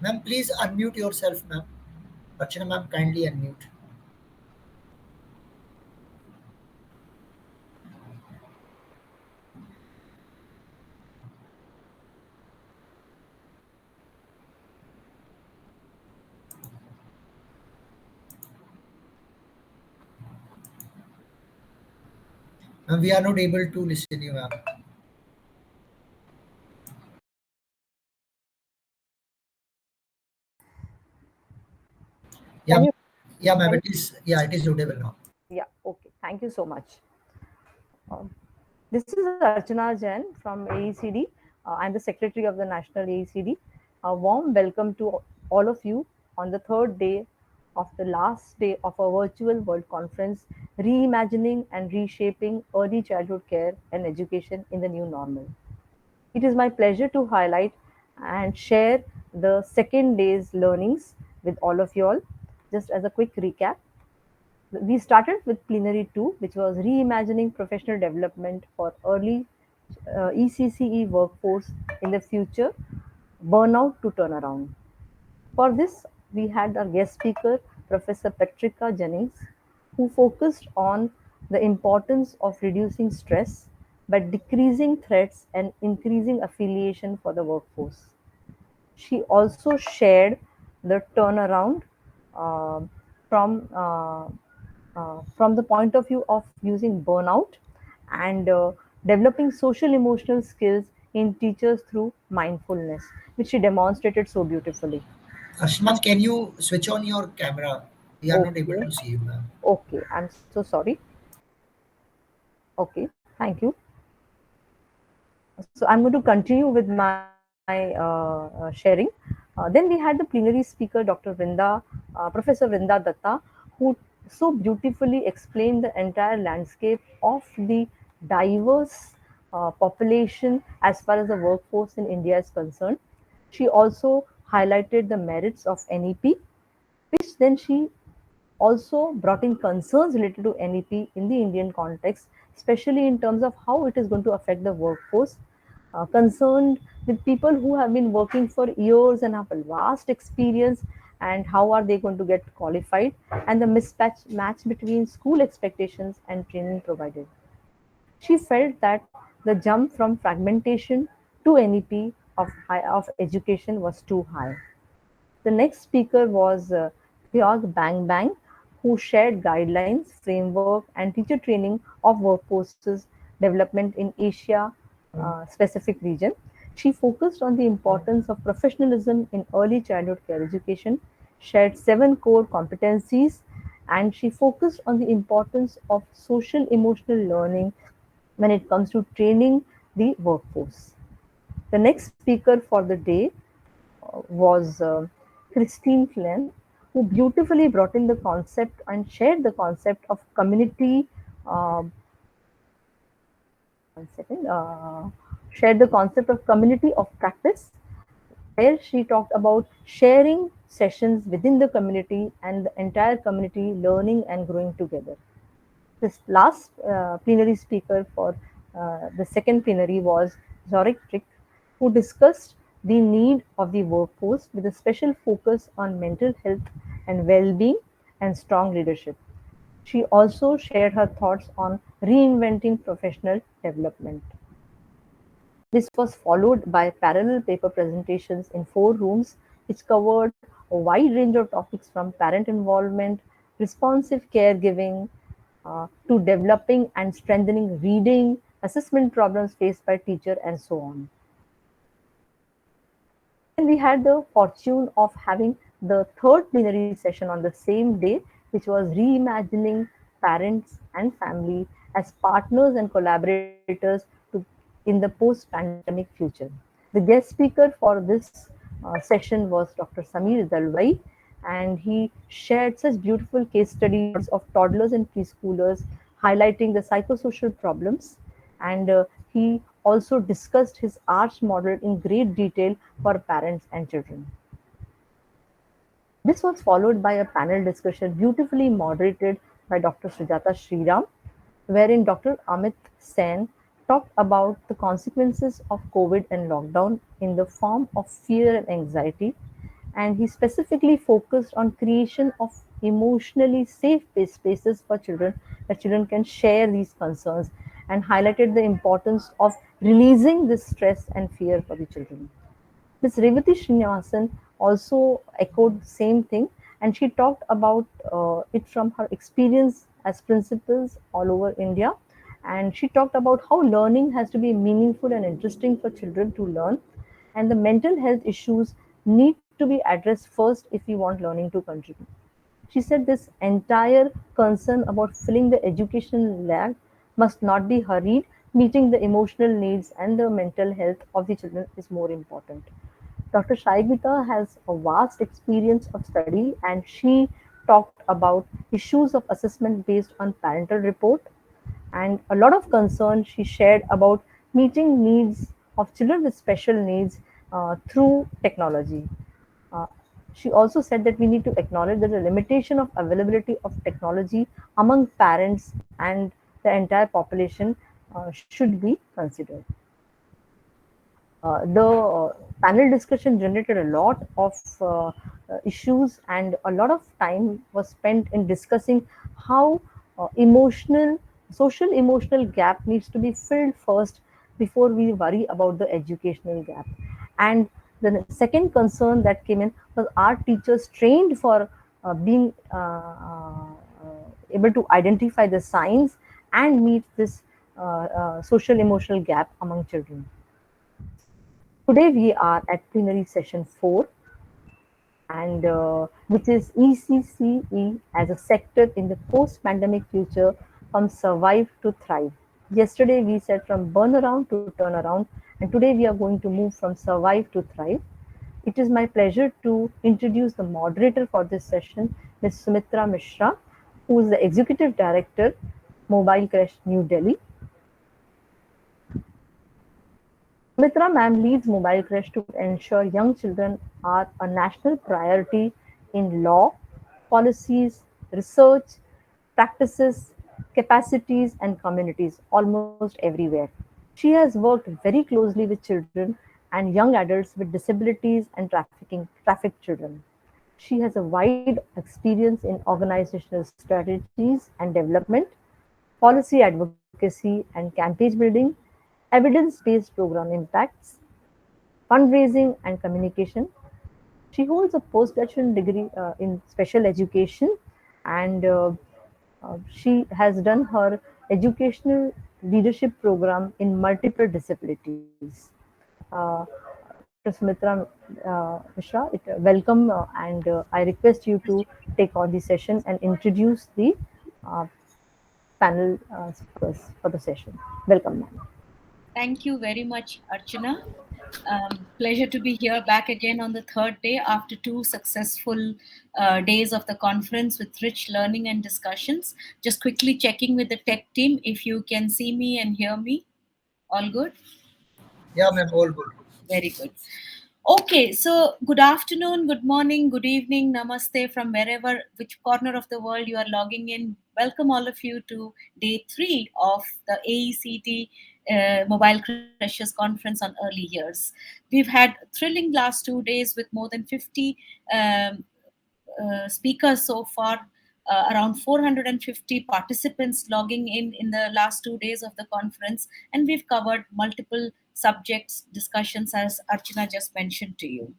Ma'am, please unmute yourself, ma'am. Archana, ma'am, kindly unmute. Ma'am, we are not able to listen you, ma'am. Can Yeah, you? yeah, ma'am. Can, It is audible now. yeah. Okay. Thank you so much. Um, this is Archana Jain from AECD. I'm the secretary of the National AECD. A warm welcome to all of you on the third day of the last day of our virtual world conference, Reimagining and Reshaping Early Childhood Care and Education in the New Normal. It is my pleasure to highlight and share the second day's learnings with all of you all. Just as a quick recap, we started with Plenary 2, which was reimagining professional development for early ECCE workforce in the future, burnout to turnaround. For this, we had our guest speaker, Professor Patricia Jennings, who focused on the importance of reducing stress by decreasing threats and increasing affiliation for the workforce. She also shared the turnaround uh, from from the point of view of using burnout and developing social emotional skills in teachers through mindfulness, which she demonstrated so beautifully. Archana, ma'am, can you switch on your camera? We are not able Okay, to see you, ma'am. okay, I'm so sorry. Okay, thank you. So I'm going to continue with my sharing. Then we had the plenary speaker, Dr. Professor Vrinda Datta, who so beautifully explained the entire landscape of the diverse population as far as the workforce in India is concerned. She also highlighted the merits of NEP, which then she also brought in concerns related to NEP in the Indian context, especially in terms of how it is going to affect the workforce, concerned with people who have been working for years and have a vast experience, and how are they going to get qualified, and the mismatch match between school expectations and training provided. She felt that the jump from fragmentation to NEP of education was too high. The next speaker was Pyog Bang Bang, who shared guidelines, framework, and teacher training of workforces development in Asia specific region. She focused on the importance of professionalism in early childhood care education, shared 7 core competencies, and she focused on the importance of social emotional learning when it comes to training the workforce. The next speaker for the day was Christine Flynn, who beautifully brought in the concept and shared the concept of community. Uh, one second. Shared the concept of community of practice, where she talked about sharing sessions within the community and the entire community learning and growing together. This last plenary speaker for the second plenary was Zorik Trick, who discussed the need of the workforce with a special focus on mental health and well-being and strong leadership. She also shared her thoughts on reinventing professional development. This was followed by parallel paper presentations in 4 rooms, which covered a wide range of topics from parent involvement, responsive caregiving, to developing and strengthening reading, assessment problems faced by teacher, and so on. Then we had the fortune of having the third plenary session on the same day, which was reimagining parents and family as partners and collaborators to, in the post-pandemic future. The guest speaker for this session was Dr. Samir Dalwai, and he shared such beautiful case studies of toddlers and preschoolers highlighting the psychosocial problems, and he also discussed his arch model in great detail for parents and children. This was followed by a panel discussion beautifully moderated by Dr. Sujata Sriram, wherein Dr. Amit Sen talked about the consequences of COVID and lockdown in the form of fear and anxiety, and he specifically focused on creation of emotionally safe spaces for children, that children can share these concerns, and highlighted the importance of releasing this stress and fear for the children. Ms. Revati Srinivasan also echoed the same thing, and she talked about it from her experience as principals all over India. And she talked about how learning has to be meaningful and interesting for children to learn, and the mental health issues need to be addressed first if we want learning to continue. She said this entire concern about filling the educational lag must not be hurried. Meeting the emotional needs and the mental health of the children is more important. Dr. Shaigita has a vast experience of study, and she talked about issues of assessment based on parental report, and a lot of concern she shared about meeting needs of children with special needs through technology. Uh, she also said that we need to acknowledge that the limitation of availability of technology among parents and the entire population should be considered. The panel discussion generated a lot of issues, and a lot of time was spent in discussing how emotional, social emotional gap needs to be filled first before we worry about the educational gap. And the second concern that came in was, are teachers trained for being able to identify the signs and meet this social emotional gap among children. Today we are at plenary session 4, and which is ECCE as a sector in the post-pandemic future, from survive to thrive. Yesterday we said from burn around to turn around, and today we are going to move from survive to thrive. It is my pleasure to introduce the moderator for this session, Ms. Sumitra Mishra, who is the Executive Director, Mobile Crash, New Delhi. Sumitra ma'am leads Mobile Crash to ensure young children are a national priority in law, policies, research, practices, capacities, and communities almost everywhere. She has worked very closely with children and young adults with disabilities and trafficked children. She has a wide experience in organizational strategies and development, policy advocacy and campaign building, evidence-based program impacts, fundraising and communication. She holds a postgraduate degree in special education, and she has done her educational leadership program in multiple disabilities. Uh, Dr. Sumitra Mishra, welcome, and I request you to take on the session and introduce the uh, panel speakers for the session. Welcome, ma'am. Thank you very much, Archana. Pleasure to be here back again on the third day after two successful days of the conference with rich learning and discussions. Just quickly checking with the tech team if you can see me and hear me. All good? Yeah, ma'am, all good. Very good. Okay, so good afternoon, good morning, good evening, namaste from wherever, which corner of the world you are logging in. Welcome all of you to day 3 of the AECT Mobile Crushes Conference on early years. We've had thrilling last 2 days with more than 50 um, speakers so far, around 450 participants logging in the last 2 days of the conference, and we've covered multiple subjects discussions as Archana just mentioned to you.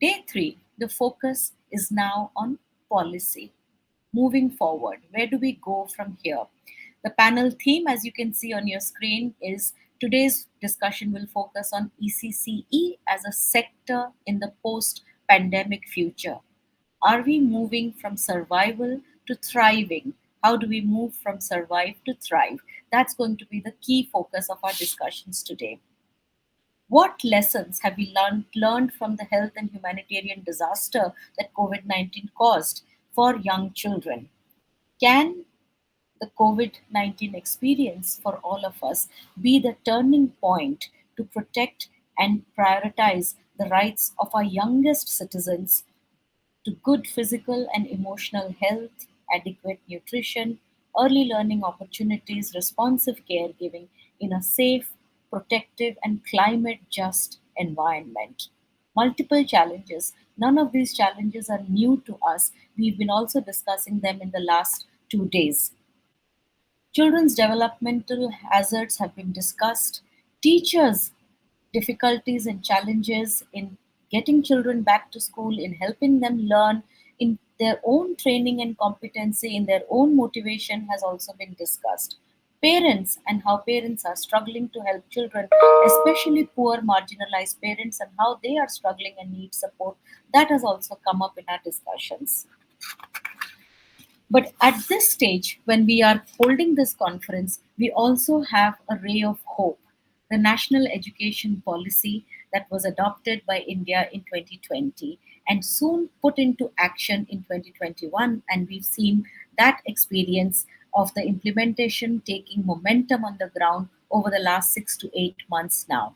Day 3, the focus is now on policy. Moving forward, where do we go from here? The panel theme, as you can see on your screen, is today's discussion will focus on ECCE as a sector in the post pandemic future. Are we moving from survival to thriving? How do we move from survive to thrive? That's going to be the key focus of our discussions today. What lessons have we learned from the health and humanitarian disaster that COVID 19 caused for young children? Can the COVID 19 experience for all of us be the turning point to protect and prioritize the rights of our youngest citizens to good physical and emotional health, adequate nutrition, early learning opportunities, responsive caregiving in a safe, protective, and climate just environment? Multiple challenges None of these challenges are new to us. We've been also discussing them in the last 2 days. Children's developmental hazards have been discussed. Teachers' difficulties and challenges in getting children back to school, in helping them learn, in their own training and competency, in their own motivation has also been discussed. Parents and how parents are struggling to help children, especially poor marginalized parents, and how they are struggling and need support, that has also come up in our discussions. But at this stage, when we are holding this conference, we also have a ray of hope. The national education policy that was adopted by India in 2020 and soon put into action in 2021. And we've seen that experience of the implementation taking momentum on the ground over the last 6 to 8 months now.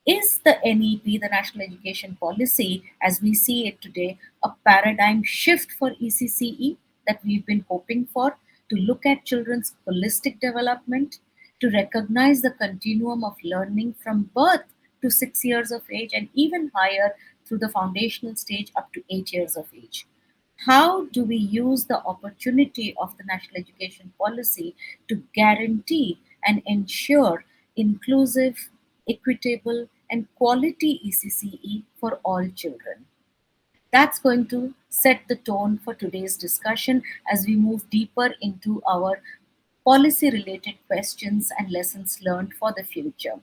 Is the NEP, the National Education Policy, as we see it today, a paradigm shift for ECCE that we've been hoping for, to look at children's holistic development, to recognize the continuum of learning from birth to 6 years of age and even higher through the foundational stage up to 8 years of age? How do we use the opportunity of the national education policy to guarantee and ensure inclusive, equitable, and quality ECCE for all children? That's going to set the tone for today's discussion as we move deeper into our policy related questions and lessons learned for the future.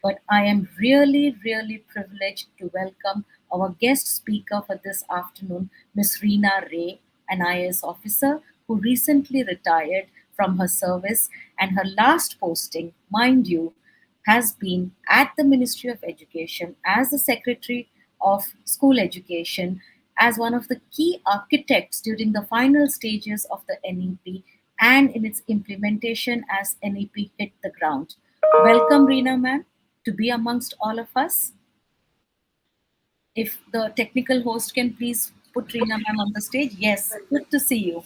But I am really, really privileged to welcome our guest speaker for this afternoon, Ms. Reena Ray, an IAS officer who recently retired from her service, and her last posting, mind you, has been at the Ministry of Education as the Secretary of School Education, as one of the key architects during the final stages of the NEP and in its implementation as NEP hit the ground. Welcome, Reena ma'am, to be amongst all of us. If the technical host can please put Reena ma'am on the stage. Yes, good to see you.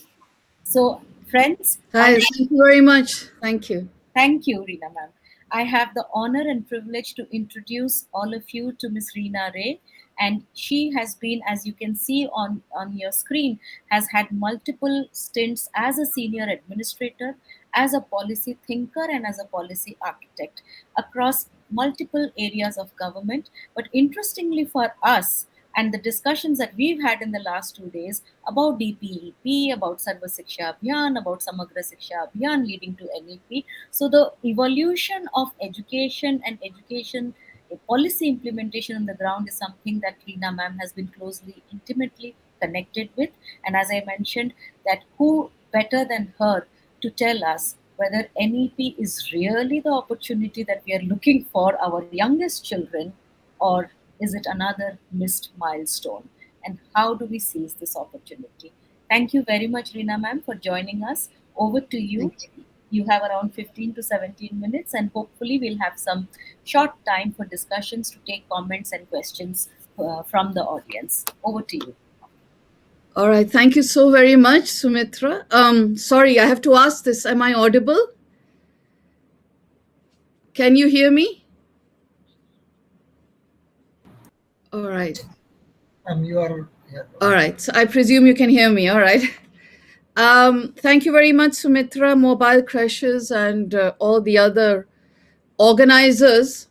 So, friends, Hi, thank you very much. Thank you. thank you, Reena ma'am. I have the honor and privilege to introduce all of you to Ms. Reena Ray. And she has been, as you can see on your screen, has had multiple stints as a senior administrator, as a policy thinker, and as a policy architect across multiple areas of government. But interestingly for us, and the discussions that we've had in the last 2 days about DPEP, about Sarva Siksha Abhiyan, about Samagra Siksha Abhiyan leading to NEP. So the evolution of education and education policy implementation on the ground is something that Reena ma'am has been closely, intimately connected with. And as I mentioned, that who better than her to tell us whether NEP is really the opportunity that we are looking for our youngest children, or is it another missed milestone? And how do we seize this opportunity? Thank you very much, Reena ma'am, for joining us. Over to you. Thank you. You have around 15 to 17 minutes, and hopefully, we'll have some short time for discussions to take comments and questions from the audience. Over to you. All right. Thank you so very much, Sumitra. Sorry, I have to ask this. Am I audible? Can you hear me? All right. You are here. All right. So I presume you can hear me. All right. Thank you very much, Sumitra, Mobile Crashes, and all the other organizers.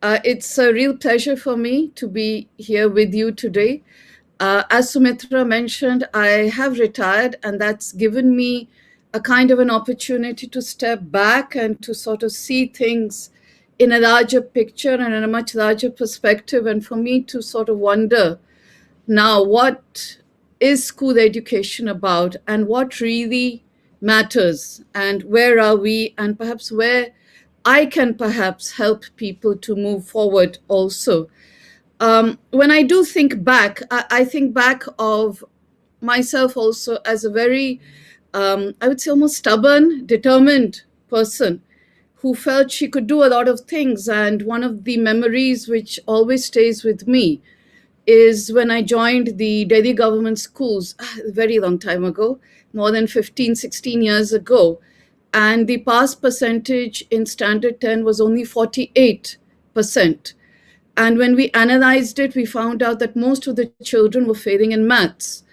It's a real pleasure for me to be here with you today. As Sumitra mentioned, I have retired, and that's given me a kind of an opportunity to step back and to sort of see things in a larger picture and in a much larger perspective, and for me to sort of wonder now, what is school education about, and what really matters, and where are we, and perhaps where I can perhaps help people to move forward also. When I do think back, I think back of myself also as a very, I would say, almost stubborn, determined person who felt she could do a lot of things. And one of the memories which always stays with me is when I joined the Delhi government schools a very long time ago, more than 15, 16 years ago. And the pass percentage in Standard 10 was only 48%. And when we analyzed it, we found out that most of the children were failing in maths.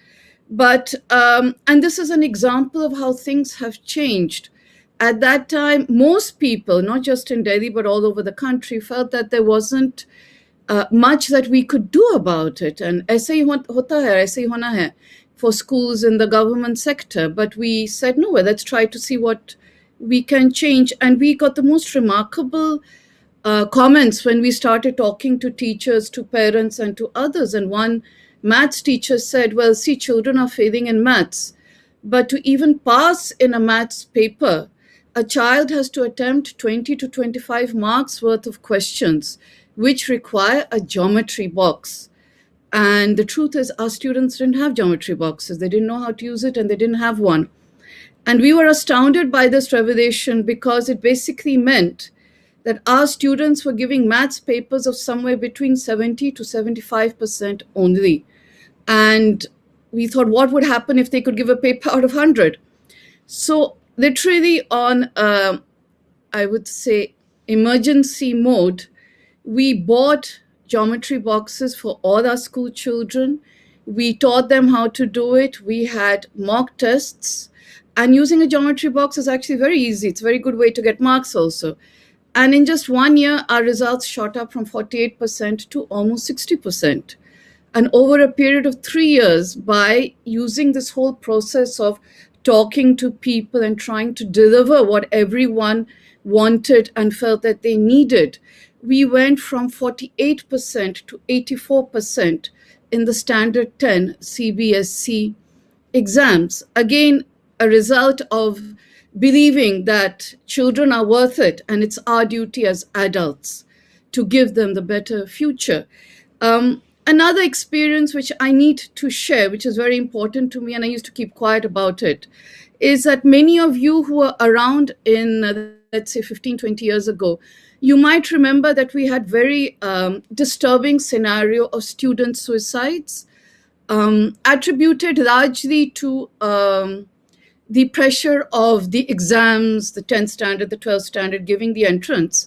But, and this is an example of how things have changed. At that time, most people, not just in Delhi, but all over the country, felt that there wasn't much that we could do about it. And aise hi hota hai, aise hi hona hai for schools in the government sector. But we said, no, well, let's try to see what we can change. And we got the most remarkable comments when we started talking to teachers, to parents, and to others. And one maths teacher said, well, see, children are failing in maths, but to even pass in a maths paper, a child has to attempt 20 to 25 marks worth of questions, which require a geometry box. And the truth is, our students didn't have geometry boxes. They didn't know how to use it, and they didn't have one. And we were astounded by this revelation because it basically meant that our students were giving maths papers of somewhere between 70 to 75% only. And we thought, what would happen if they could give a paper out of 100? So literally on, I would say, emergency mode, we bought geometry boxes for all our school children. We taught them how to do it. We had mock tests. And using a geometry box is actually very easy. It's a very good way to get marks also. And in just 1 year, our results shot up from 48% to almost 60%. And over a period of 3 years, by using this whole process of talking to people and trying to deliver what everyone wanted and felt that they needed, we went from 48% to 84% in the Standard 10 CBSE exams. Again, a result of believing that children are worth it, and it's our duty as adults to give them the better future. Another experience which I need to share, which is very important to me, and I used to keep quiet about it, is that many of you who are around in, let's say, 15, 20 years ago, you might remember that we had very disturbing scenario of student suicides, attributed largely to the pressure of the exams, the 10th standard, the 12th standard, giving the entrance.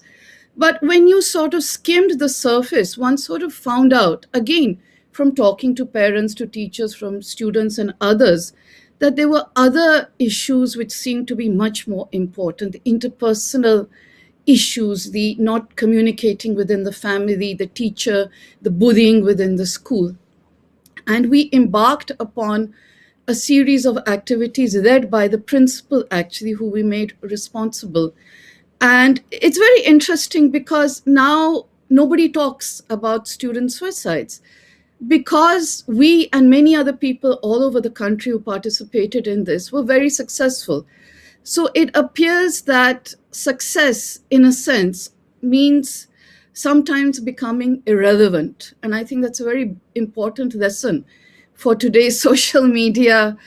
But when you sort of skimmed the surface, one sort of found out, again, from talking to parents, to teachers, from students and others, that there were other issues which seemed to be much more important, the interpersonal issues, the not communicating within the family, the teacher, the bullying within the school. And we embarked upon a series of activities led by the principal, actually, who we made responsible. And it's very interesting because now nobody talks about student suicides, because we and many other people all over the country who participated in this were very successful. So it appears that success, in a sense, means sometimes becoming irrelevant. And I think that's a very important lesson for today's social media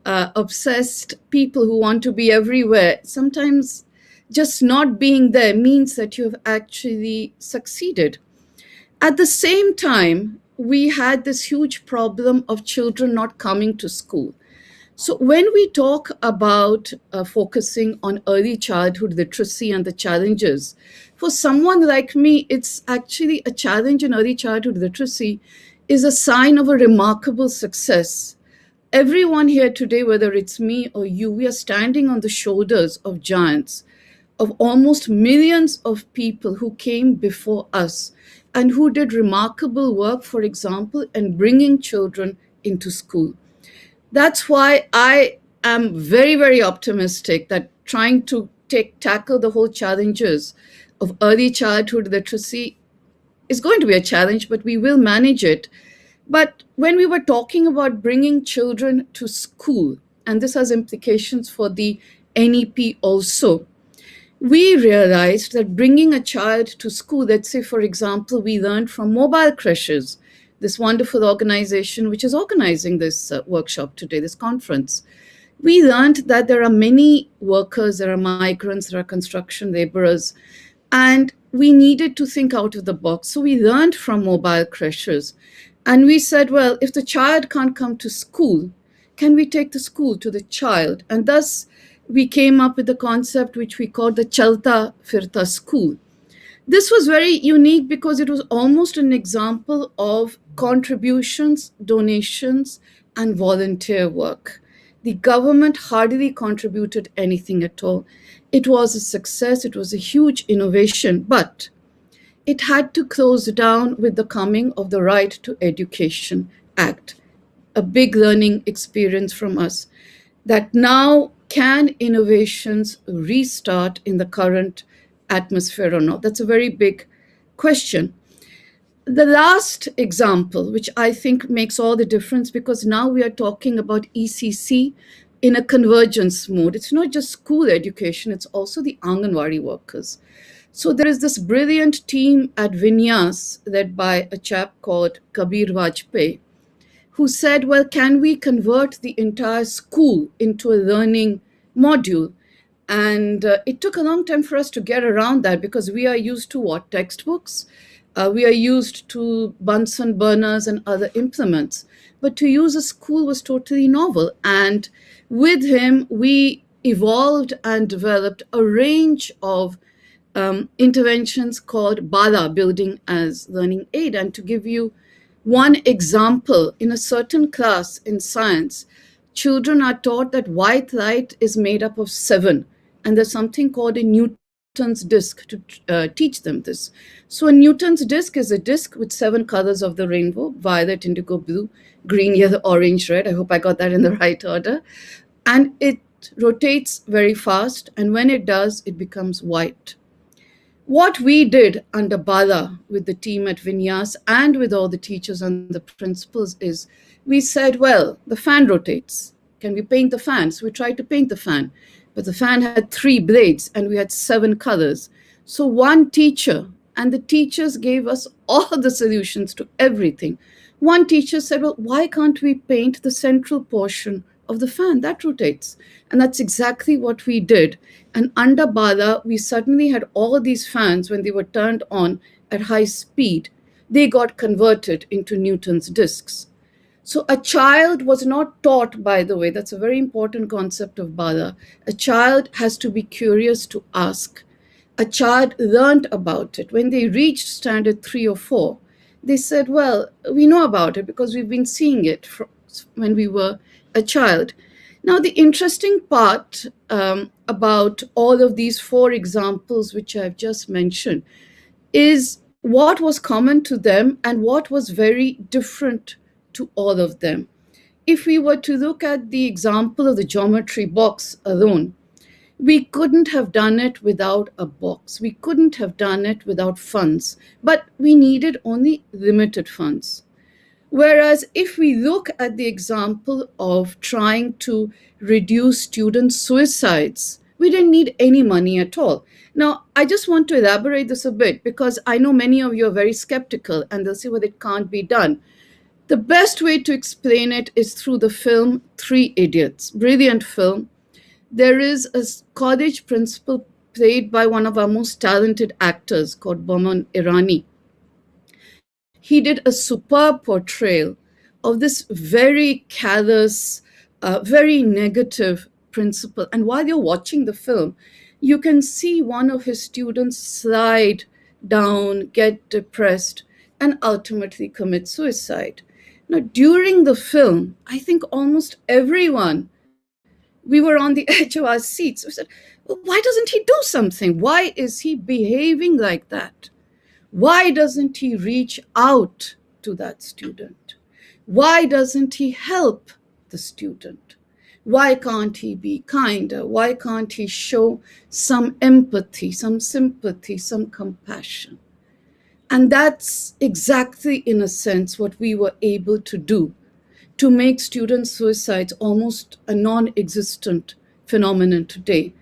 obsessed people who want to be everywhere. Sometimes just not being there means that you have actually succeeded. At the same time, we had this huge problem of children not coming to school. So when we talk about focusing on early childhood literacy and the challenges, for someone like me, it's actually a challenge in early childhood literacy is a sign of a remarkable success. Everyone here today, whether it's me or you, we are standing on the shoulders of giants, of almost millions of people who came before us and who did remarkable work, for example, in bringing children into school. That's why I am very, very optimistic that trying to tackle the whole challenges of early childhood literacy is going to be a challenge, but we will manage it. But when we were talking about bringing children to school, and this has implications for the NEP also, we realized that bringing a child to school, let's say, for example, we learned from mobile creches, this wonderful organization which is organizing this workshop today, this conference. We learned that there are many workers, there are migrants, there are construction laborers, and we needed to think out of the box. So we learned from mobile creches. And we said, well, if the child can't come to school, can we take the school to the child? And thus, we came up with the concept which we called the Chalta Firta School. This was very unique because it was almost an example of contributions, donations, and volunteer work. The government hardly contributed anything at all. It was a success, it was a huge innovation, but it had to close down with the coming of the Right to Education Act, a big learning experience from us. That now, can innovations restart in the current atmosphere or not? That's a very big question. The last example, which I think makes all the difference, because now we are talking about ECC in a convergence mode. It's not just school education, it's also the Anganwadi workers. So there is this brilliant team at Vinyas led by a chap called Kabir Vajpayee, who said, well, can we convert the entire school into a learning module? And it took a long time for us to get around that, because we are used to what? Textbooks. We are used to Bunsen burners and other implements. But to use a school was totally novel. And with him, we evolved and developed a range of interventions called Bala, building as learning aid. And to give you one example, in a certain class in science, children are taught that white light is made up of 7, and there's something called a Newton's disk to teach them this. So a Newton's disk is a disk with 7 colors of the rainbow: violet, indigo, blue, green, yellow, orange, red. I hope I got that in the right order. And it rotates very fast, and when it does, it becomes white. What we did under Bala with the team at Vinyas and with all the teachers and the principals is we said, well, the fan rotates. Can we paint the fan? So we tried to paint the fan, but the fan had 3 blades and we had 7 colors. So one teacher, and the teachers gave us all the solutions to everything. One teacher said, well, why can't we paint the central portion of the fan that rotates? And that's exactly what we did. And under Bala, we suddenly had all these fans, when they were turned on at high speed, they got converted into Newton's disks. So a child was not taught, by the way, that's a very important concept of Bala. A child has to be curious to ask. A child learned about it. When they reached standard 3 or 4, they said, well, we know about it because we've been seeing it when we were a child. Now, the interesting part about all of these 4 examples, which I've just mentioned, is what was common to them and what was very different to all of them. If we were to look at the example of the geometry box alone, we couldn't have done it without a box. We couldn't have done it without funds, but we needed only limited funds. Whereas if we look at the example of trying to reduce student suicides, we didn't need any money at all. Now, I just want to elaborate this a bit, because I know many of you are very skeptical and they'll say, well, it can't be done. The best way to explain it is through the film 3 Idiots, brilliant film. There is a college principal played by one of our most talented actors called Boman Irani. He did a superb portrayal of this very callous, very negative principal. And while you're watching the film, you can see one of his students slide down, get depressed, and ultimately commit suicide. Now, during the film, I think almost everyone, we were on the edge of our seats. We said, well, why doesn't he do something? Why is he behaving like that? Why doesn't he reach out to that student? Why doesn't he help the student? Why can't he be kinder? Why can't he show some empathy, some sympathy, some compassion? And that's exactly, in a sense, what we were able to do to make student suicides almost a non-existent phenomenon today.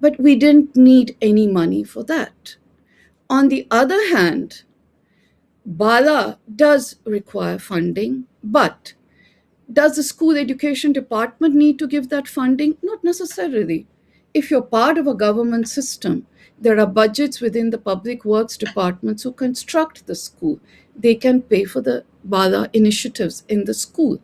But we didn't need any money for that. On the other hand, Bala does require funding, but does the school education department need to give that funding? Not necessarily. If you're part of a government system, there are budgets within the public works departments who construct the school. They can pay for the Bala initiatives in the school.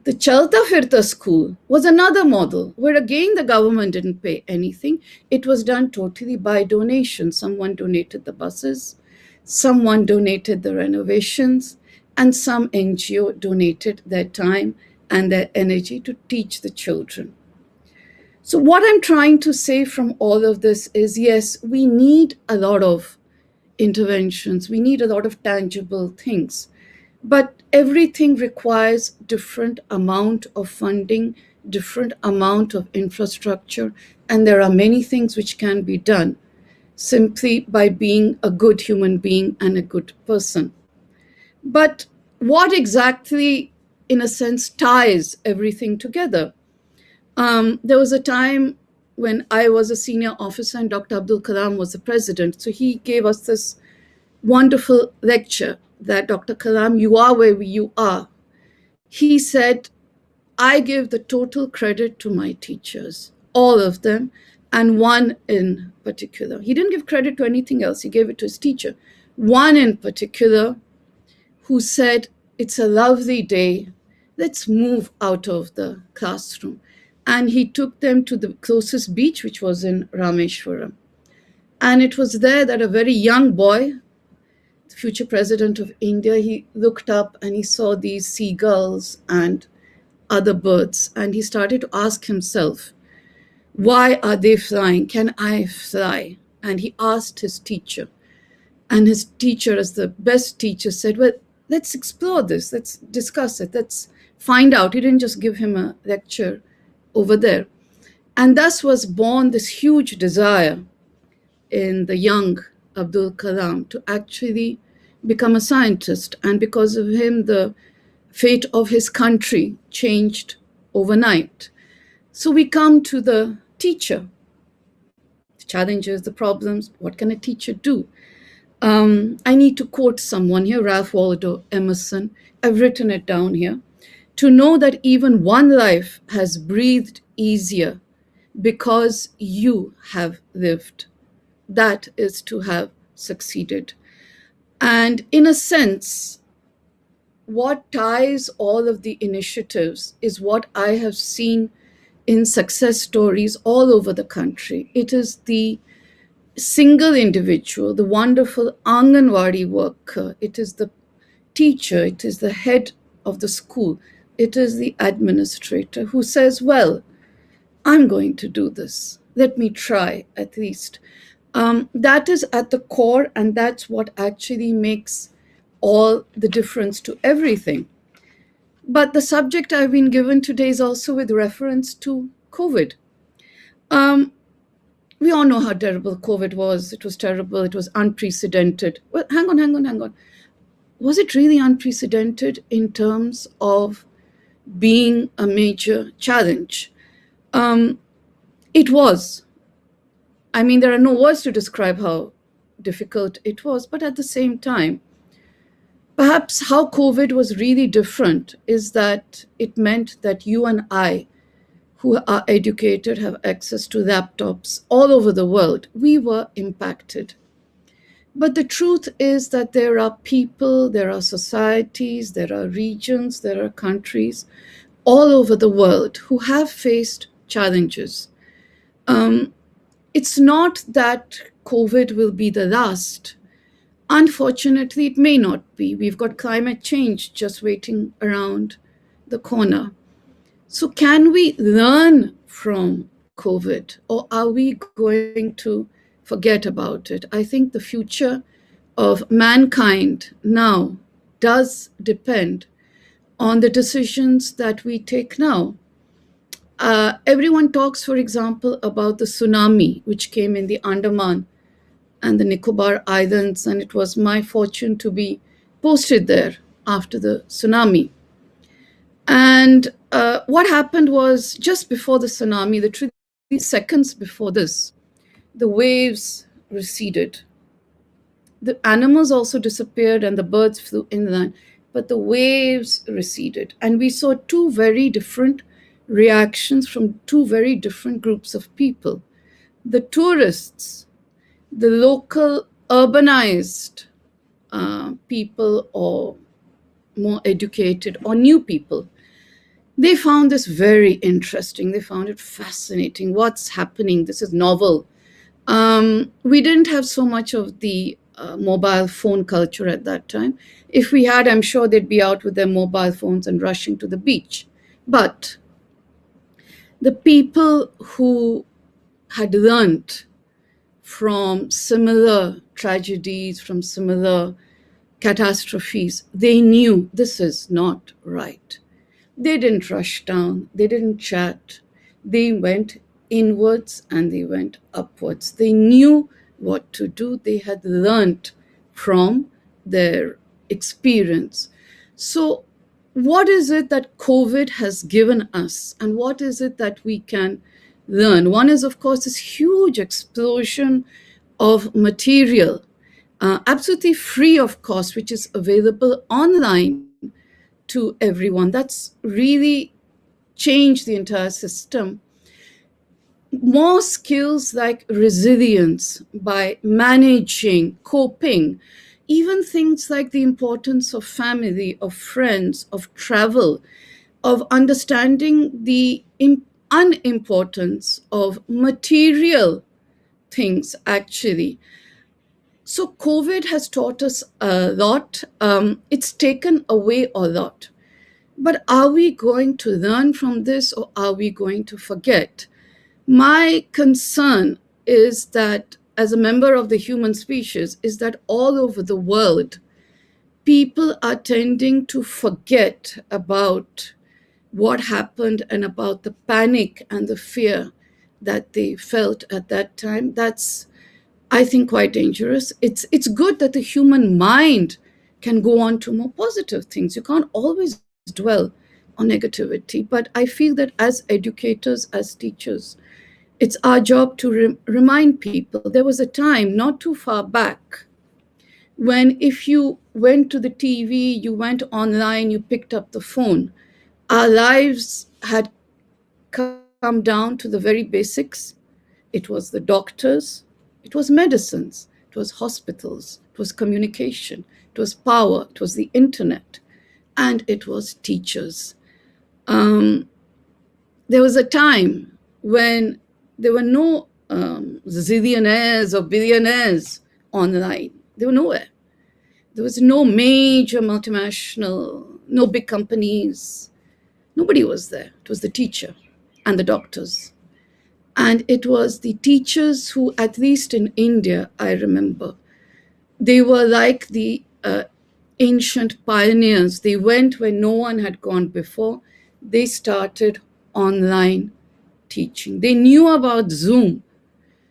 The Chalta Firta school was another model where again the government didn't pay anything. It was done totally by donation. Someone donated the buses, someone donated the renovations, and some NGO donated their time and their energy to teach the children. So, what I'm trying to say from all of this is yes, we need a lot of interventions, we need a lot of tangible things, but everything requires different amount of funding, different amount of infrastructure, and there are many things which can be done simply by being a good human being and a good person. But what exactly, in a sense, ties everything together? There was a time when I was a senior officer and Dr. Abdul Kalam was the president. So he gave us this wonderful lecture that Dr. Kalam, you are where you are. He said, I give the total credit to my teachers, all of them, and one in particular. He didn't give credit to anything else. He gave it to his teacher. One in particular who said, it's a lovely day. Let's move out of the classroom. And he took them to the closest beach, which was in Rameshwaram. And it was there that a very young boy, the future president of India, he looked up and he saw these seagulls and other birds. And he started to ask himself, why are they flying? Can I fly? And he asked his teacher. And his teacher, as the best teacher, said, well, let's explore this. Let's discuss it. Let's find out. He didn't just give him a lecture over there. And thus was born this huge desire in the young Abdul Kalam to actually become a scientist. And because of him, the fate of his country changed overnight. So we come to the teacher, the challenges, the problems. What can a teacher do? I need to quote someone here, Ralph Waldo Emerson. I've written it down here. To know that even one life has breathed easier because you have lived. That is to have succeeded. And in a sense, what ties all of the initiatives is what I have seen in success stories all over the country. It is the single individual, the wonderful Anganwadi worker, it is the teacher, it is the head of the school, it is the administrator who says, well, I'm going to do this. Let me try at least. That is at the core, and that's what actually makes all the difference to everything. But the subject I've been given today is also with reference to COVID. We all know how terrible COVID was. It was terrible. It was unprecedented. Well, hang on. Was it really unprecedented in terms of being a major challenge? It was. I mean, there are no words to describe how difficult it was, but at the same time, perhaps how COVID was really different is that it meant that you and I, who are educated, have access to laptops all over the world, we were impacted. But the truth is that there are people, there are societies, there are regions, there are countries all over the world who have faced challenges. It's not that COVID will be the last. Unfortunately, it may not be. We've got climate change just waiting around the corner. So can we learn from COVID, or are we going to forget about it? I think the future of mankind now does depend on the decisions that we take now. Everyone talks, for example, about the tsunami, which came in the Andaman and the Nicobar Islands, and it was my fortune to be posted there after the tsunami. And what happened was just before the tsunami, literally seconds before this, the waves receded. The animals also disappeared and the birds flew inland, but the waves receded. And we saw two very different reactions from two very different groups of people. The tourists, the local urbanized people or more educated or new people, They found this very interesting. They found it fascinating. What's happening? This is novel. We didn't have so much of the mobile phone culture at that time. If we had, I'm sure they'd be out with their mobile phones and rushing to the beach. But the people who had learned from similar tragedies, from similar catastrophes, they knew this is not right. They didn't rush down, they didn't chat, they went inwards and they went upwards. They knew what to do, they had learned from their experience. So, what is it that COVID has given us, and what is it that we can learn? One is, of course, this huge explosion of material, absolutely free of cost, which is available online to everyone. That's really changed the entire system. More skills like resilience by managing, coping, even things like the importance of family, of friends, of travel, of understanding the unimportance of material things, actually. So, COVID has taught us a lot. It's taken away a lot. But are we going to learn from this, or are we going to forget? My concern is that, as a member of the human species, is that all over the world, people are tending to forget about what happened and about the panic and the fear that they felt at that time. That's, I think, quite dangerous. It's good that the human mind can go on to more positive things. You can't always dwell on negativity. But I feel that as educators, as teachers, it's our job to remind people. There was a time not too far back when if you went to the TV, you went online, you picked up the phone, our lives had come down to the very basics. It was the doctors, it was medicines, it was hospitals, it was communication, it was power, it was the internet, and it was teachers. There was a time when there were no zillionaires or billionaires online. They were nowhere. There was no major multinational, no big companies. Nobody was there. It was the teacher and the doctors. And it was the teachers who, at least in India, I remember, they were like the ancient pioneers. They went where no one had gone before. They started online teaching. They knew about Zoom.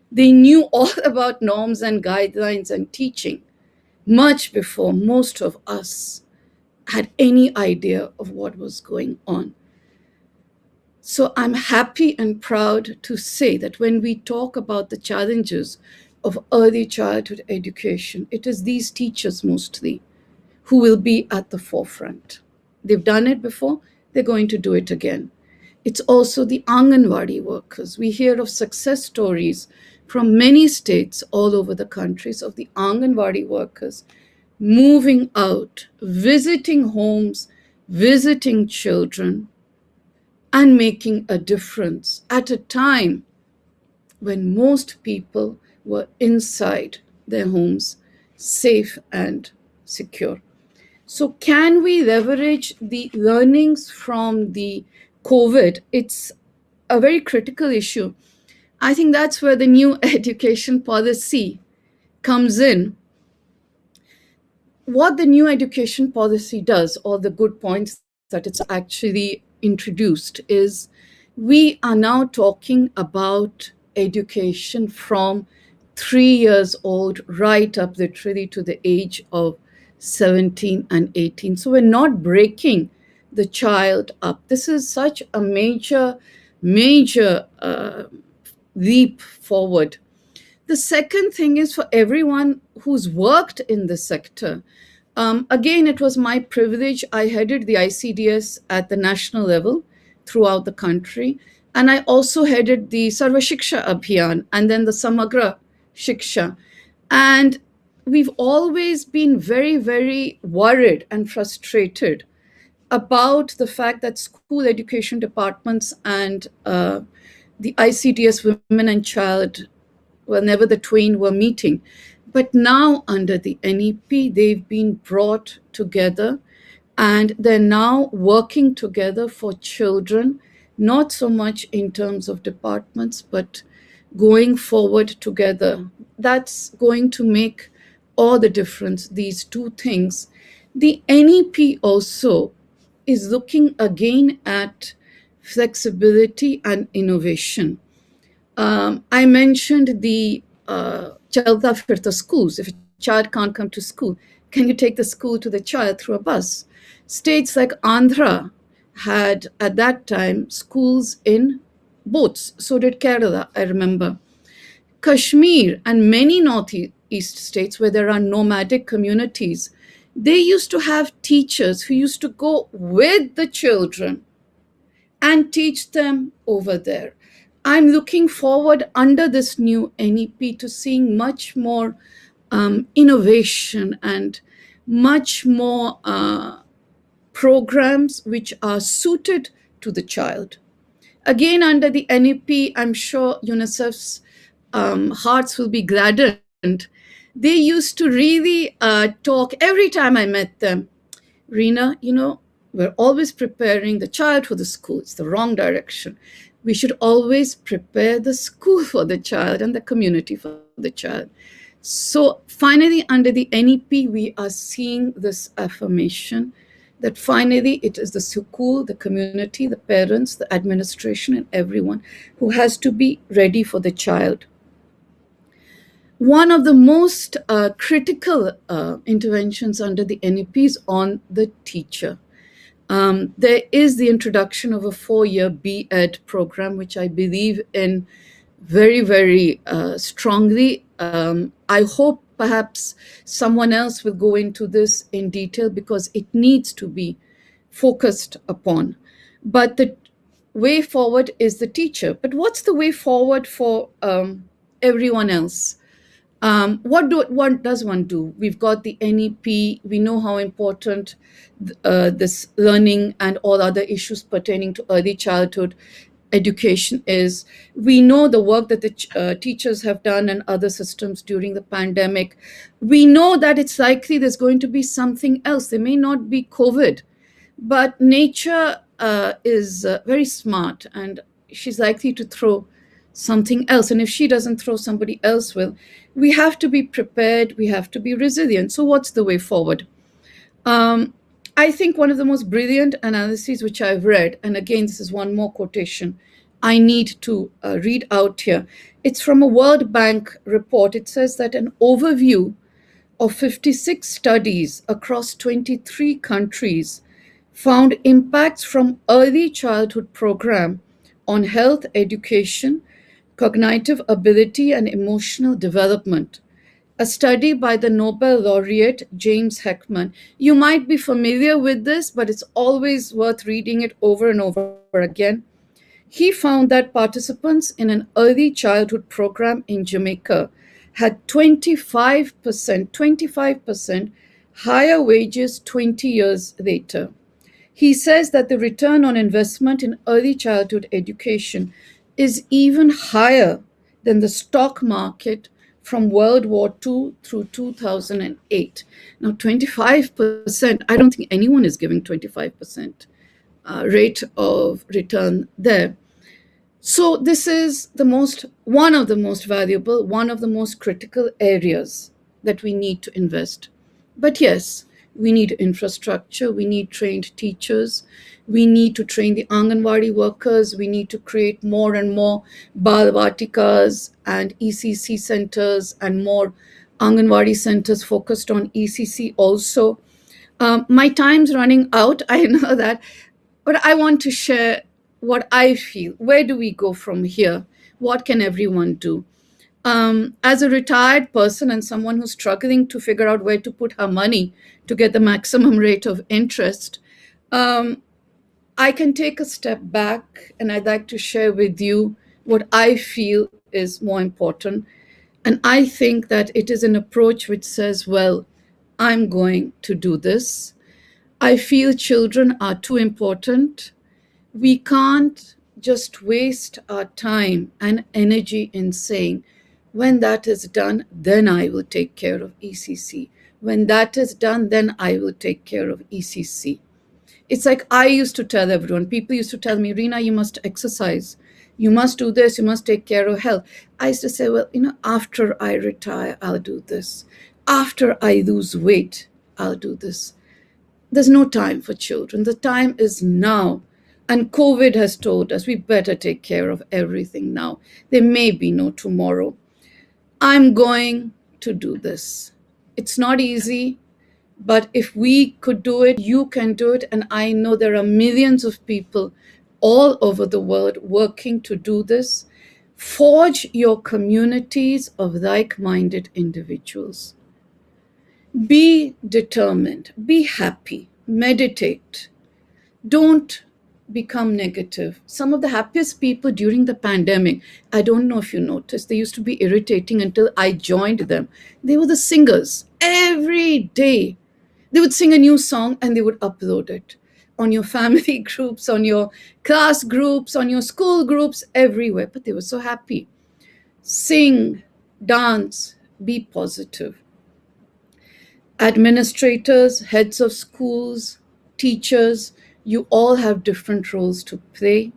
They knew all about norms and guidelines and teaching much before most of us had any idea of what was going on. So I'm happy and proud to say that when we talk about the challenges of early childhood education, it is these teachers mostly who will be at the forefront. They've done it before, they're going to do it again. It's also the Anganwadi workers. We hear of success stories from many states all over the countries of the Anganwadi workers moving out, visiting homes, visiting children, and making a difference at a time when most people were inside their homes, safe and secure. So can we leverage the learnings from the COVID? It's a very critical issue. I think that's where the new education policy comes in. What the new education policy does, or the good points that it's actually introduced, is we are now talking about education from 3 years old right up literally to the age of 17 and 18. So we're not breaking the child up. This is such a major leap forward. The second thing is for everyone who's worked in the sector. Again, it was my privilege. I headed the ICDS at the national level throughout the country. And I also headed the Sarva Shiksha Abhiyan and then the Samagra Shiksha. And we've always been very, very worried and frustrated about the fact that school education departments and the ICDS Women and Child, well, never the twain were meeting. But now under the NEP, they've been brought together and they're now working together for children, not so much in terms of departments, but going forward together. That's going to make all the difference, these two things. The NEP also is looking again at flexibility and innovation. I mentioned the Chalta Firta schools. If a child can't come to school, can you take the school to the child through a bus? States like Andhra had at that time schools in boats. So did Kerala, I remember. Kashmir and many northeast states where there are nomadic communities, they used to have teachers who used to go with the children and teach them over there. I'm looking forward under this new NEP to seeing much more innovation and much more programs which are suited to the child. Again, under the NEP, I'm sure UNICEF's hearts will be gladdened. They used to really talk every time I met them. Reena, we're always preparing the child for the school. It's the wrong direction. We should always prepare the school for the child and the community for the child. So finally, under the NEP, we are seeing this affirmation that finally it is the school, the community, the parents, the administration, and everyone who has to be ready for the child. One of the most critical interventions under the NEP is on the teacher. There is the introduction of a 4-year B.Ed program, which I believe in very, very strongly. I hope perhaps someone else will go into this in detail because it needs to be focused upon. But the way forward is the teacher. But what's the way forward for everyone else? What does one do? We've got the NEP. We know how important this learning and all other issues pertaining to early childhood education is. We know the work that the teachers have done and other systems during the pandemic. We know that it's likely there's going to be something else. There may not be COVID, but nature is very smart and she's likely to throw something else. And if she doesn't throw, somebody else will. We have to be prepared. We have to be resilient. So what's the way forward? I think one of the most brilliant analyses which I've read, and again, this is one more quotation I need to read out here. It's from a World Bank report. It says that an overview of 56 studies across 23 countries found impacts from early childhood program on health, education, cognitive ability, and emotional development. A study by the Nobel laureate James Heckman. You might be familiar with this, but it's always worth reading it over and over again. He found that participants in an early childhood program in Jamaica had 25% higher wages 20 years later. He says that the return on investment in early childhood education is even higher than the stock market from World War II through 2008. Now, 25%, I don't think anyone is giving 25% rate of return there. So this is one of the most valuable, one of the most critical areas that we need to invest. But yes, we need infrastructure, we need trained teachers, we need to train the Anganwadi workers, we need to create more and more Balvatikas and ECC centers and more Anganwadi centers focused on ECC also. My time's running out, I know that, but I want to share what I feel. Where do we go from here? What can everyone do? As a retired person and someone who's struggling to figure out where to put her money to get the maximum rate of interest, I can take a step back and I'd like to share with you what I feel is more important. And I think that it is an approach which says, well, I'm going to do this. I feel children are too important. We can't just waste our time and energy in saying, when that is done, then I will take care of ECC. When that is done, then I will take care of ECC. It's like I used to tell everyone, people used to tell me, Reena, you must exercise. You must do this. You must take care of health. I used to say, well, after I retire, I'll do this. After I lose weight, I'll do this. There's no time for children. The time is now. And COVID has told us we better take care of everything now. There may be no tomorrow. I'm going to do this. It's not easy, but if we could do it, you can do it. And I know there are millions of people all over the world working to do this. Forge your communities of like-minded individuals. Be determined, be happy, meditate. Don't become negative. Some of the happiest people during the pandemic, I don't know if you noticed, they used to be irritating until I joined them. They were the singers. Every day, they would sing a new song and they would upload it on your family groups, on your class groups, on your school groups, everywhere. But they were so happy. Sing, dance, be positive. Administrators, heads of schools, teachers, you all have different roles to play.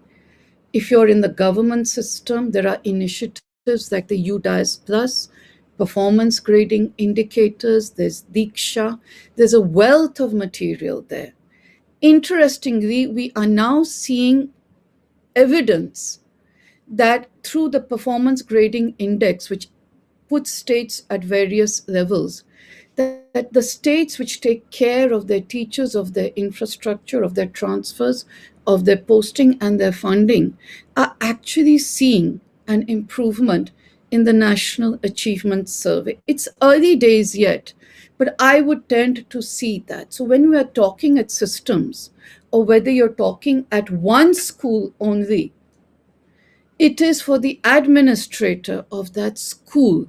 If you're in the government system, there are initiatives like the UDAS Plus, performance grading indicators, there's Diksha, there's a wealth of material there. Interestingly, we are now seeing evidence that through the performance grading index, which puts states at various levels, that the states which take care of their teachers, of their infrastructure, of their transfers, of their posting and their funding, are actually seeing an improvement in the National Achievement Survey. It's early days yet, but I would tend to see that. So when we are talking at systems, or whether you're talking at one school only, it is for the administrator of that school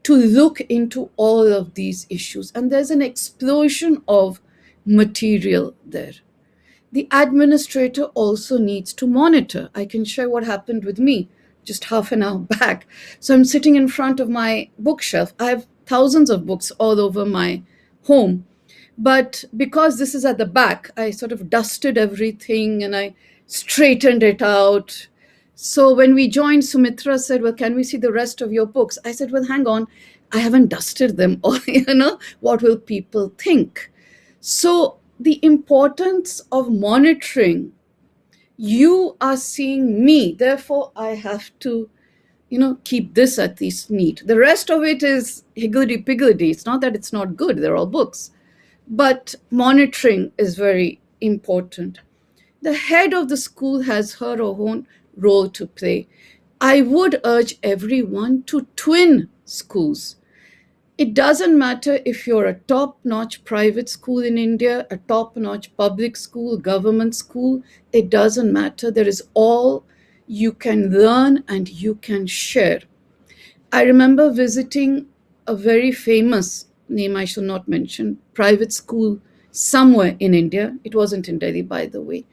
to look into all of these issues. And there's an explosion of material there. The administrator also needs to monitor. I can share what happened with me just half an hour back. So I'm sitting in front of my bookshelf. I have thousands of books all over my home. But because this is at the back, I sort of dusted everything and I straightened it out. So when we joined, Sumitra said, well, can we see the rest of your books? I said, well, hang on, I haven't dusted them all, what will people think? So the importance of monitoring, you are seeing me, therefore I have to, keep this at least neat. The rest of it is higgledy-piggledy. It's not that it's not good, they're all books. But monitoring is very important. The head of the school has her own role to play. I would urge everyone to twin schools. It doesn't matter if you're a top-notch private school in India, a top-notch public school, government school, it doesn't matter. There is all you can learn and you can share. I remember visiting a very famous, name I shall not mention, private school somewhere in India. It wasn't in Delhi, by the way.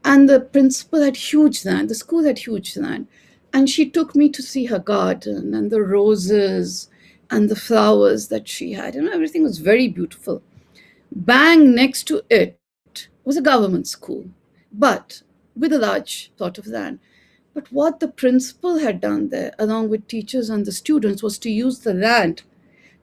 And the principal had huge land, the school had huge land. And she took me to see her garden and the roses and the flowers that she had. Everything was very beautiful. Bang next to it was a government school, but with a large plot of land. But what the principal had done there, along with teachers and the students, was to use the land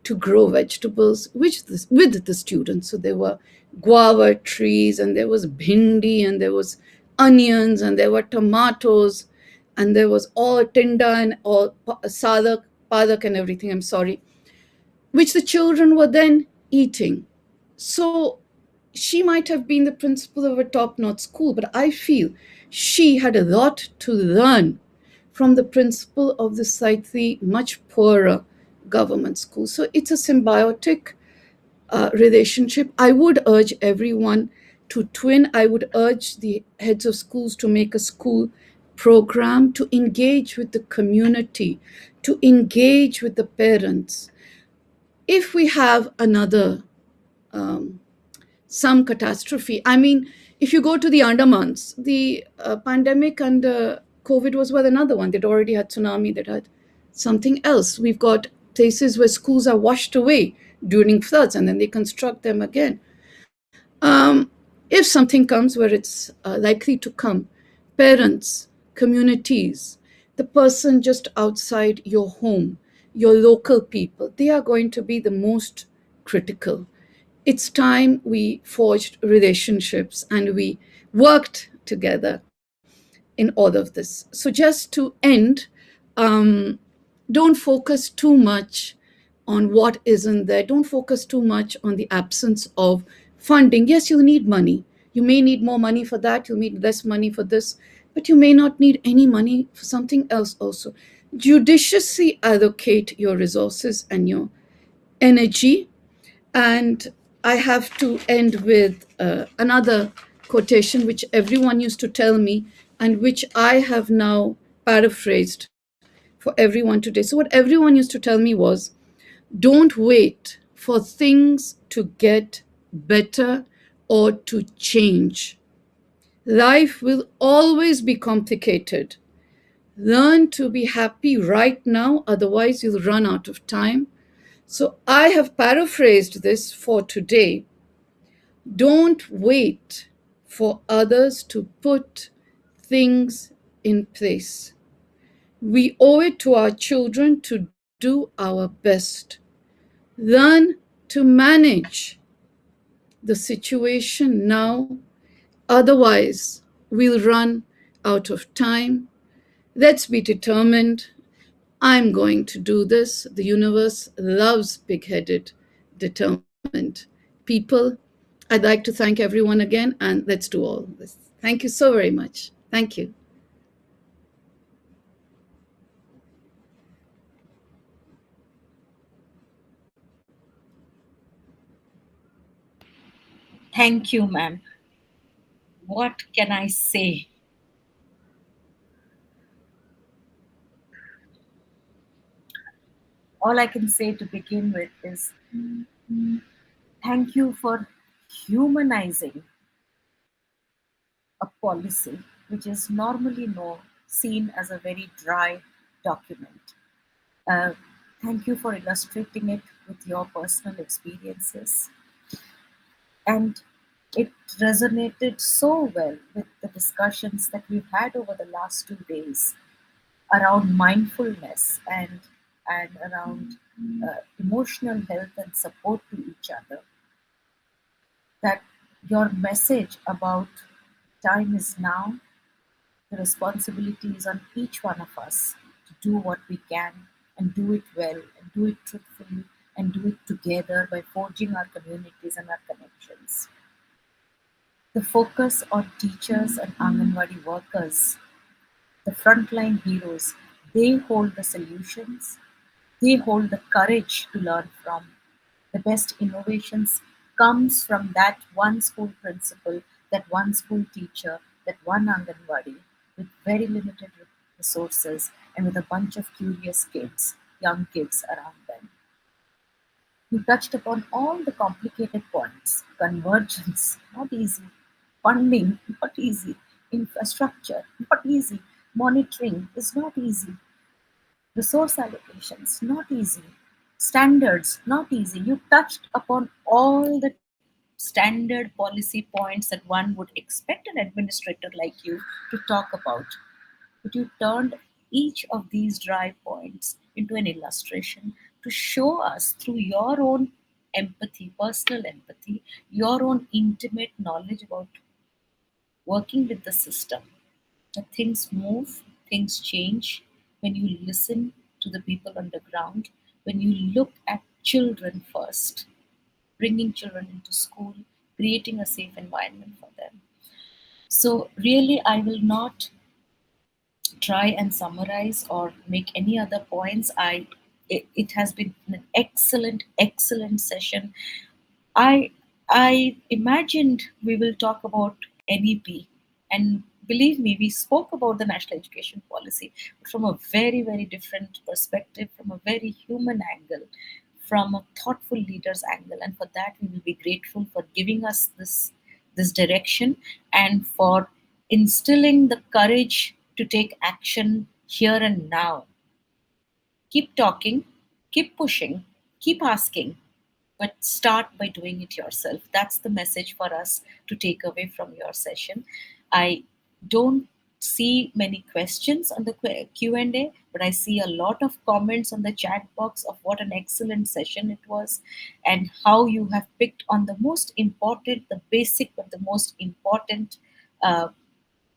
to grow vegetables with the students. So there were guava trees, and there was bhindi, and there was onions, and there were tomatoes, and there was all tinda and all palak and everything, which the children were then eating. So she might have been the principal of a top-notch school, but I feel she had a lot to learn from the principal of the slightly much poorer government school. So it's a symbiotic relationship. I would urge everyone to twin. I would urge the heads of schools to make a school program, to engage with the community, to engage with the parents. If we have another some catastrophe. I mean, if you go to the Andamans, the pandemic and COVID was well another one. They'd already had tsunami, they'd had something else. We've got places where schools are washed away during floods and then they construct them again. If something comes where it's likely to come, parents, communities, the person just outside your home, your local people, they are going to be the most critical. It's time we forged relationships and we worked together in all of this. So, just to end, um, don't focus too much on what isn't there. Don't focus too much on the absence of funding. Yes, you need money. You may need more money for that, you'll need less money for this, but you may not need any money for something else also. Judiciously allocate your resources and your energy. And I have to end with another quotation which everyone used to tell me and which I have now paraphrased for everyone today. So, what everyone used to tell me was, don't wait for things to get better or to change. Life will always be complicated. Learn to be happy right now, otherwise, you'll run out of time. So I have paraphrased this for today. Don't wait for others to put things in place. We owe it to our children to do our best. Learn to manage the situation now, otherwise, we'll run out of time. Let's be determined. I'm going to do this. The universe loves big headed, determined people. I'd like to thank everyone again, and let's do all this. Thank you so very much. Thank you. Thank you, ma'am. What can I say? All I can say to begin with is thank you for humanizing a policy which is normally seen as a very dry document. Uh, Thank you for illustrating it with your personal experiences. And it resonated so well with the discussions that we've had over the last 2 days around mindfulness and around emotional health and support to each other. That your message about time is now, the responsibility is on each one of us to do what we can and do it well and do it truthfully and do it together by forging our communities and our connections. The focus on teachers and Anganwadi workers, the frontline heroes, they hold the solutions, they hold the courage to learn from. The best innovations comes from that one school principal, that one school teacher, that one Anganwadi with very limited resources and with a bunch of curious kids, young kids around them. You touched upon all the complicated points. Convergence, not easy. Funding, not easy. Infrastructure, not easy. Monitoring is not easy. Resource allocations, not easy. Standards, not easy. You touched upon all the standard policy points that one would expect an administrator like you to talk about. But you turned each of these dry points into an illustration to show us through your own empathy, personal empathy, your own intimate knowledge about working with the system, that things move, things change when you listen to the people on the ground, when you look at children first, bringing children into school, creating a safe environment for them. So, really, I will not try and summarize or make any other points. It has been an excellent session. I imagined we will talk about NEP, and believe me, we spoke about the national education policy from a very different perspective, from a very human angle, from a thoughtful leader's angle. And for that, we will be grateful for giving us this direction and for instilling the courage to take action here and now. Keep talking, keep pushing, keep asking, but start by doing it yourself. That's the message for us to take away from your session. I don't see many questions on the Q&A, but I see a lot of comments on the chat box of what an excellent session it was and how you have picked on the most important, the basic, but the most important uh,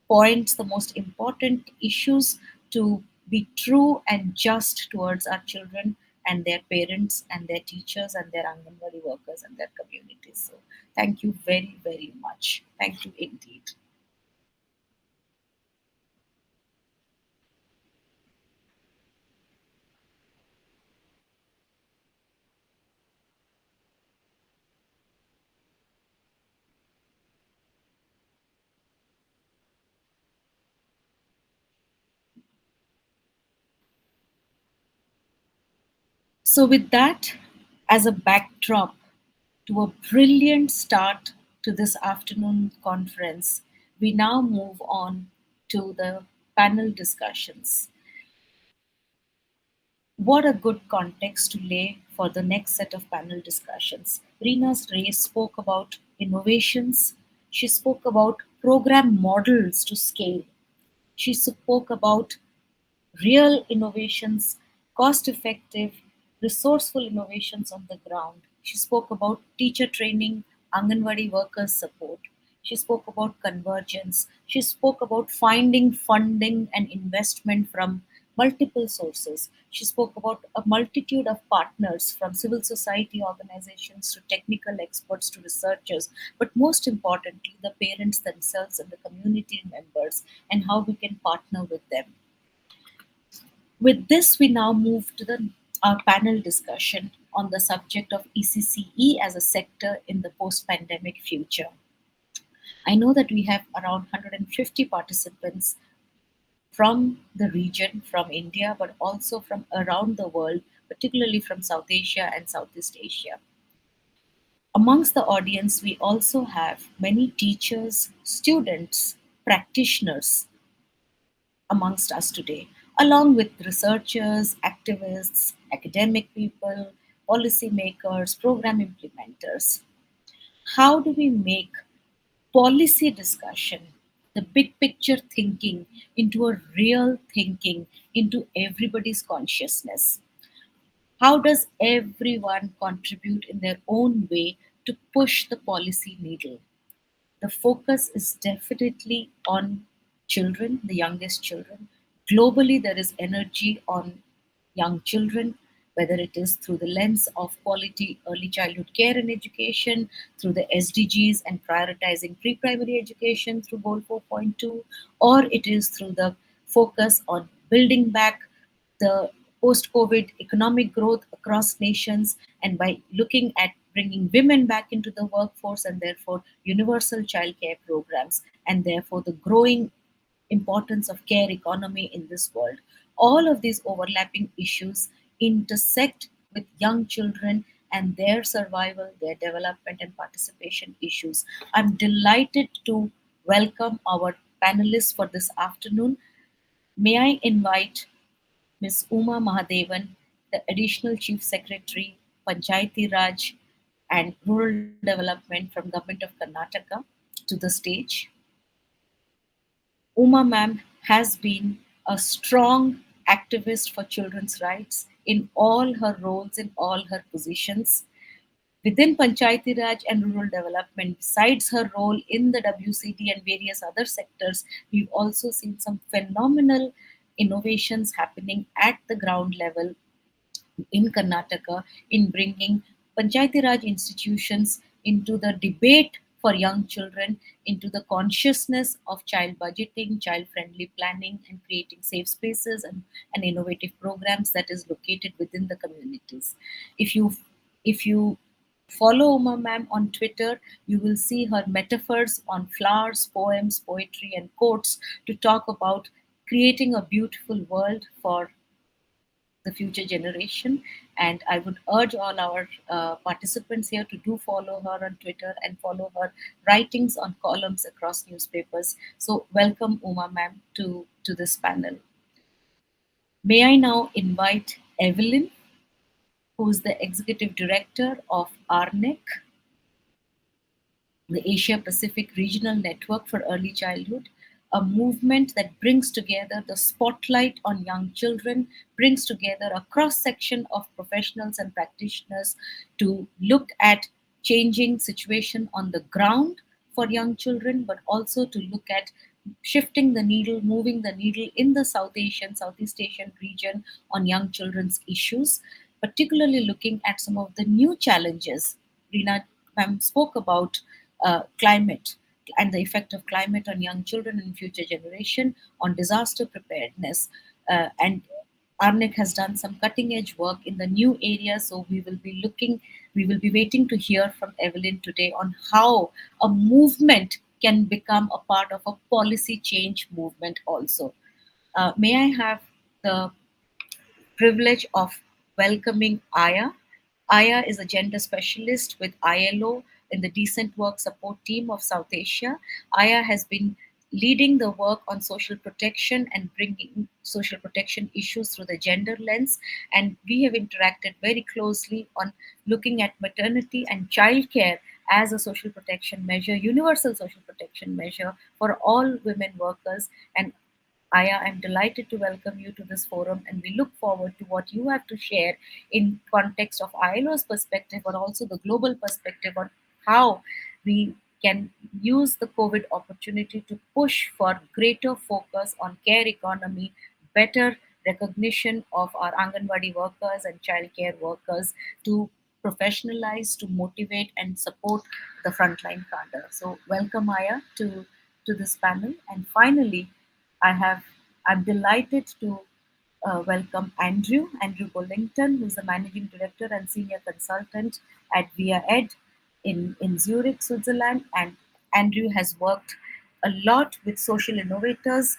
points, the most important issues to be true and just towards our children and their parents and their teachers and their Anganwadi workers and their communities. So thank you very, very much. Thank you indeed. So with that as a backdrop to a brilliant start to this afternoon conference, we now move on to the panel discussions. What a good context to lay for the next set of panel discussions. Reena Ray spoke about innovations. She spoke about program models to scale. She spoke about real innovations, cost effective, resourceful innovations on the ground. She spoke about teacher training, Anganwadi workers support. She spoke about convergence. She spoke about finding funding and investment from multiple sources. She spoke about a multitude of partners from civil society organizations to technical experts to researchers, but most importantly, the parents themselves and the community members and how we can partner with them. With this, we now move to our panel discussion on the subject of ECCE as a sector in the post-pandemic future. I know that we have around 150 participants from the region, from India, but also from around the world, particularly from South Asia and Southeast Asia. Amongst the audience, we also have many teachers, students, practitioners amongst us today, along with researchers, activists, academic people, policymakers, program implementers. How do we make policy discussion, the big picture thinking, into a real thinking, into everybody's consciousness? How does everyone contribute in their own way to push the policy needle? The focus is definitely on children, the youngest children. Globally, there is energy on young children, whether it is through the lens of quality early childhood care and education, through the SDGs and prioritizing pre primary education through Goal 4.2, or it is through the focus on building back the post COVID economic growth across nations, and by looking at bringing women back into the workforce and therefore universal childcare programs, and therefore the growing importance of care economy in this world. All of these overlapping issues intersect with young children and their survival, their development, and participation issues. I'm delighted to welcome our panelists for this afternoon. May I invite Ms. Uma Mahadevan, the Additional Chief Secretary, Panchayati Raj and Rural Development from Government of Karnataka, to the stage. Uma ma'am has been a strong activist for children's rights in all her roles, in all her positions. Within Panchayati Raj and rural development, besides her role in the WCD and various other sectors, we've also seen some phenomenal innovations happening at the ground level in Karnataka in bringing Panchayati Raj institutions into the debate for young children, into the consciousness of child budgeting, child friendly planning, and creating safe spaces and innovative programs that is located within the communities. If you follow Uma ma'am on Twitter, you will see her metaphors on flowers, poems, poetry, and quotes to talk about creating a beautiful world for the future generation. And I would urge all our participants here to do follow her on Twitter and follow her writings on columns across newspapers. So welcome, Uma ma'am, to this panel. May I now invite Evelyn, who is the Executive Director of ARNEC, the Asia Pacific Regional Network for Early Childhood, a movement that brings together the spotlight on young children, brings together a cross section of professionals and practitioners to look at changing situation on the ground for young children, but also to look at shifting the needle, moving the needle in the Southeast Asian region on young children's issues, particularly looking at some of the new challenges. Reena ma'am spoke about climate and the effect of climate on young children and future generation, on disaster preparedness. And ARNEC has done some cutting edge work in the new area. So we will be waiting to hear from Evelyn today on how a movement can become a part of a policy change movement also. May I have the privilege of welcoming Aya. Aya is a gender specialist with ILO in the Decent Work Support Team of South Asia. Aya has been leading the work on social protection and bringing social protection issues through the gender lens. And we have interacted very closely on looking at maternity and childcare as a social protection measure, universal social protection measure for all women workers. And Aya, I'm delighted to welcome you to this forum, and we look forward to what you have to share in context of ILO's perspective, but also the global perspective on how we can use the COVID opportunity to push for greater focus on care economy, better recognition of our Anganwadi workers and childcare workers, to professionalize, to motivate and support the frontline cadre. So welcome, Aya, to this panel. And finally, I'm delighted to welcome Andrew Burlington, who's the Managing Director and Senior Consultant at Via Ed in Zurich, Switzerland. And Andrew has worked a lot with social innovators,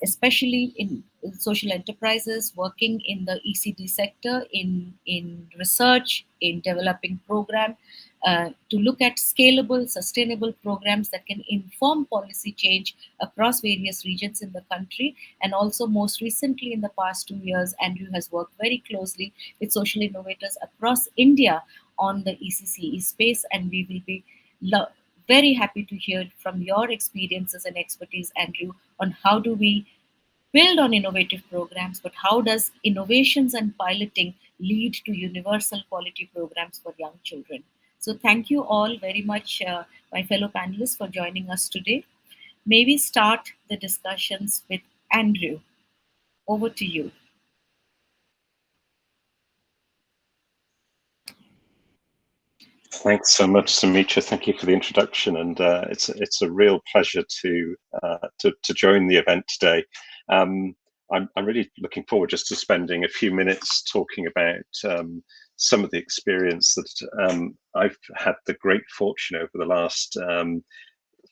especially in social enterprises, working in the ECD sector, in research, in developing program, to look at scalable, sustainable programs that can inform policy change across various regions in the country. And also most recently in the past 2 years, Andrew has worked very closely with social innovators across India on the ECCE space, and we will be very happy to hear from your experiences and expertise, Andrew, on how do we build on innovative programs, but how does innovations and piloting lead to universal quality programs for young children? So thank you all very much, my fellow panelists, for joining us today. May we start the discussions with Andrew. Over to you. Thanks so much, Sumitra. Thank you for the introduction, and it's a real pleasure to join the event today. I'm really looking forward just to spending a few minutes talking about some of the experience that I've had the great fortune over the last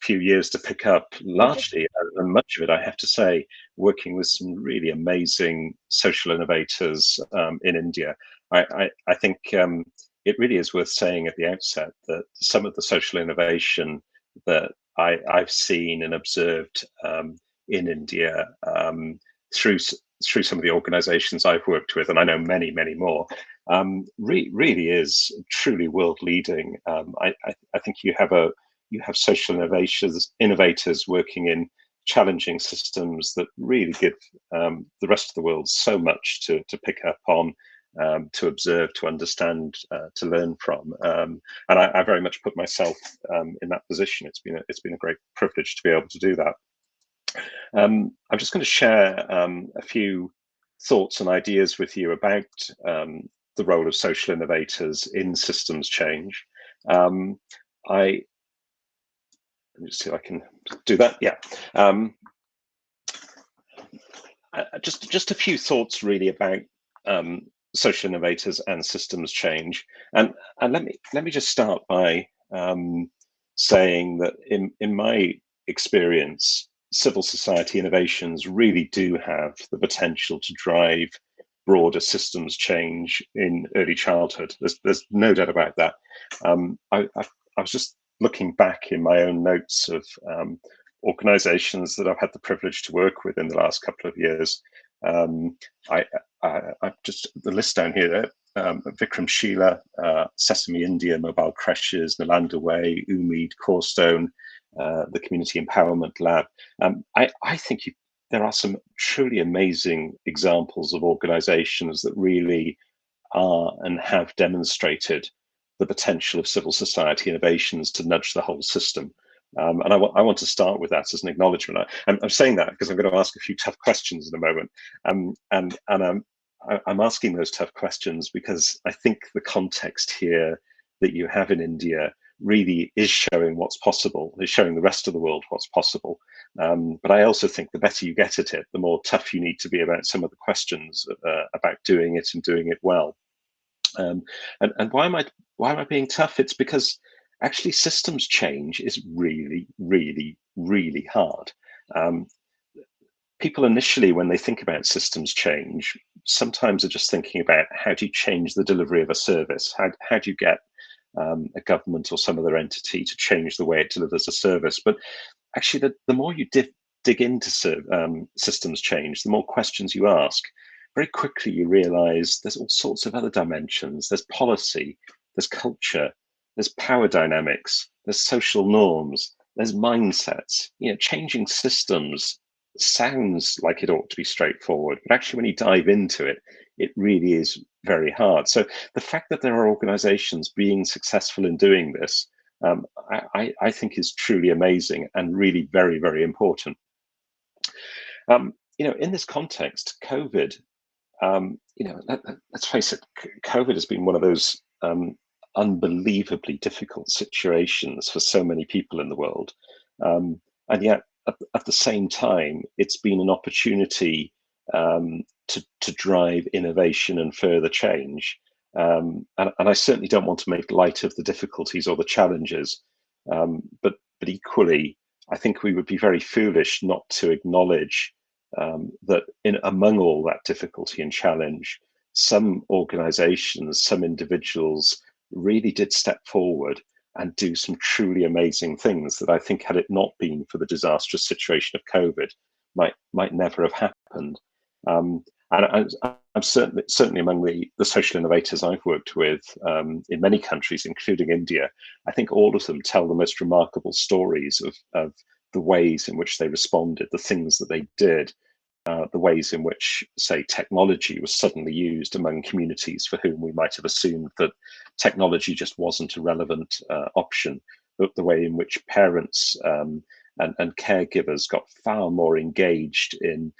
few years to pick up, largely, and much of it, I have to say, working with some really amazing social innovators in India. I think it really is worth saying at the outset that some of the social innovation that I've seen and observed in India through some of the organizations I've worked with, and I know many, many more, really is truly world leading. I think you have social innovators working in challenging systems that really give the rest of the world so much to pick up on, to observe, to understand, to learn from. And I very much put myself in that position. It's been a great privilege to be able to do that. I'm just going to share a few thoughts and ideas with you about the role of social innovators in systems change. Let me just see if I can do that. Yeah. Just a few thoughts really about social innovators and systems change. And let me just start by saying that in my experience, civil society innovations really do have the potential to drive broader systems change in early childhood. There's no doubt about that. I was just looking back in my own notes of organisations that I've had the privilege to work with in the last couple of years. I've just the list down here. Vikramshila, Sesame India, Mobile Creches, Nalanda Way, Umeed, Corestone, the Community Empowerment Lab. I think there are some truly amazing examples of organisations that really are and have demonstrated the potential of civil society innovations to nudge the whole system. And I want to start with that as an acknowledgement. I'm saying that because I'm going to ask a few tough questions in a moment. I'm asking those tough questions because I think the context here that you have in India really is showing what's possible, is showing the rest of the world what's possible. But I also think the better you get at it, the more tough you need to be about some of the questions about doing it and doing it well. And why am I being tough? It's because actually systems change is really, really, really hard. People initially, when they think about systems change, sometimes are just thinking about how do you change the delivery of a service? How do you get a government or some other entity to change the way it delivers a service? But actually, the more you dig into systems change, the more questions you ask. Very quickly, you realize there's all sorts of other dimensions. There's policy, there's culture, there's power dynamics, there's social norms, there's mindsets. Changing systems sounds like it ought to be straightforward, but actually when you dive into it, it really is very hard. So the fact that there are organizations being successful in doing this, I think is truly amazing and really very, very important. In this context, COVID, let's face it, COVID has been one of those unbelievably difficult situations for so many people in the world. And yet, at the same time, it's been an opportunity to drive innovation and further change. And I certainly don't want to make light of the difficulties or the challenges, but equally, I think we would be very foolish not to acknowledge that among all that difficulty and challenge, some organizations, some individuals really did step forward and do some truly amazing things that I think, had it not been for the disastrous situation of COVID, might never have happened. And I'm certainly among the social innovators I've worked with in many countries, including India. I think all of them tell the most remarkable stories of the ways in which they responded, the things that they did, the ways in which, say, technology was suddenly used among communities for whom we might have assumed that technology just wasn't a relevant option, the way in which parents and caregivers got far more engaged in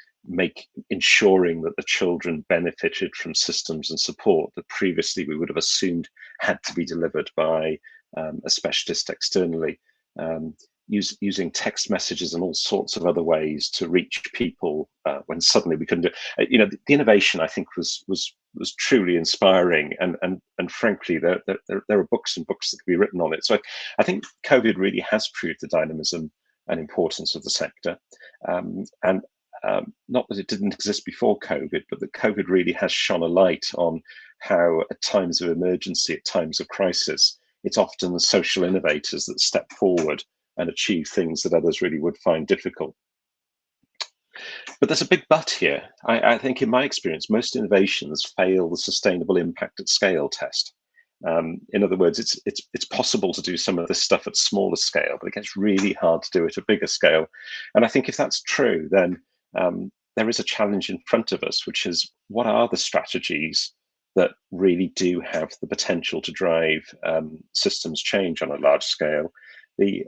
ensuring that the children benefited from systems and support that previously we would have assumed had to be delivered by a specialist externally. Using text messages and all sorts of other ways to reach people when suddenly we couldn't do it. The innovation, I think, was truly inspiring, and frankly, there are books and books that can be written on it. So I think COVID really has proved the dynamism and importance of the sector, and not that it didn't exist before COVID, but that COVID really has shone a light on how, at times of emergency, at times of crisis, it's often the social innovators that step forward and achieve things that others really would find difficult. But there's a big but here. I think, in my experience, most innovations fail the sustainable impact at scale test. In other words, it's possible to do some of this stuff at smaller scale, but it gets really hard to do it at bigger scale. And I think if that's true, then there is a challenge in front of us, which is, what are the strategies that really do have the potential to drive systems change on a large scale? The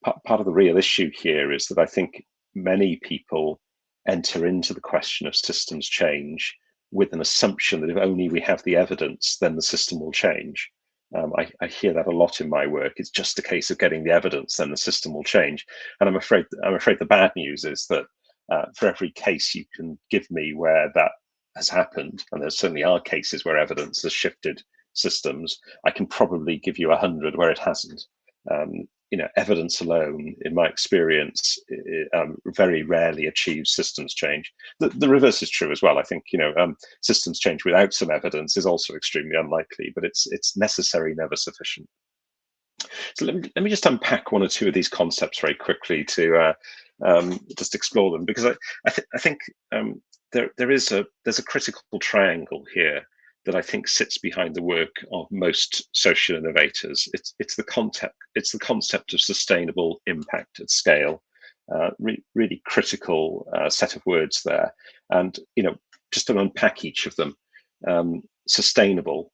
part of the real issue here is that I think many people enter into the question of systems change with an assumption that if only we have the evidence, then the system will change. I hear that a lot in my work. It's just a case of getting the evidence, then the system will change. And I'm afraid the bad news is that for every case you can give me where that has happened, and there certainly are cases where evidence has shifted systems, I can probably give you 100 where it hasn't. evidence alone, in my experience, very rarely achieves systems change. The reverse is true as well. I think systems change without some evidence is also extremely unlikely, but it's necessary, never sufficient. So let me just unpack one or two of these concepts very quickly to just explore them, because I think there's a critical triangle here that I think sits behind the work of most social innovators. It's the concept of sustainable impact at scale. Really critical set of words there, and just to unpack each of them. Sustainable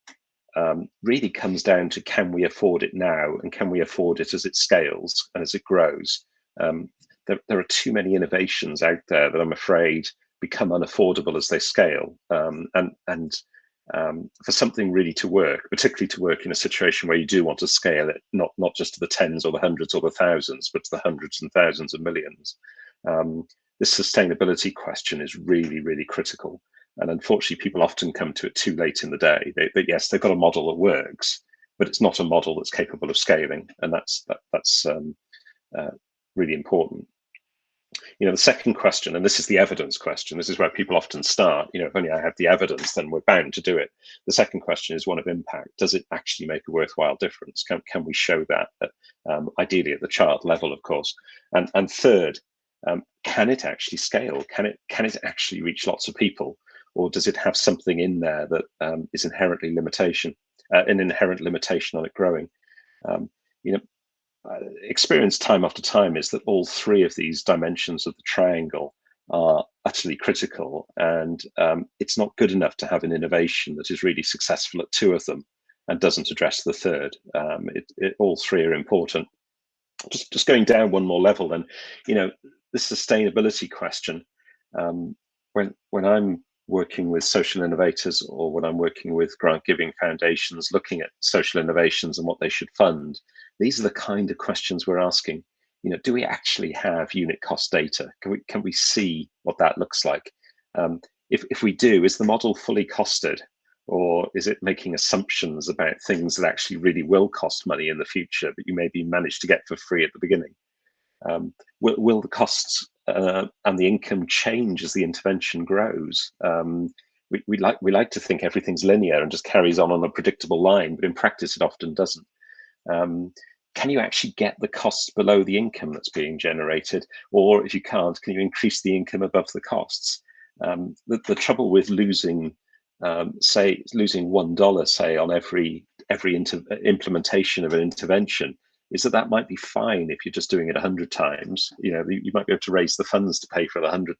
really comes down to, can we afford it now, and can we afford it as it scales and as it grows? There are too many innovations out there that I'm afraid become unaffordable as they scale, and for something really to work, particularly to work in a situation where you do want to scale it, not just to the tens or the hundreds or the thousands, but to the hundreds and thousands of millions. This sustainability question is really, really critical. And unfortunately, people often come to it too late in the day. Yes, they've got a model that works, but it's not a model that's capable of scaling, and that's really important. The second question, and this is the evidence question, this is where people often start, if only I have the evidence, then we're bound to do it. The second question is one of impact. Does it actually make a worthwhile difference? Can we show that, ideally at the child level, of course? And third, can it actually scale? Can it actually reach lots of people? Or does it have something in there that is inherently an inherent limitation on it growing? Experience time after time is that all three of these dimensions of the triangle are utterly critical, and it's not good enough to have an innovation that is really successful at two of them and doesn't address the third. All three are important. Just going down one more level, then, the sustainability question. When I'm working with social innovators, or when I'm working with grant-giving foundations looking at social innovations and what they should fund, these are the kind of questions we're asking. Do we actually have unit cost data? Can we see what that looks like? If we do, is the model fully costed, or is it making assumptions about things that actually really will cost money in the future, but you maybe manage to get for free at the beginning? Will the costs and the income change as the intervention grows? We like to think everything's linear and just carries on a predictable line, but in practice it often doesn't. Can you actually get the costs below the income that's being generated? Or if you can't, can you increase the income above the costs? The trouble with losing $1, say, on every implementation of an intervention is that might be fine if you're just doing it 100 times. You might be able to raise the funds to pay for the $100.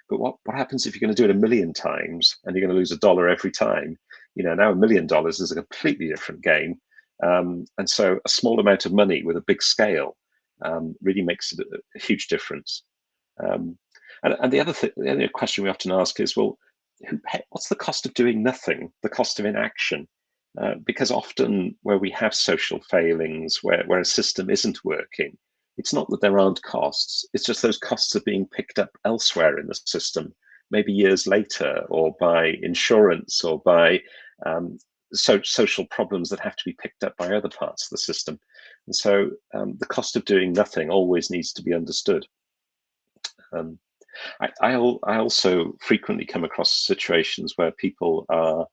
But what happens if you're going to do it 1 million times and you're going to lose $1 every time? Now $1 million is a completely different game. And so a small amount of money with a big scale really makes a huge difference. And the other question we often ask is, well, what's the cost of doing nothing? The cost of inaction? Because often where we have social failings, where a system isn't working, it's not that there aren't costs, it's just those costs are being picked up elsewhere in the system, maybe years later, or by insurance, or by social problems that have to be picked up by other parts of the system. And so the cost of doing nothing always needs to be understood. I also frequently come across situations where people are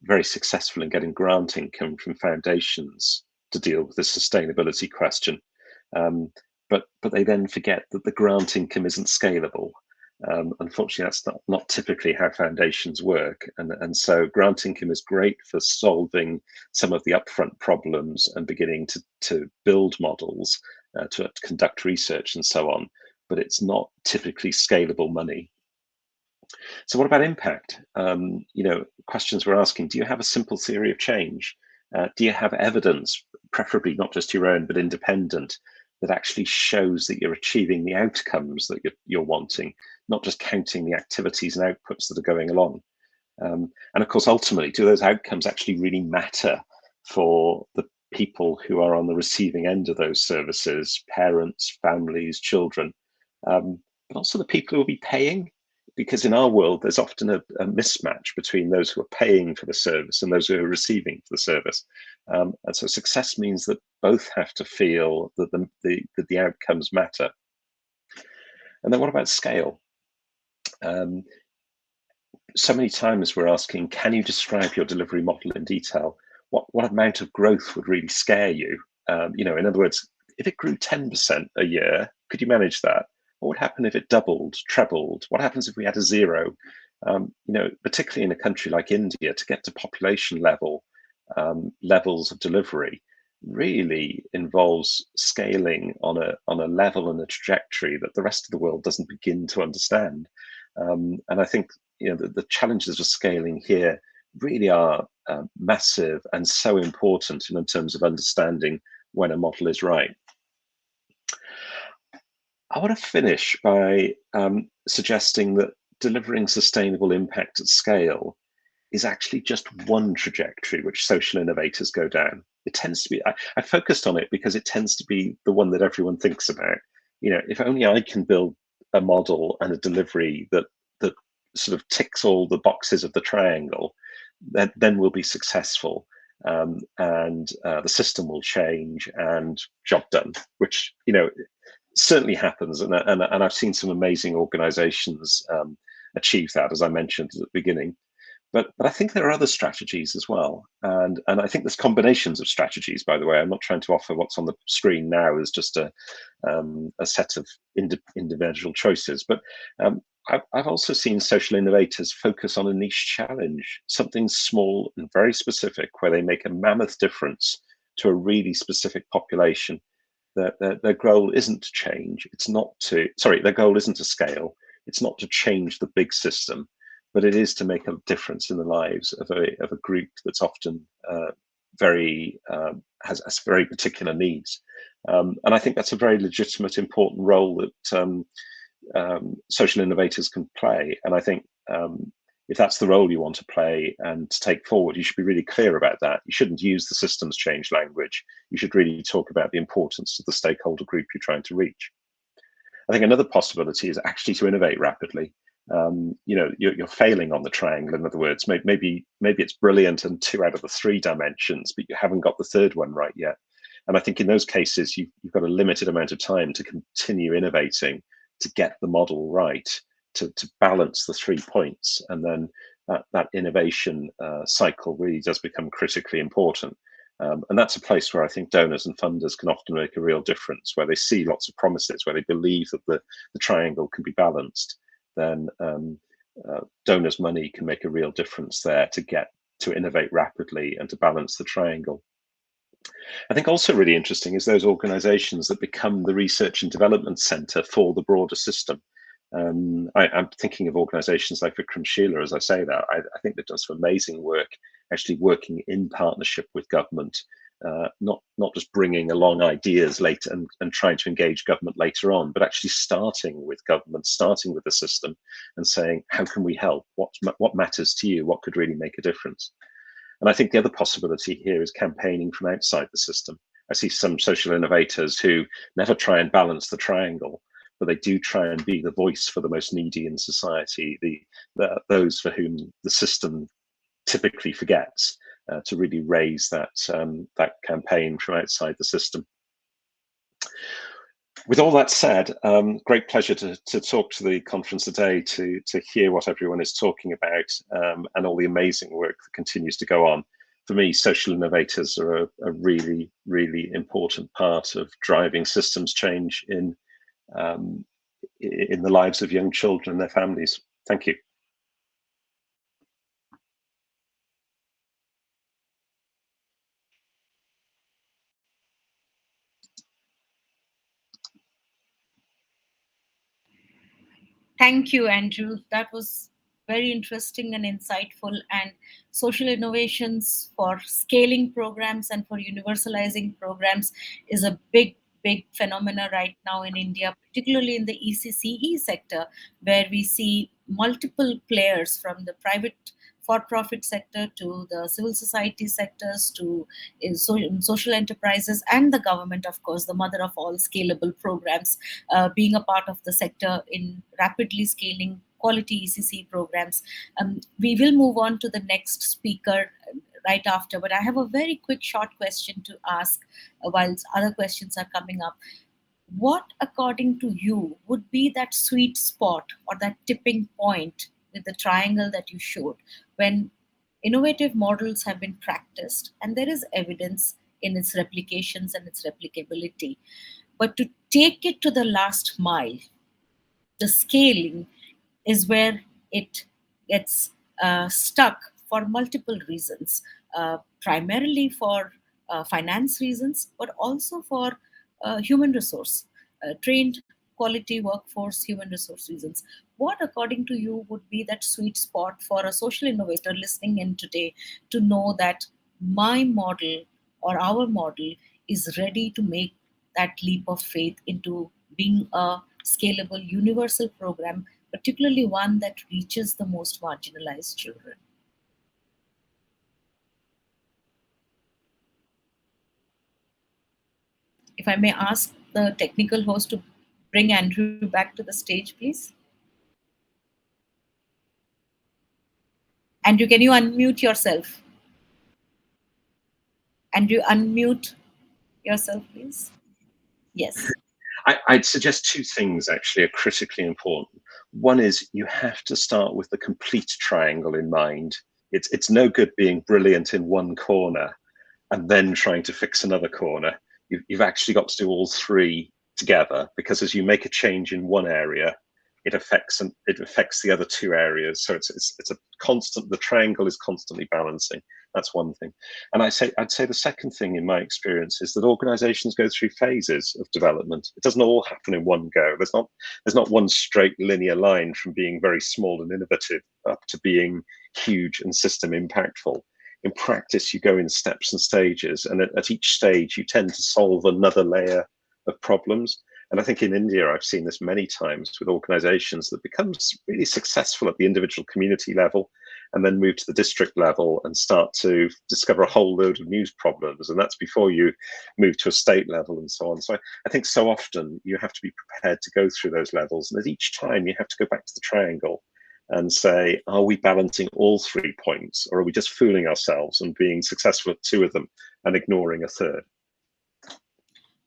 very successful in getting grant income from foundations to deal with the sustainability question, but they then forget that the grant income isn't scalable. Unfortunately, that's not typically how foundations work, and so grant income is great for solving some of the upfront problems and beginning to build models, to conduct research and so on, but it's not typically scalable money. So what about impact? Questions we're asking: do you have a simple theory of change? Do you have evidence, preferably not just your own, but independent, that actually shows that you're achieving the outcomes that you're wanting, not just counting the activities and outputs that are going along? And of course, ultimately, do those outcomes actually really matter for the people who are on the receiving end of those services, parents, families, children, but also the people who will be paying? because in our world, there's often a mismatch between those who are paying for the service and those who are receiving the service. And so success means that both have to feel that the outcomes matter. And then what about scale? So many times we're asking, can you describe your delivery model in detail? What amount of growth would really scare you? In other words, if it grew 10% a year, could you manage that? What would happen if it doubled, trebled? What happens if we had a zero? Particularly in a country like India, to get to population level levels of delivery really involves scaling on a level and a trajectory that the rest of the world doesn't begin to understand. And I think the challenges of scaling here really are massive and so important in terms of understanding when a model is right. I want to finish by suggesting that delivering sustainable impact at scale is actually just one trajectory which social innovators go down. It tends to be, I focused on it because it tends to be the one that everyone thinks about. If only I can build a model and a delivery that sort of ticks all the boxes of the triangle, then we'll be successful. And the system will change and job done, which certainly happens, and I've seen some amazing organizations achieve that, as I mentioned at the beginning. But I think there are other strategies as well, and I think there's combinations of strategies. By the way, I'm not trying to offer what's on the screen now as just a set of individual choices, but I've also seen social innovators focus on a niche challenge, something small and very specific, where they make a mammoth difference to a really specific population. Their goal isn't to change. Their goal isn't to scale. It's not to change the big system, but it is to make a difference in the lives of a group that's often has very particular needs. And I think that's a very legitimate, important role that social innovators can play. And I think if that's the role you want to play and to take forward, you should be really clear about that. You shouldn't use the systems change language. You should really talk about the importance of the stakeholder group you're trying to reach. I think another possibility is actually to innovate rapidly. You're failing on the triangle. In other words, maybe it's brilliant in 2 out of the 3 dimensions, but you haven't got the third one right yet. And I think in those cases, you've got a limited amount of time to continue innovating, to get the model right, to balance the 3 points. And then that innovation cycle really does become critically important. And that's a place where I think donors and funders can often make a real difference, where they see lots of promises, where they believe that the triangle can be balanced. Then donors' money can make a real difference there to innovate rapidly and to balance the triangle. I think also really interesting is those organizations that become the research and development center for the broader system. I'm thinking of organizations like Vikramshila, as I say that. I think they've done some amazing work, actually working in partnership with government, not just bringing along ideas later and trying to engage government later on, but actually starting with government, starting with the system and saying, how can we help? What matters to you? What could really make a difference? And I think the other possibility here is campaigning from outside the system. I see some social innovators who never try and balance the triangle, but they do try and be the voice for the most needy in society, those for whom the system typically forgets, to really raise that campaign from outside the system. With all that said, great pleasure to talk to the conference today, to hear what everyone is talking about, and all the amazing work that continues to go on. For me, social innovators are a really, really important part of driving systems change in the lives of young children and their families. Thank you. Thank you, Andrew. That was very interesting and insightful. And social innovations for scaling programs and for universalizing programs is a big phenomena right now in India, particularly in the ECCE sector, where we see multiple players from the private for-profit sector to the civil society sectors to social enterprises and the government, of course, the mother of all scalable programs, being a part of the sector in rapidly scaling quality ECC programs. We will move on to the next speaker right after, but I have a very quick short question to ask while other questions are coming up. What, according to you, would be that sweet spot or that tipping point with the triangle that you showed when innovative models have been practiced and there is evidence in its replications and its replicability? But to take it to the last mile, the scaling is where it gets stuck for multiple reasons, primarily for finance reasons, but also for human resource, trained quality workforce, human resource reasons. What, according to you, would be that sweet spot for a social innovator listening in today to know that my model or our model is ready to make that leap of faith into being a scalable universal program, particularly one that reaches the most marginalized children? If I may ask the technical host to bring Andrew back to the stage, please. Andrew, can you unmute yourself? Andrew, unmute yourself, please. Yes. I'd suggest two things actually are critically important. One is you have to start with the complete triangle in mind. It's no good being brilliant in one corner and then trying to fix another corner. You've actually got to do all three together, because as you make a change in one area, it affects the other two areas. So it's a constant. The triangle is constantly balancing. That's one thing. And I'd say the second thing in my experience is that organizations go through phases of development. It doesn't all happen in one go. There's not one straight linear line from being very small and innovative up to being huge and system impactful. In practice, you go in steps and stages, and at each stage, you tend to solve another layer of problems. And I think in India, I've seen this many times with organizations that becomes really successful at the individual community level and then move to the district level and start to discover a whole load of new problems. And that's before you move to a state level and so on. So I think so often you have to be prepared to go through those levels. And at each time, you have to go back to the triangle and say, are we balancing all 3 points, or are we just fooling ourselves and being successful at 2 of them and ignoring a third?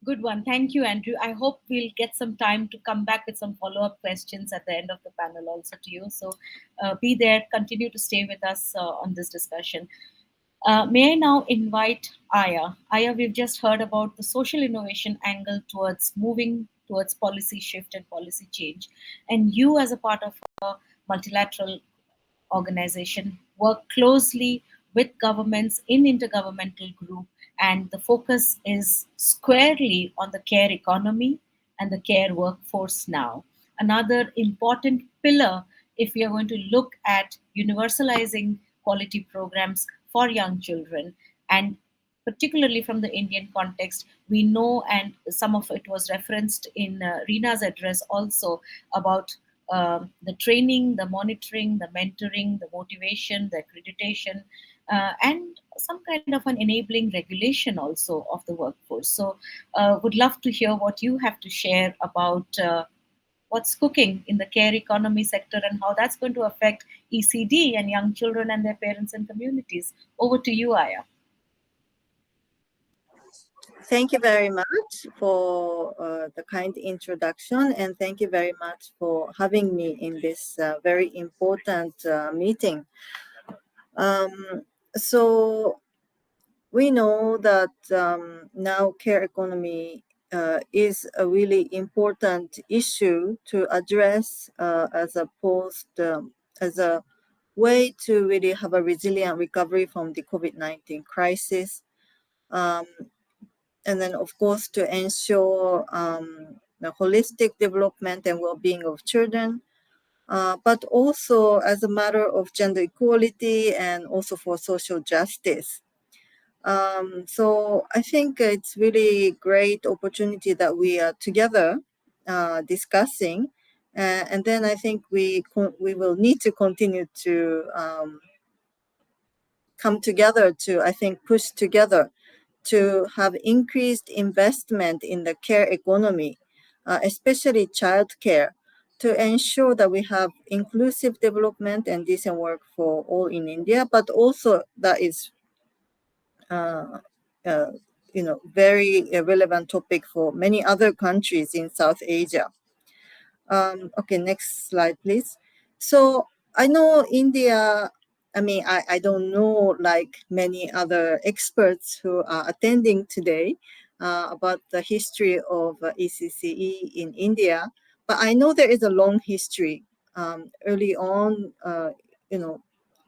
Good one. Thank you, Andrew. I hope we'll get some time to come back with some follow-up questions at the end of the panel also to you. So be there, continue to stay with us on this discussion. May I now invite Aya? Aya, we've just heard about the social innovation angle towards moving towards policy shift and policy change. And you, as a part of a multilateral organization, work closely with governments in intergovernmental group, and the focus is squarely on the care economy and the care workforce now. Another important pillar, if we are going to look at universalizing quality programs for young children, and particularly from the Indian context, we know, and some of it was referenced in Reena's address also, about the training, the monitoring, the mentoring, the motivation, the accreditation, and some kind of an enabling regulation also of the workforce. So would love to hear what you have to share about what's cooking in the care economy sector and how that's going to affect ECD and young children and their parents and communities. Over to you, Aya. Thank you very much for the kind introduction, and thank you very much for having me in this very important meeting. So we know that now care economy is a really important issue to address as a way to really have a resilient recovery from the COVID-19 crisis. And then, of course, to ensure the holistic development and well-being of children, but also as a matter of gender equality and also for social justice. So I think it's really great opportunity that we are together discussing, and then I think we will need to continue to come together to, I think, push together to have increased investment in the care economy, especially childcare, to ensure that we have inclusive development and decent work for all in India, but also that is, very relevant topic for many other countries in South Asia. Okay, next slide, please. So I know India, I don't know like many other experts who are attending today about the history of ECCE in India, but I know there is a long history. Early on,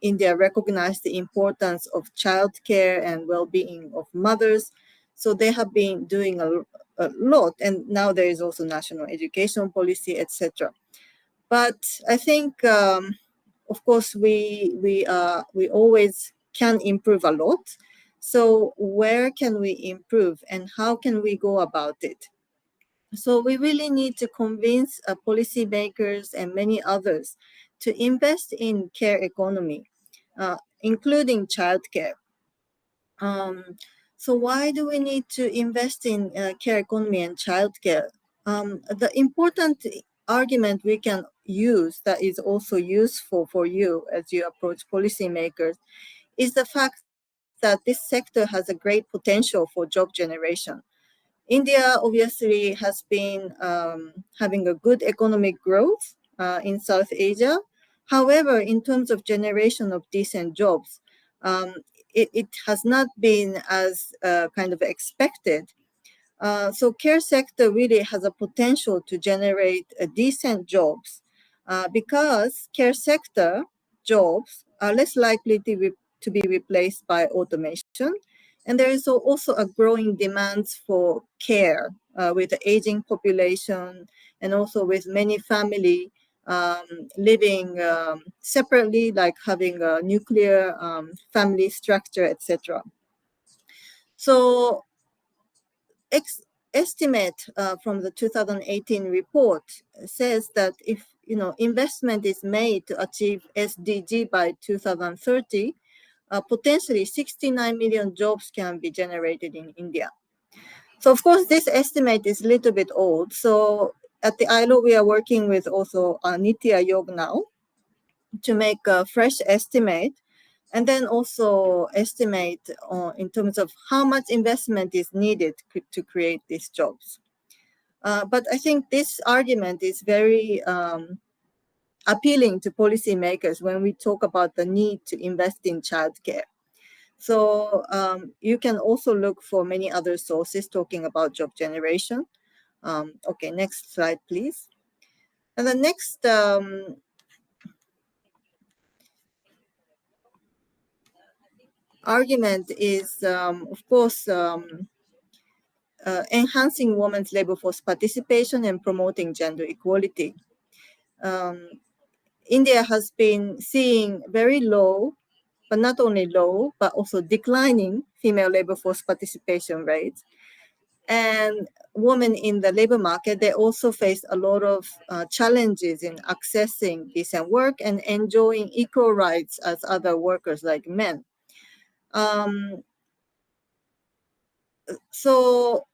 India recognized the importance of childcare and well-being of mothers. So they have been doing a lot, and now there is also national education policy, etc. But I think, of course, we always can improve a lot. So where can we improve, and how can we go about it? So we really need to convince policymakers and many others to invest in care economy, including childcare. So why do we need to invest in care economy and childcare? The important argument we can use that is also useful for you as you approach policymakers is the fact that this sector has a great potential for job generation. India obviously has been having a good economic growth in South Asia. However, in terms of generation of decent jobs, it has not been as kind of expected. So care sector really has a potential to generate decent jobs because care sector jobs are less likely to be replaced by automation. And there is also a growing demand for care with the aging population and also with many family living separately, like having a nuclear family structure, etc. So estimate from the 2018 report says that if investment is made to achieve SDG by 2030, potentially 69 million jobs can be generated in India. So of course, this estimate is a little bit old. So at the ILO, we are working with also Niti Aayog now to make a fresh estimate, and then also estimate in terms of how much investment is needed to create these jobs. But I think this argument is very appealing to policymakers when we talk about the need to invest in childcare. So you can also look for many other sources talking about job generation. Okay, next slide, please. And the next argument is, of course, enhancing women's labor force participation and promoting gender equality. India has been seeing very low, but not only low, but also declining female labor force participation rates. And women in the labor market, they also face a lot of challenges in accessing decent work and enjoying equal rights as other workers like men. So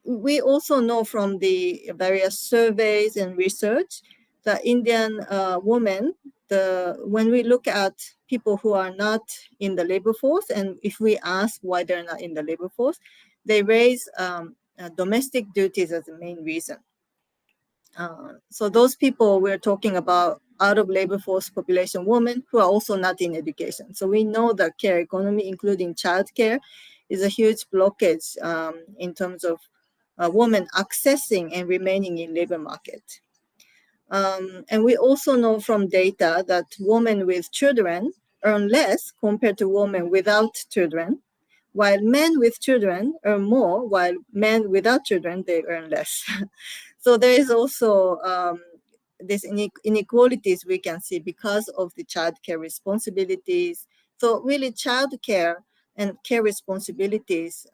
we also know from the various surveys and research that Indian women, when we look at people who are not in the labor force, and if we ask why they're not in the labor force, they raise domestic duties as the main reason. So those people we're talking about out of labor force population women who are also not in education. So we know that care economy, including childcare, is a huge blockage in terms of women accessing and remaining in labor market. And we also know from data that women with children earn less compared to women without children, while men with children earn more, while men without children, they earn less. So there is also these inequalities we can see because of the childcare responsibilities. So really childcare and care responsibilities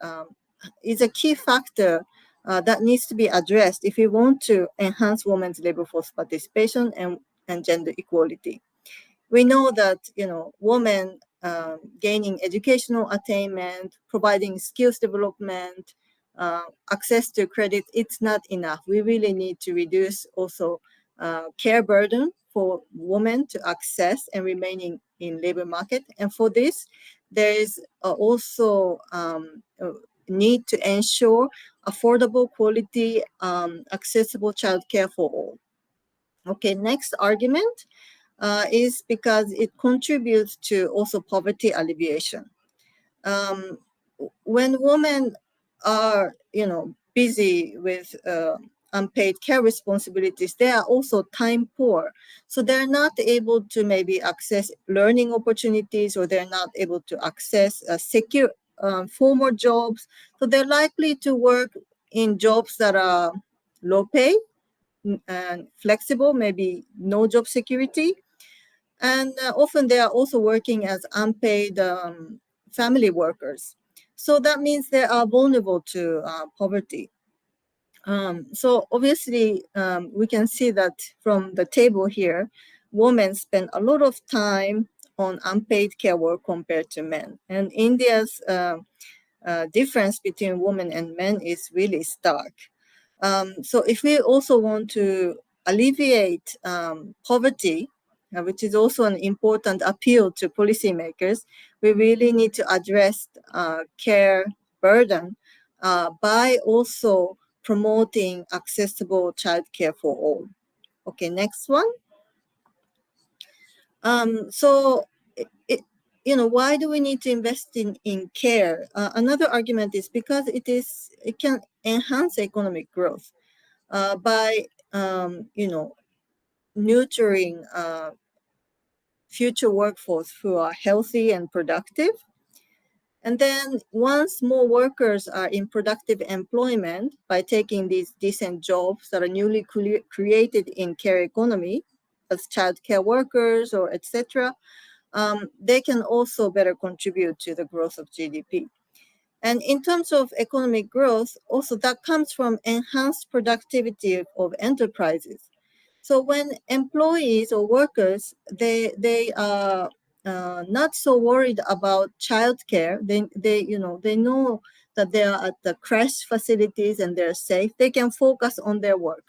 is a key factor that needs to be addressed if we want to enhance women's labor force participation and gender equality. We know that women gaining educational attainment, providing skills development, access to credit, it's not enough. We really need to reduce also care burden for women to access and remaining in labor market. And for this, there is also need to ensure affordable, quality, accessible childcare for all. Okay, next argument is because it contributes to also poverty alleviation. When women are, busy with unpaid care responsibilities, they are also time poor. So they're not able to maybe access learning opportunities, or they're not able to access secure formal jobs. So they're likely to work in jobs that are low pay and flexible, maybe no job security. And often they are also working as unpaid family workers. So that means they are vulnerable to poverty. So obviously, we can see that from the table here, women spend a lot of time on unpaid care work compared to men. And India's difference between women and men is really stark. So if we also want to alleviate poverty, which is also an important appeal to policymakers, we really need to address care burden by also promoting accessible childcare for all. Okay, next one. So, why do we need to invest in care? Another argument is because it can enhance economic growth by nurturing future workforce who are healthy and productive. And then once more workers are in productive employment by taking these decent jobs that are newly created in care economy as childcare workers or etc., they can also better contribute to the growth of GDP. And in terms of economic growth, also that comes from enhanced productivity of enterprises. So when employees or workers, they are not so worried about childcare. They know that they are at the crash facilities and they're safe. They can focus on their work.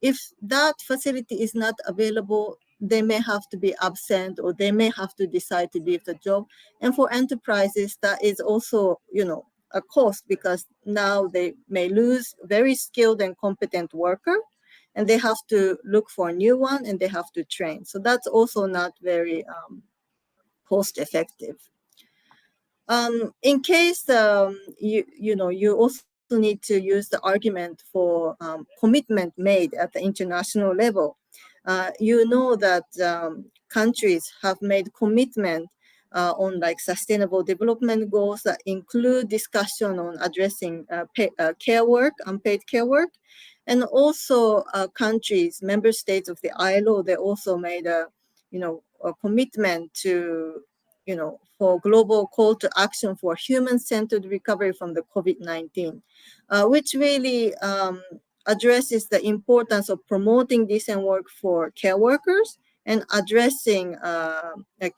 If that facility is not available, they may have to be absent, or they may have to decide to leave the job. And for enterprises, that is also, a cost, because now they may lose very skilled and competent worker, and they have to look for a new one, and they have to train. So that's also not very cost effective. In case you also need to use the argument for commitment made at the international level. You know that countries have made commitment on like sustainable development goals that include discussion on addressing care work, unpaid care work. And also countries, member states of the ILO, they also made a commitment to, for global call to action for human-centered recovery from the COVID-19, which really addresses the importance of promoting decent work for care workers and addressing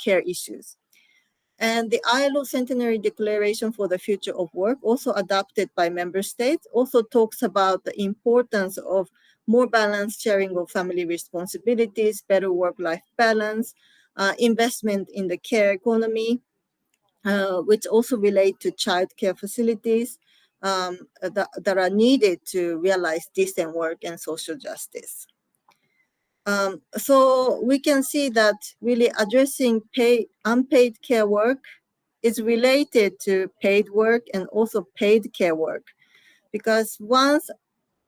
care issues. And the ILO Centenary Declaration for the Future of Work, also adopted by member states, also talks about the importance of more balanced sharing of family responsibilities, better work-life balance, investment in the care economy, which also relate to childcare facilities that are needed to realize decent work and social justice. So we can see that really addressing unpaid care work is related to paid work and also paid care work, because once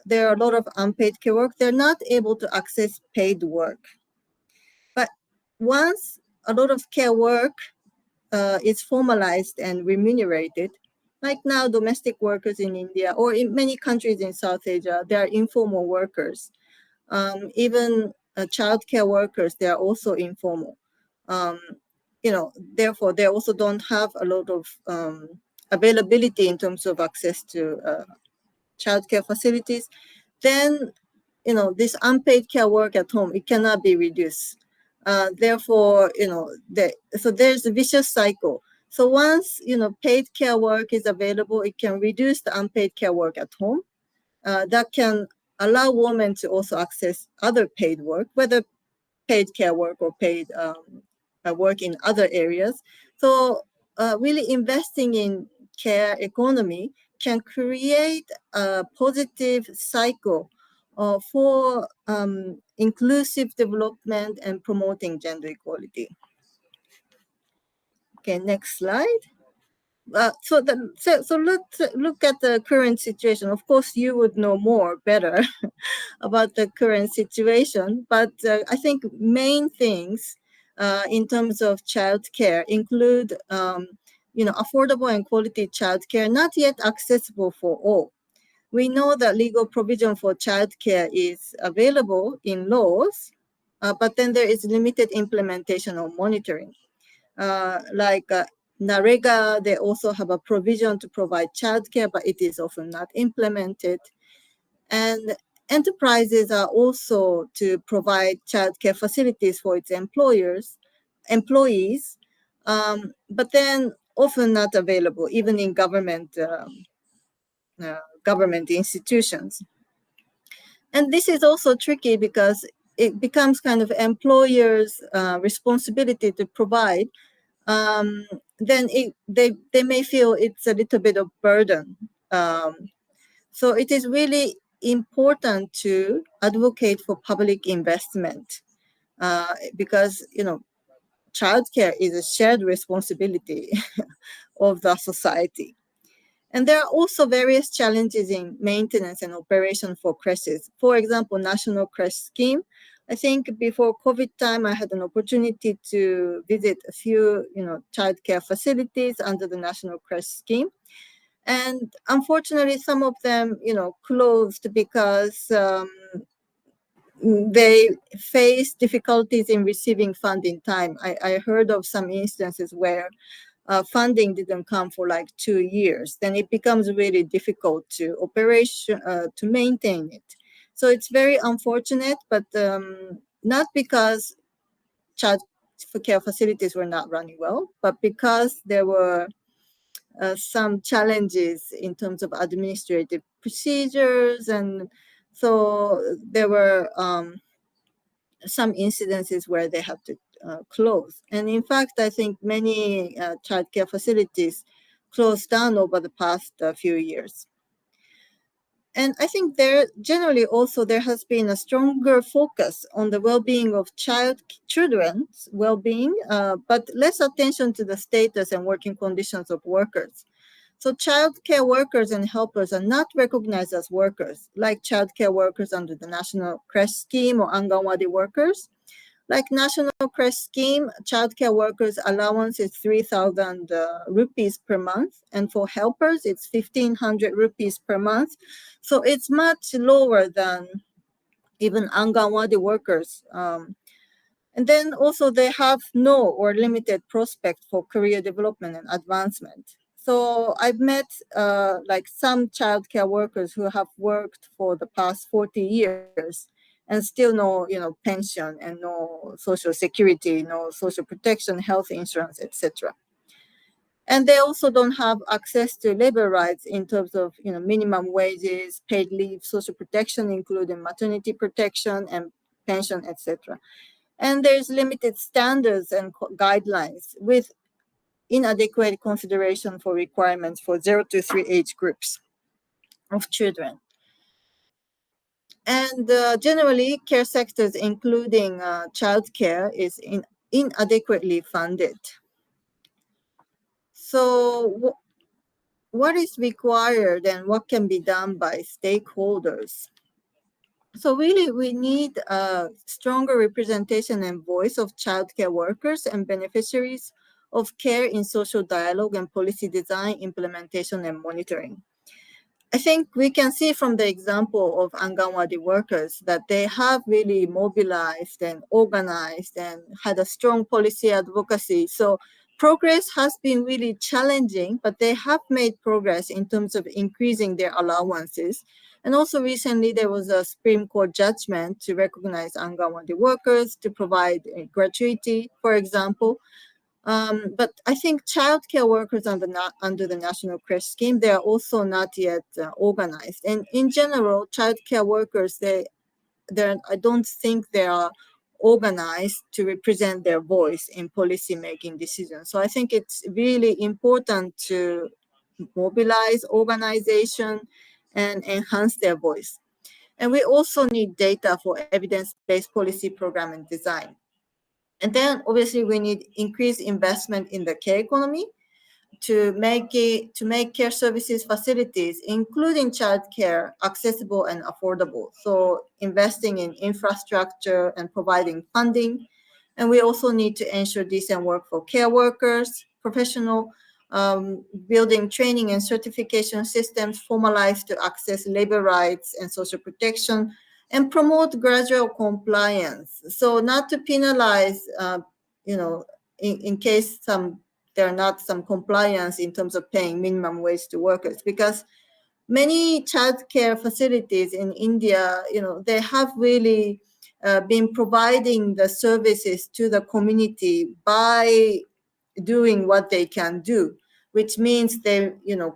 there are a lot of unpaid care work, they're not able to access paid work. But once a lot of care work is formalized and remunerated, like now domestic workers in India or in many countries in South Asia, they are informal workers. Even childcare workers, they are also informal. Therefore, they also don't have a lot of availability in terms of access to childcare facilities. Then, this unpaid care work at home, it cannot be reduced. Therefore, so there's a vicious cycle. So once, paid care work is available, it can reduce the unpaid care work at home. That can allow women to also access other paid work, whether paid care work or paid work in other areas. So really investing in care economy can create a positive cycle for inclusive development and promoting gender equality. Okay, next slide. So let's look at the current situation. Of course, you would know more better about the current situation, but I think main things in terms of childcare include, affordable and quality childcare, not yet accessible for all. We know that legal provision for childcare is available in laws, but then there is limited implementation or monitoring. Like NAREGA, they also have a provision to provide childcare, but it is often not implemented. And enterprises are also to provide childcare facilities for its employees, but then often not available, even in government institutions. And this is also tricky because it becomes kind of employers' responsibility to provide. Then they may feel it's a little bit of burden. So it is really important to advocate for public investment because, childcare is a shared responsibility of the society. And there are also various challenges in maintenance and operation for creches. For example, National Creche Scheme. I think before COVID time, I had an opportunity to visit a few, childcare facilities under the National Creche Scheme. And unfortunately, some of them, closed because they face difficulties in receiving funding time. I heard of some instances where funding didn't come for like 2 years. Then it becomes really difficult to maintain it. So it's very unfortunate, but not because child care facilities were not running well, but because there were some challenges in terms of administrative procedures. And so there were some incidences where they had to close. And in fact, I think many child care facilities closed down over the past few years. And I think there has been a stronger focus on the well-being of children's well-being, but less attention to the status and working conditions of workers. So child care workers and helpers are not recognized as workers, like child care workers under the National Creche Scheme or Anganwadi workers. Like National Creche Scheme, child care workers' allowance is 3,000 rupees per month, and for helpers, it's 1,500 rupees per month. So it's much lower than even Anganwadi workers. And then also they have no or limited prospect for career development and advancement. So I've met like some childcare workers who have worked for the past 40 years and still no, pension and no social security, no social protection, health insurance, etc. And they also don't have access to labor rights in terms of, minimum wages, paid leave, social protection, including maternity protection and pension, etc. And there's limited standards and guidelines with inadequate consideration for requirements for 0 to 3 age groups of children. And generally, care sectors, including childcare, is inadequately funded. So what is required and what can be done by stakeholders? So really, we need a stronger representation and voice of childcare workers and beneficiaries of care in social dialogue and policy design, implementation, and monitoring. I think we can see from the example of Anganwadi workers that they have really mobilized and organized and had a strong policy advocacy. So progress has been really challenging, but they have made progress in terms of increasing their allowances. And also recently there was a Supreme Court judgment to recognize Anganwadi workers, to provide gratuity, for example. But I think childcare workers under the National Creche Scheme, they are also not yet organized. And in general, childcare workers, I don't think they are organized to represent their voice in policy making decisions. So I think it's really important to mobilize organization and enhance their voice. And we also need data for evidence-based policy program and design. And then obviously we need increased investment in the care economy to make care services facilities, including childcare, accessible and affordable. So investing in infrastructure and providing funding. And we also need to ensure decent work for care workers, professional, building training and certification systems formalized to access labor rights and social protection, and promote gradual compliance. So not to penalize, in case there are not some compliance in terms of paying minimum wage to workers, because many childcare facilities in India, they have really been providing the services to the community by doing what they can do, which means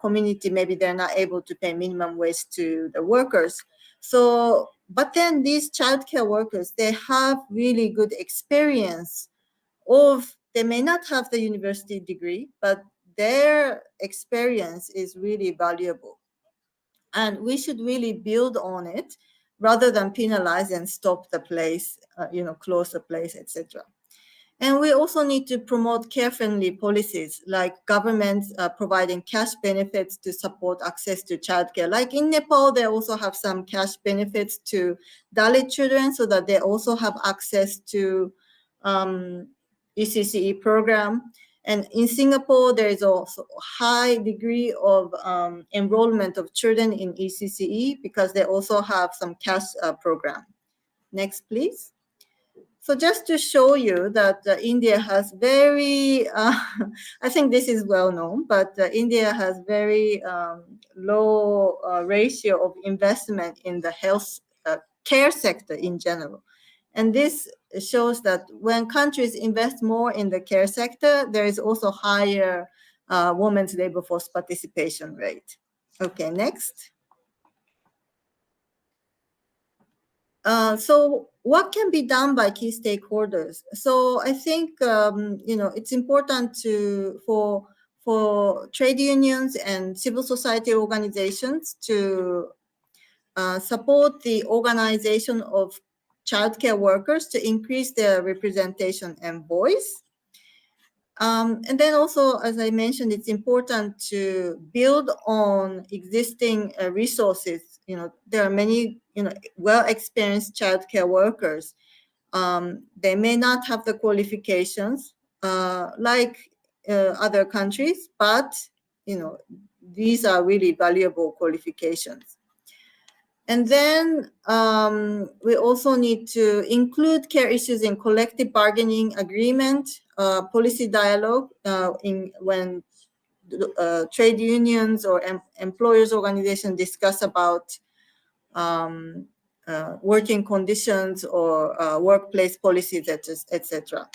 community, maybe they're not able to pay minimum wage to the workers. So, but then these childcare workers, they have really good experience they may not have the university degree, but their experience is really valuable. And we should really build on it rather than penalize and stop the place, close the place, etc. And we also need to promote care-friendly policies, like governments providing cash benefits to support access to childcare. Like in Nepal, they also have some cash benefits to Dalit children so that they also have access to ECCE program. And in Singapore, there is also a high degree of enrollment of children in ECCE because they also have some cash program. Next, please. So just to show you that India has very, I think this is well known, but India has very low ratio of investment in the health care sector in general. And this shows that when countries invest more in the care sector, there is also higher women's labor force participation rate. Okay, next. So what can be done by key stakeholders? So I think it's important for trade unions and civil society organizations to support the organization of childcare workers to increase their representation and voice. And then also, as I mentioned, it's important to build on existing resources. There are many, well-experienced childcare workers. They may not have the qualifications like other countries, but, these are really valuable qualifications. And then we also need to include care issues in collective bargaining agreement, policy dialogue when trade unions or employers organizations discuss about working conditions or workplace policies, etc.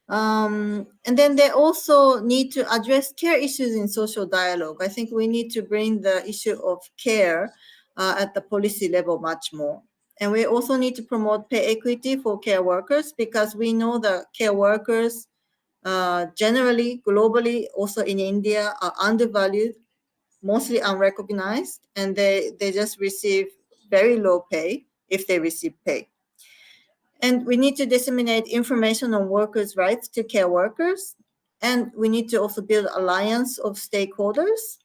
And then they also need to address care issues in social dialogue. I think we need to bring the issue of care at the policy level much more. And we also need to promote pay equity for care workers, because we know that care workers generally, globally, also in India, are undervalued, mostly unrecognized, and they just receive very low pay if they receive pay. And we need to disseminate information on workers' rights to care workers. And we need to also build alliance of stakeholders.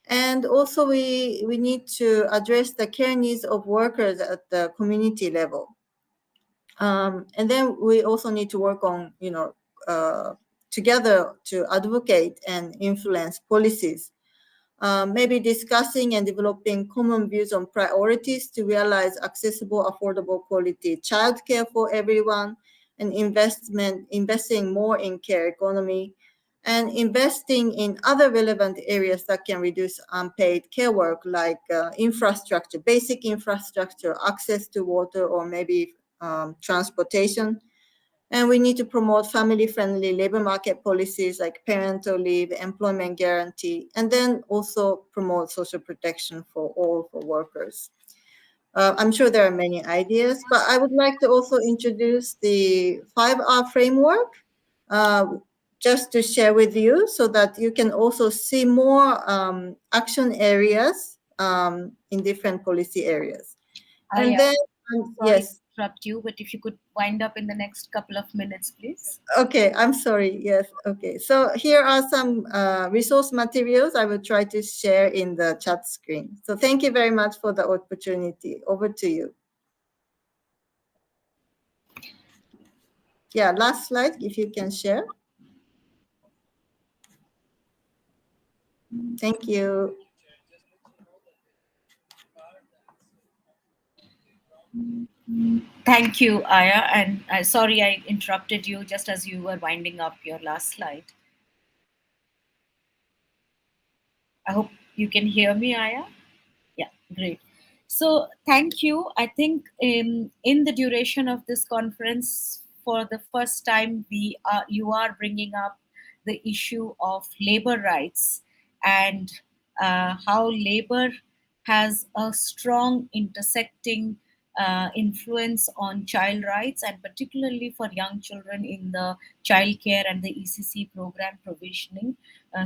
And also we need to address the care needs of workers at the community level. And then we also need to work on, together to advocate and influence policies. Maybe discussing and developing common views on priorities to realize accessible, affordable, quality childcare for everyone, and investing more in care economy, and investing in other relevant areas that can reduce unpaid care work, like infrastructure, basic infrastructure, access to water, or maybe transportation. And we need to promote family-friendly labor market policies like parental leave, employment guarantee, and then also promote social protection for all for workers. I'm sure there are many ideas, but I would like to also introduce the 5R framework just to share with you so that you can also see more action areas in different policy areas. And then, sorry yes. to interrupt you, but if you could wind up in the next couple of minutes, please. Okay, I'm sorry. Yes, okay. So here are some resource materials I will try to share in the chat screen. So thank you very much for the opportunity. Over to you. Yeah, last slide, if you can share. Thank you. Thank you, Aya. And sorry I interrupted you just as you were winding up your last slide. I hope you can hear me, Aya. Yeah, great. So thank you. I think in the duration of this conference, for the first time, you are bringing up the issue of labor rights and how labor has a strong intersecting influence on child rights, and particularly for young children in the childcare and the ECC program provisioning.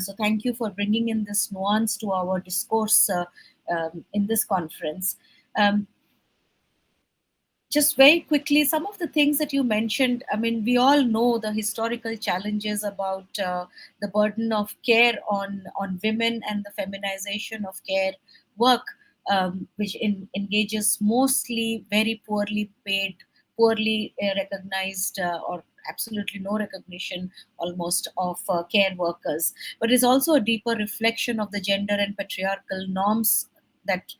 So thank you for bringing in this nuance to our discourse in this conference. Just very quickly, some of the things that you mentioned, I mean, we all know the historical challenges about the burden of care on women and the feminization of care work, which engages mostly very poorly paid, poorly recognized, or absolutely no recognition almost of care workers. But it's also a deeper reflection of the gender and patriarchal norms that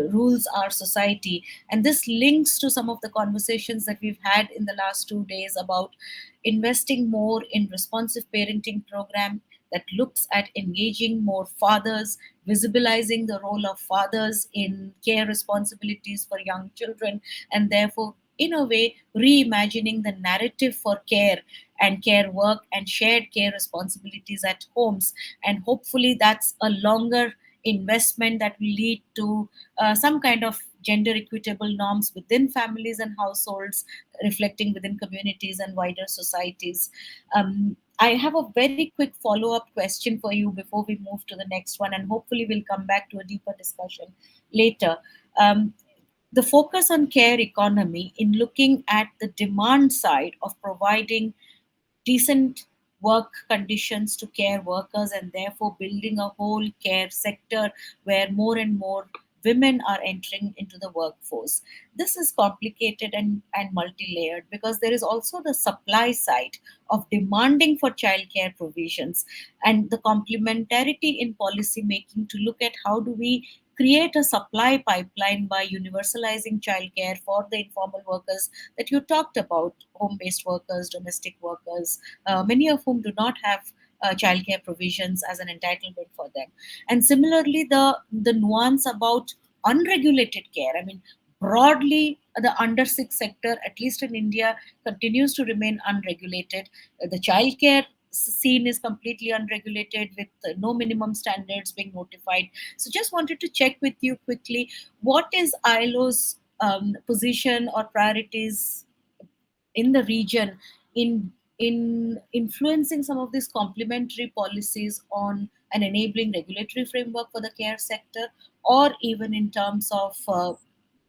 rules our society. And this links to some of the conversations that we've had in the last 2 days about investing more in responsive parenting program that looks at engaging more fathers, visibilizing the role of fathers in care responsibilities for young children, and therefore in a way reimagining the narrative for care and care work and shared care responsibilities at homes. And hopefully that's a longer investment that will lead to some kind of gender equitable norms within families and households, reflecting within communities and wider societies. I have a very quick follow up question for you before we move to the next one, and hopefully we'll come back to a deeper discussion later. The focus on care economy in looking at the demand side of providing decent work conditions to care workers, and therefore building a whole care sector where more and more women are entering into the workforce. This is complicated and multi-layered because there is also the supply side of demanding for childcare provisions and the complementarity in policy making to look at how do we create a supply pipeline by universalizing childcare for the informal workers that you talked about, home-based workers, domestic workers, many of whom do not have childcare provisions as an entitlement for them. And similarly, the nuance about unregulated care. I mean, broadly, the under six sector, at least in India, continues to remain unregulated. The childcare scene is completely unregulated with no minimum standards being notified. So, just wanted to check with you quickly, what is ILO's position or priorities in the region in influencing some of these complementary policies on an enabling regulatory framework for the care sector, or even in terms of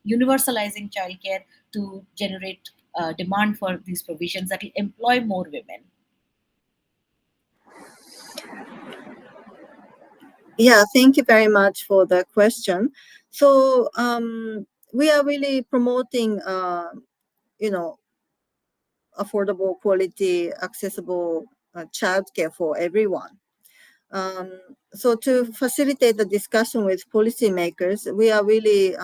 universalizing childcare to generate demand for these provisions that will employ more women? Yeah, thank you very much for the question. So we are really promoting, affordable, quality, accessible childcare for everyone. So to facilitate the discussion with policymakers, we are really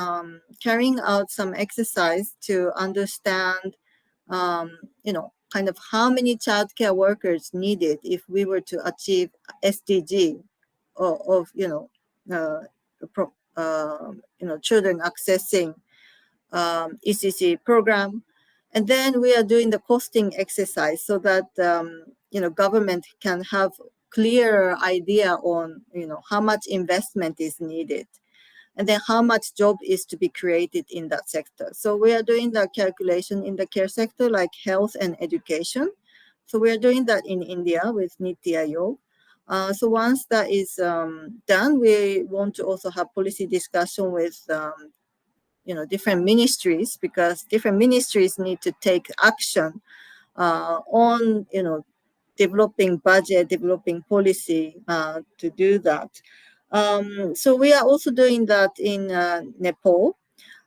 carrying out some exercise to understand, kind of how many childcare workers needed if we were to achieve SDG of children accessing ECC program. And then we are doing the costing exercise so that government can have clear idea on how much investment is needed, and then how much job is to be created in that sector. So we are doing the calculation in the care sector, like health and education. So we are doing that in India with Niti Aayog. So once that is done, we want to also have policy discussion with different ministries, because different ministries need to take action on developing budget, developing policy to do that. So we are also doing that in Nepal,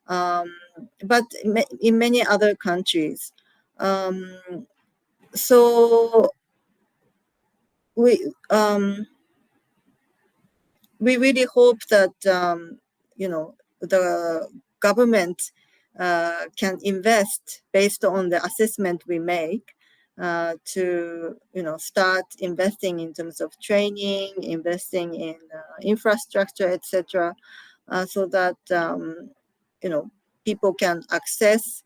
but in many other countries. So we really hope that the government can invest based on the assessment we make to start investing in terms of training, investing in infrastructure, etc., so that people can access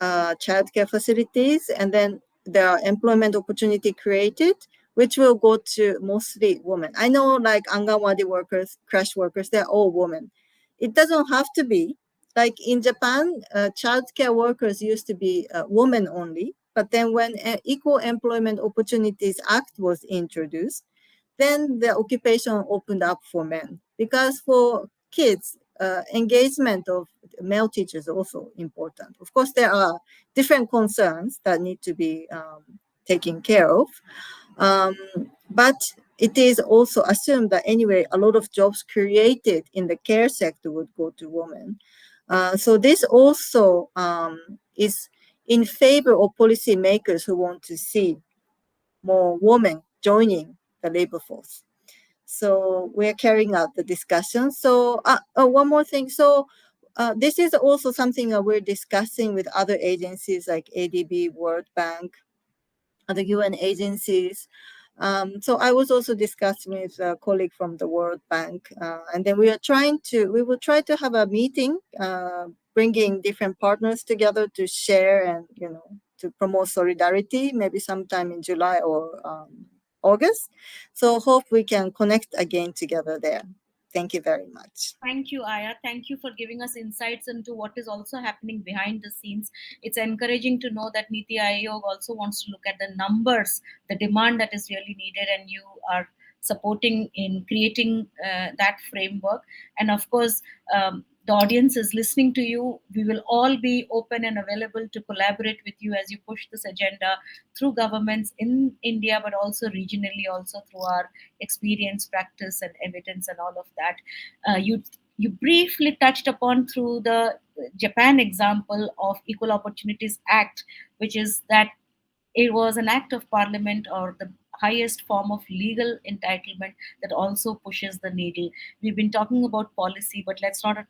childcare facilities, and then there are employment opportunity created, which will go to mostly women. I know, like Anganwadi workers, crash workers, they're all women. It doesn't have to be. Like in Japan, childcare workers used to be women only. But then when Equal Employment Opportunities Act was introduced, then the occupation opened up for men. Because for kids, engagement of male teachers is also important. Of course, there are different concerns that need to be taken care of. But it is also assumed that anyway, a lot of jobs created in the care sector would go to women. So this also is in favor of policymakers who want to see more women joining the labor force. So we're carrying out the discussion. So one more thing. So this is also something that we're discussing with other agencies like ADB, World Bank, other UN agencies. So I was also discussing with a colleague from the World Bank, and then we will try to have a meeting, bringing different partners together to share and to promote solidarity, maybe sometime in July or August. So hope we can connect again together there. Thank you very much. Thank you, Aya. Thank you for giving us insights into what is also happening behind the scenes. It's encouraging to know that Niti Aayog also wants to look at the numbers, the demand that is really needed, and you are supporting in creating that framework. And of course, the audience is listening to you. We will all be open and available to collaborate with you as you push this agenda through governments in India, but also regionally, also through our experience, practice, and evidence, and all of that. You briefly touched upon through the Japan example of Equal Opportunities Act, which is that it was an act of parliament, or the highest form of legal entitlement, that also pushes the needle. We've been talking about policy, but let's not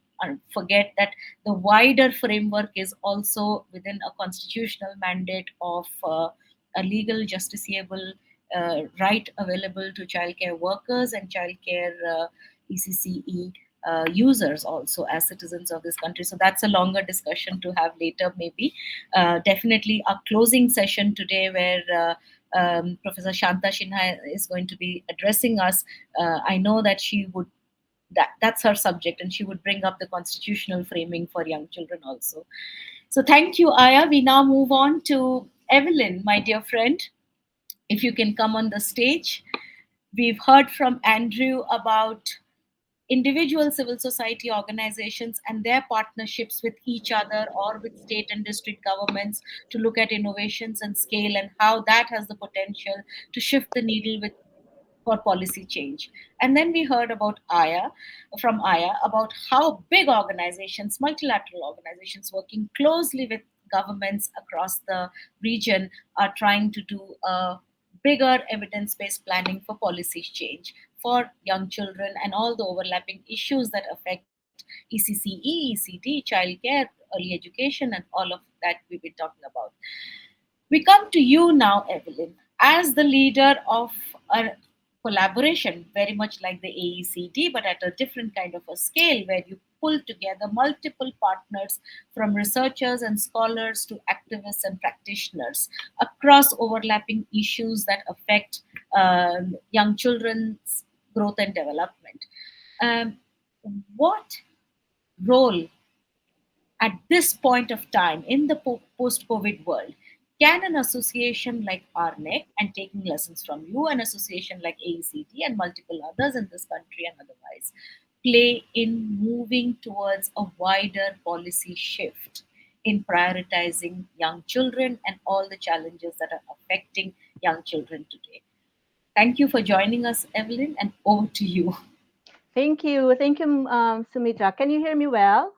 forget that the wider framework is also within a constitutional mandate of a legal justiciable right available to childcare workers and childcare ECCE users also as citizens of this country. So that's a longer discussion to have later, maybe. Definitely a closing session today where Professor Shanta Sinha is going to be addressing us. I know that she would, that's her subject, and she would bring up the constitutional framing for young children also. So thank you, Aya. We now move on to Evelyn, my dear friend. If you can come on the stage. We've heard from Andrew about individual civil society organizations and their partnerships with each other or with state and district governments to look at innovations and scale, and how that has the potential to shift the needle for policy change. And then we heard about from Aya, about how big organizations, multilateral organizations working closely with governments across the region, are trying to do a bigger evidence-based planning for policy change for young children and all the overlapping issues that affect ECCE, ECD, childcare, early education, and all of that we've been talking about. We come to you now, Evelyn, as the leader of a collaboration, very much like the AECD, but at a different kind of a scale, where you pull together multiple partners, from researchers and scholars to activists and practitioners, across overlapping issues that affect young children's growth and development. Um, what role at this point of time in the post COVID world can an association like RNEC, and taking lessons from you, an association like AECT and multiple others in this country and otherwise, play in moving towards a wider policy shift in prioritizing young children and all the challenges that are affecting young children today? Thank you for joining us, Evelyn, and over to you. Thank you. Thank you, Sumitra. Can you hear me well?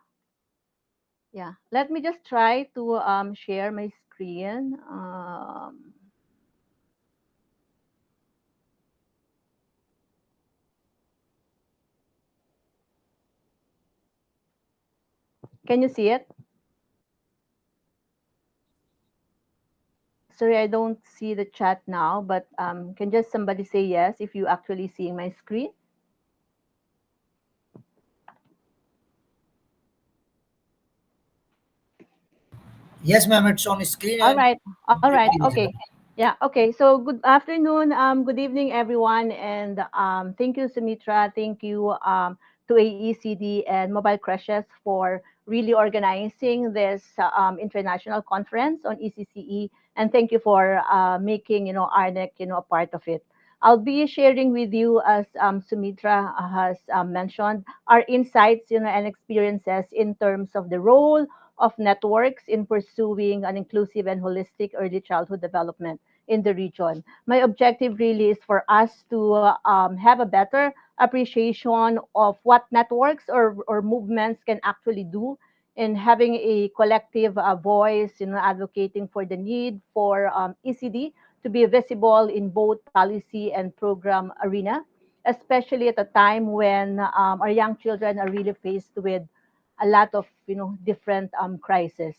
Yeah. Let me just try to share my screen. Can you see it? Sorry, I don't see the chat now, but can just somebody say yes if you actually seeing my screen? Yes, ma'am, it's on screen All and right. All right. visible. Okay. Yeah. Okay. So good afternoon. Good evening, everyone. And thank you, Sumitra. Thank you to AECD and Mobile Crushes for really organizing this international conference on ECCE. And thank you for making, RNEC, a part of it. I'll be sharing with you, as Sumitra has mentioned, our insights, and experiences in terms of the role of networks in pursuing an inclusive and holistic early childhood development in the region. My objective really is for us to have a better appreciation of what networks or movements can actually do in having a collective voice, advocating for the need for ECD to be visible in both policy and program arena, especially at a time when our young children are really faced with a lot of different crises.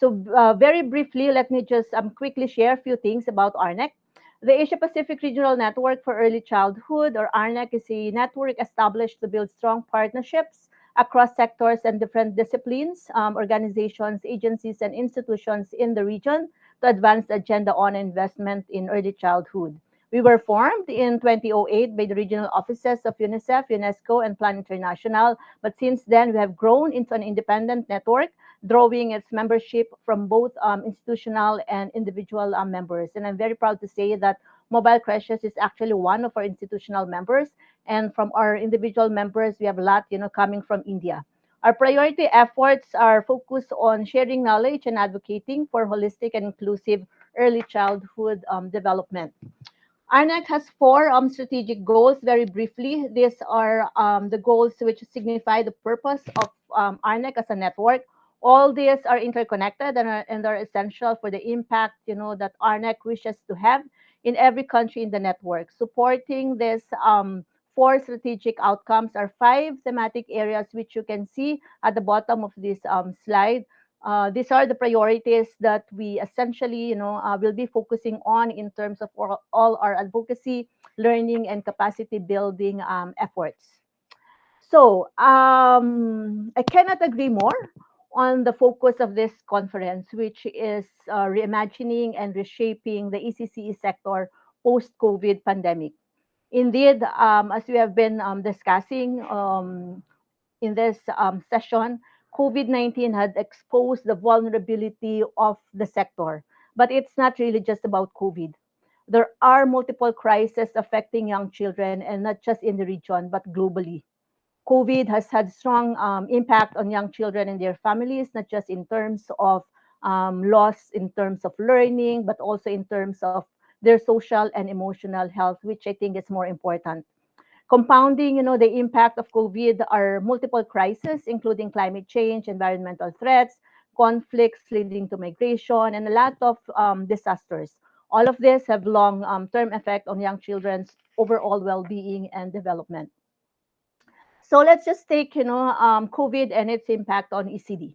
So very briefly, let me just quickly share a few things about RNEC. The Asia Pacific Regional Network for Early Childhood, or RNEC, is a network established to build strong partnerships across sectors and different disciplines, organizations, agencies, and institutions in the region to advance the agenda on investment in early childhood. We were formed in 2008 by the regional offices of UNICEF, UNESCO, and Plan International, but since then we have grown into an independent network, drawing its membership from both institutional and individual members. And I'm very proud to say that Mobile Crashes is actually one of our institutional members, and from our individual members, we have a lot, coming from India. Our priority efforts are focused on sharing knowledge and advocating for holistic and inclusive early childhood development. ARNAC has four strategic goals. Very briefly, these are the goals which signify the purpose of ARNAC as a network. All these are interconnected and are essential for the impact that ARNAC wishes to have in every country in the network. Supporting these four strategic outcomes are five thematic areas which you can see at the bottom of this slide. These are the priorities that we essentially, will be focusing on in terms of all our advocacy, learning, and capacity building efforts. So I cannot agree more on the focus of this conference, which is reimagining and reshaping the ECCE sector post-COVID pandemic. Indeed, as we have been discussing, in this session, COVID 19 had exposed the vulnerability of the sector. But it's not really just about COVID. There are multiple crises affecting young children, and not just in the region, but globally. COVID has had strong impact on young children and their families, not just in terms of loss in terms of learning, but also in terms of their social and emotional health, which I think is more important. Compounding, the impact of COVID are multiple crises, including climate change, environmental threats, conflicts leading to migration, and a lot of disasters. All of this have long-term effect on young children's overall well-being and development. So let's just take, COVID and its impact on ECD.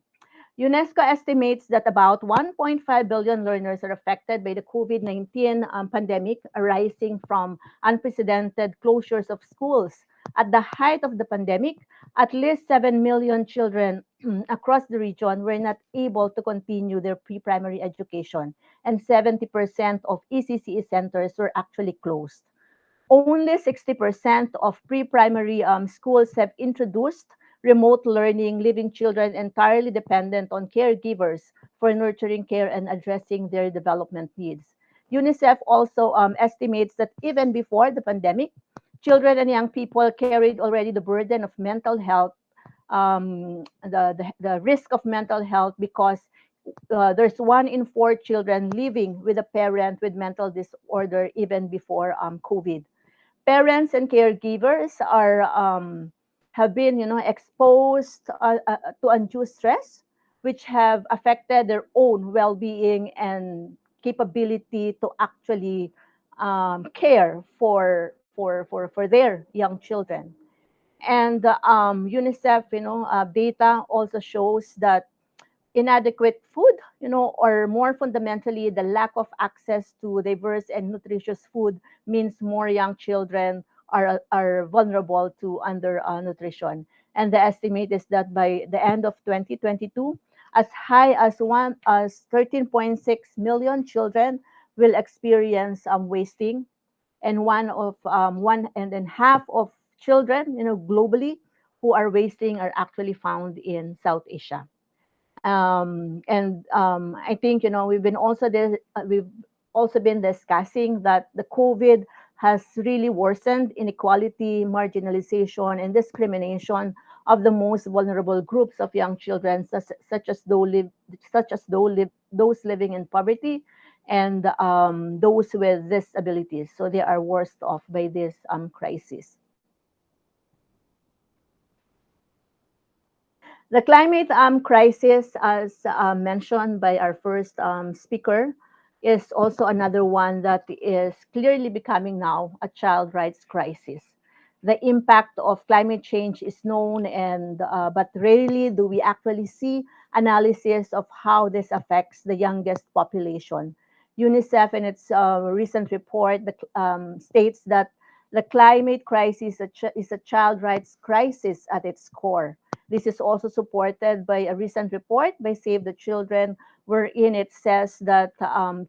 UNESCO estimates that about 1.5 billion learners are affected by the COVID-19 pandemic arising from unprecedented closures of schools, At the height of the pandemic, at least 7 million children across the region were not able to continue their pre-primary education, and 70% of ECCE centers were actually closed. Only 60% of pre-primary schools have introduced remote learning, leaving children entirely dependent on caregivers for nurturing care and addressing their development needs. UNICEF also estimates that even before the pandemic, children and young people carried already the burden of mental health, the risk of mental health, because there's 1 in 4 children living with a parent with mental disorder even before COVID. Parents and caregivers are have been exposed to undue stress, which have affected their own well-being and capability to actually care for their young children. And UNICEF data also shows that inadequate food, or more fundamentally, the lack of access to diverse and nutritious food means more young children are vulnerable to undernutrition. And the estimate is that by the end of 2022, as high as 13.6 million children will experience wasting, and 1.5 of children, globally, who are wasting are actually found in South Asia. And I think we've also been discussing that the COVID has really worsened inequality, marginalization, and discrimination of the most vulnerable groups of young children, those living in poverty, and those with disabilities. So they are worst off by this crisis. The climate crisis, as mentioned by our first speaker, is also another one that is clearly becoming now a child rights crisis. The impact of climate change is known, and but rarely do we actually see analysis of how this affects the youngest population. UNICEF, in its recent report, states that the climate crisis is a child rights crisis at its core. This is also supported by a recent report by Save the Children, wherein it says that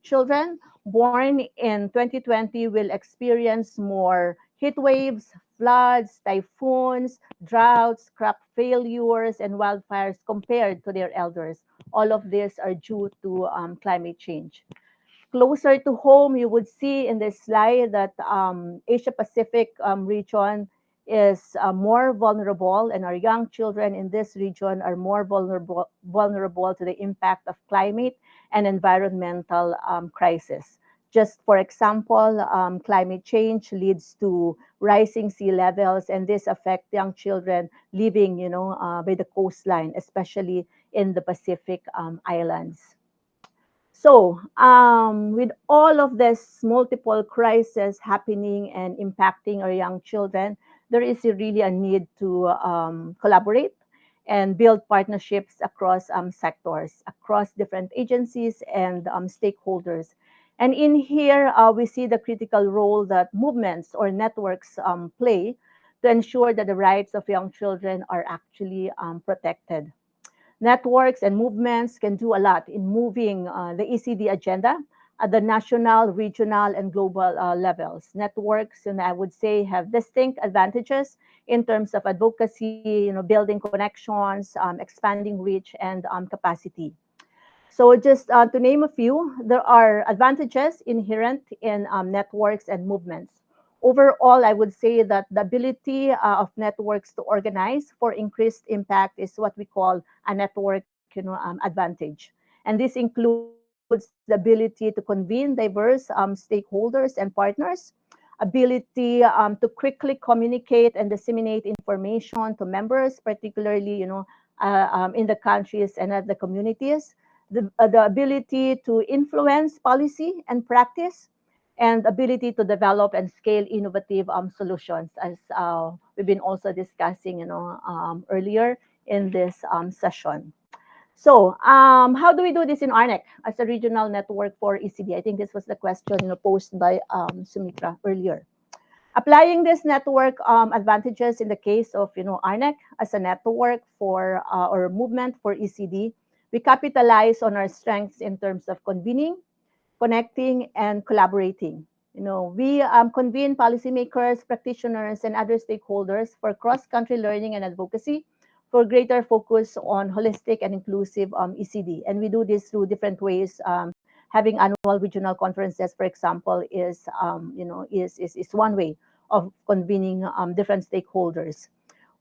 children born in 2020 will experience more heat waves, floods, typhoons, droughts, crop failures, and wildfires compared to their elders. All of these are due to climate change. Closer to home, you would see in this slide that Asia Pacific region is more vulnerable, and our young children in this region are more vulnerable to the impact of climate and environmental crisis. Just for example, climate change leads to rising sea levels, and this affects young children living, by the coastline, especially in the Pacific islands. So, with all of this multiple crises happening and impacting our young children, there is really a need to collaborate and build partnerships across sectors, across different agencies and stakeholders. And in here, we see the critical role that movements or networks play to ensure that the rights of young children are actually protected. Networks and movements can do a lot in moving the ECD agenda at the national, regional, and global levels. Networks, and I would say, have distinct advantages in terms of advocacy, building connections, expanding reach, and capacity. So just to name a few, there are advantages inherent in networks and movements. Overall, I would say that the ability of networks to organize for increased impact is what we call a network advantage. And this includes the ability to convene diverse stakeholders and partners, ability to quickly communicate and disseminate information to members, particularly in the countries and at the communities, the ability to influence policy and practice, and ability to develop and scale innovative solutions, as we've been also discussing, earlier in this session. So, how do we do this in ARNEC as a regional network for ECD? I think this was the question posed by Sumitra earlier. Applying this network advantages in the case of ARNEC as a network for or movement for ECD, we capitalize on our strengths in terms of convening, connecting, and collaborating. We convene policymakers, practitioners, and other stakeholders for cross-country learning and advocacy for greater focus on holistic and inclusive ECD. And we do this through different ways. Having annual regional conferences, for example, is one way of convening different stakeholders.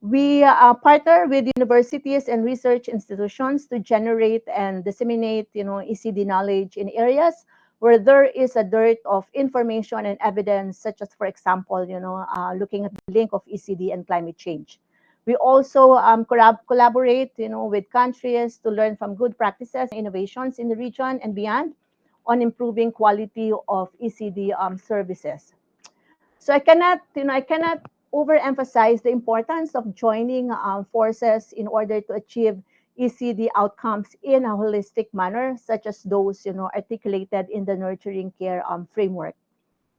We partner with universities and research institutions to generate and disseminate, ECD knowledge in areas where there is a dearth of information and evidence, such as, for example, looking at the link of ECD and climate change. We also collaborate, with countries to learn from good practices and innovations in the region and beyond on improving quality of ECD services. So I cannot overemphasize the importance of joining forces in order to achieve ECD outcomes in a holistic manner, such as those articulated in the nurturing care framework.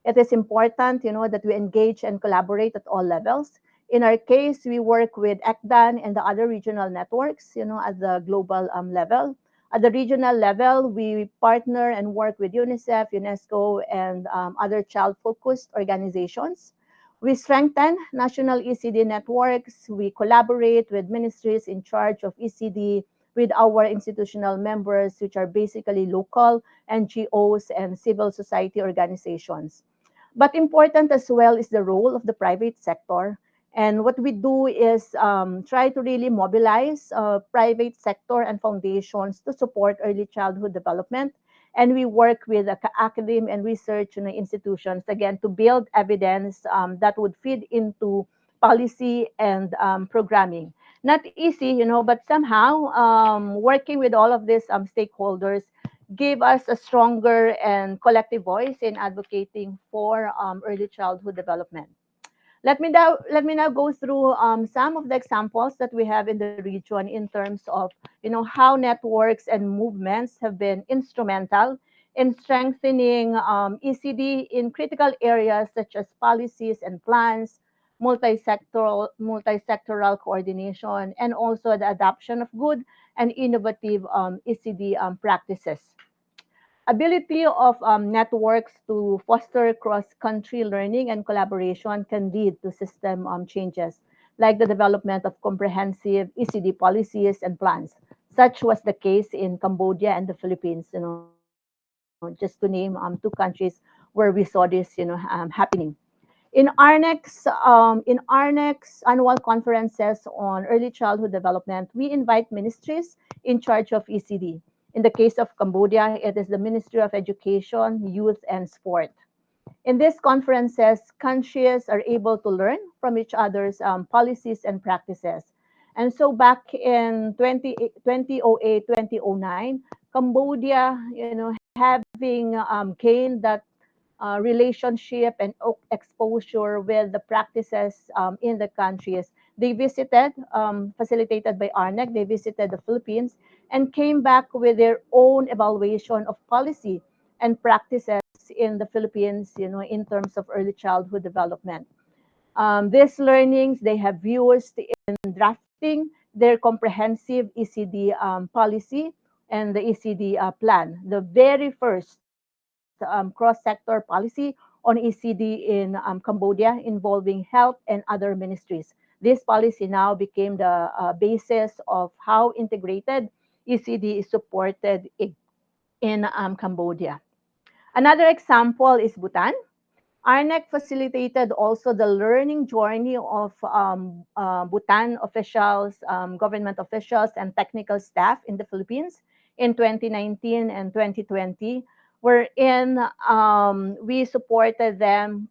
It is important, that we engage and collaborate at all levels. In our case, we work with ECDAN and the other regional networks, at the global level. At the regional level, we partner and work with UNICEF, UNESCO, and other child-focused organizations. We strengthen national ECD networks. We collaborate with ministries in charge of ECD, with our institutional members, which are basically local NGOs and civil society organizations. But important as well is the role of the private sector. And what we do is try to really mobilize private sector and foundations to support early childhood development. And we work with academic and research institutions, again, to build evidence that would feed into policy and programming. Not easy, but somehow working with all of these stakeholders give us a stronger and collective voice in advocating for early childhood development. Let me now go through some of the examples that we have in the region in terms of how networks and movements have been instrumental in strengthening ECD in critical areas such as policies and plans, multi-sectoral coordination, and also the adoption of good and innovative ECD practices. Ability of networks to foster cross-country learning and collaboration can lead to system changes, like the development of comprehensive ECD policies and plans. Such was the case in Cambodia and the Philippines, just to name two countries where we saw this, happening. In Arnex's annual conferences on early childhood development, we invite ministries in charge of ECD. In the case of Cambodia, it is the Ministry of Education, Youth, and Sport. In these conferences, countries are able to learn from each other's policies and practices. And so back in 2008, 2009, Cambodia, having gained that relationship and exposure with the practices in the countries. They visited, facilitated by ARNEC, they visited the Philippines and came back with their own evaluation of policy and practices in the Philippines, in terms of early childhood development. These learnings they have used in drafting their comprehensive ECD policy and the ECD plan, the very first cross-sector policy on ECD in Cambodia involving health and other ministries. This policy now became the basis of how integrated ECD is supported in Cambodia. Another example is Bhutan. ARNEC facilitated also the learning journey of Bhutan officials, government officials, and technical staff in the Philippines in 2019 and 2020, wherein we supported them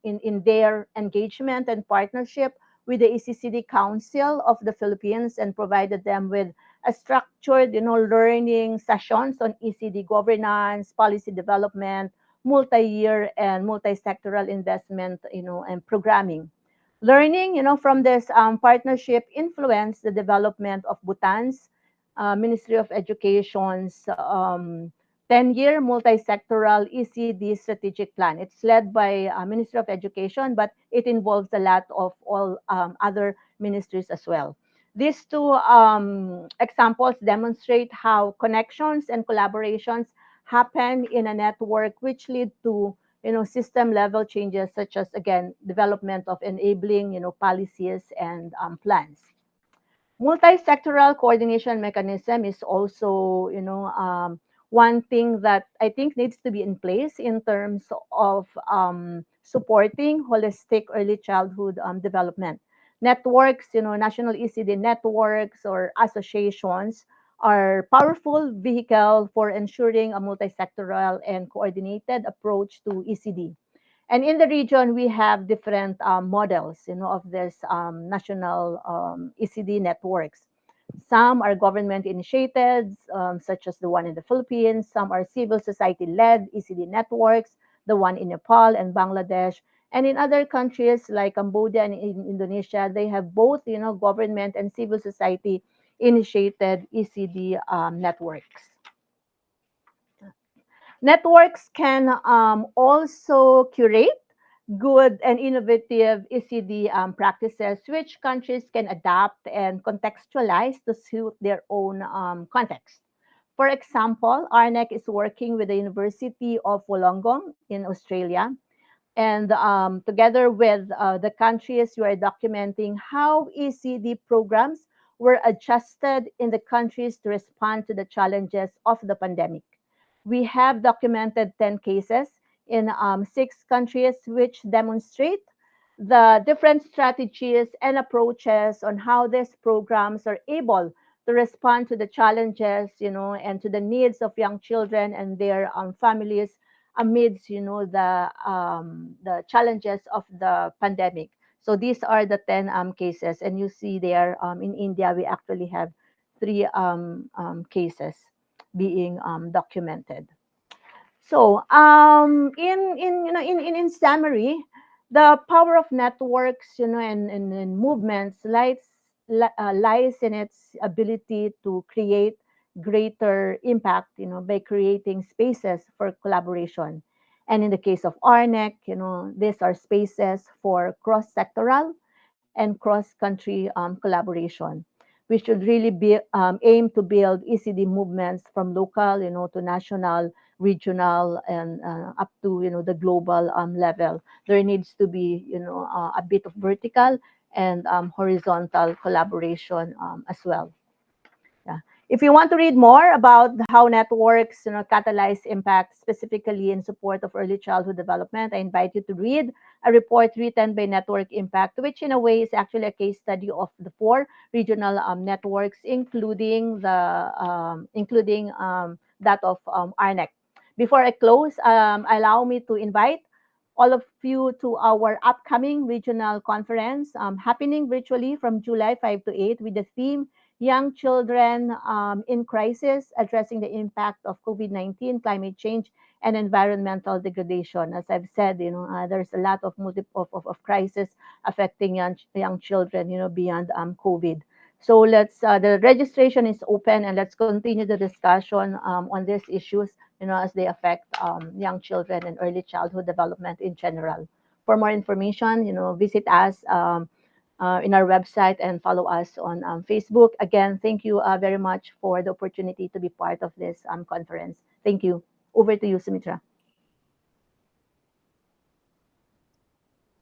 in their engagement and partnership with the ECCD Council of the Philippines and provided them with a structured, learning sessions on ECD governance, policy development, multi-year and multi-sectoral investment, and programming. Learning, from this partnership influenced the development of Bhutan's Ministry of Education's 10-year multi-sectoral ECD strategic plan. It's led by Ministry of Education, but it involves a lot of all other ministries as well. These two examples demonstrate how connections and collaborations happen in a network, which lead to system level changes, such as, again, development of enabling policies and plans. Multi-sectoral coordination mechanism is also one thing that I think needs to be in place in terms of supporting holistic early childhood development. Networks, national ECD networks or associations are powerful vehicle for ensuring a multi-sectoral and coordinated approach to ECD. And in the region, we have different models, of this national ECD networks. Some are government initiated, such as the one in the Philippines. Some are civil society-led ECD networks, the one in Nepal and Bangladesh. And in other countries like Cambodia and in Indonesia, they have both, government and civil society initiated ECD networks. Networks can also curate good and innovative ECD practices, which countries can adapt and contextualize to suit their own context. For example, RNEC is working with the University of Wollongong in Australia, and together with the countries, we are documenting how ECD programs were adjusted in the countries to respond to the challenges of the pandemic. We have documented 10 cases in 6 countries, which demonstrate the different strategies and approaches on how these programs are able to respond to the challenges, and to the needs of young children and their families amidst, the challenges of the pandemic. So these are the 10 cases, and you see there in India we actually have 3 cases being documented. So, in summary, the power of networks, and movements lies in its ability to create greater impact, by creating spaces for collaboration. And in the case of RNEC, these are spaces for cross-sectoral and cross-country collaboration. We should really aim to build ECD movements from local, to national, regional, and up to the global level. There needs to be a bit of vertical and horizontal collaboration as well. Yeah. If you want to read more about how networks, catalyze impact specifically in support of early childhood development, I invite you to read a report written by Network Impact, which in a way is actually a case study of the 4 regional networks, including that of RNEC. Before I close, allow me to invite all of you to our upcoming regional conference, happening virtually from July 5 to 8, with the theme Young Children in Crisis, Addressing the Impact of COVID-19, Climate Change, and Environmental Degradation. As I've said, there's a lot of crisis affecting young children, beyond COVID. So the registration is open, and let's continue the discussion on these issues, as they affect young children and early childhood development in general. For more information, visit us in our website and follow us on Facebook. Again, thank you very much for the opportunity to be part of this conference. Thank you. Over to you, Sumitra.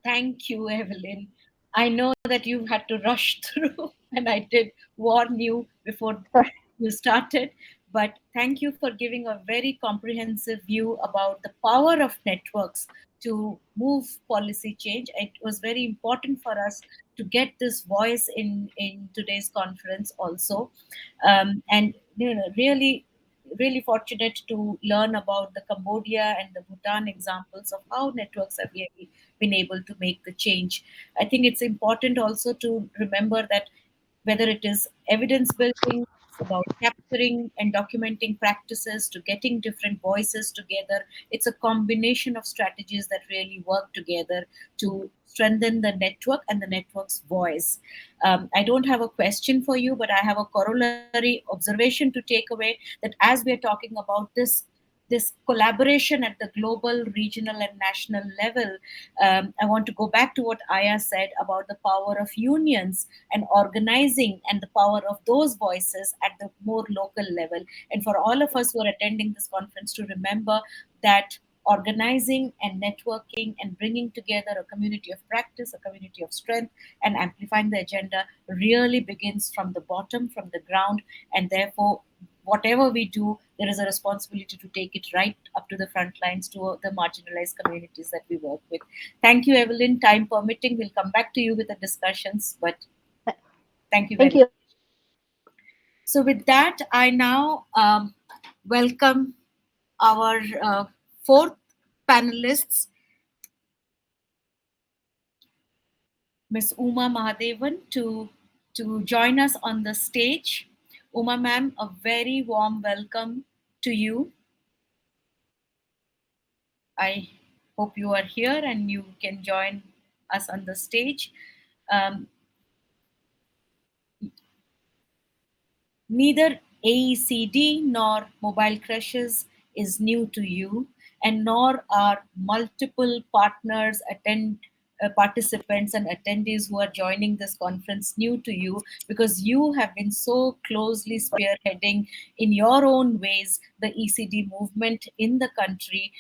Thank you, Evelyn. I know that you had to rush through, and I did warn you before Sorry. you started. But thank you for giving a very comprehensive view about the power of networks to move policy change. It was very important for us to get this voice in today's conference also. And really fortunate to learn about the Cambodia and the Bhutan examples of how networks have really been able to make the change. I think it's important also to remember that whether it is evidence building, it's about capturing and documenting practices, to getting different voices together. It's a combination of strategies that really work together to strengthen the network and the network's voice. I don't have a question for you, but I have a corollary observation to take away, that as we're talking about this this collaboration at the global, regional, and national level. I want to go back to what Aya said about the power of unions and organizing and the power of those voices at the more local level. And for all of us who are attending this conference to remember that organizing and networking and bringing together a community of practice, a community of strength, and amplifying the agenda really begins from the bottom, from the ground, and therefore whatever we do, there is a responsibility to take it right up to the front lines, to the marginalized communities that we work with. Thank you, Evelyn. Time permitting, we'll come back to you with the discussions, but thank you very much. So with that, I now welcome our fourth panelists, Ms. Uma Mahadevan, to join us on the stage. Uma ma'am, a very warm welcome to you. I hope you are here and you can join us on the stage. Neither AECD nor mobile crashes is new to you, and nor are multiple participants and attendees who are joining this conference new to you, because you have been so closely spearheading in your own ways the ECD movement in the country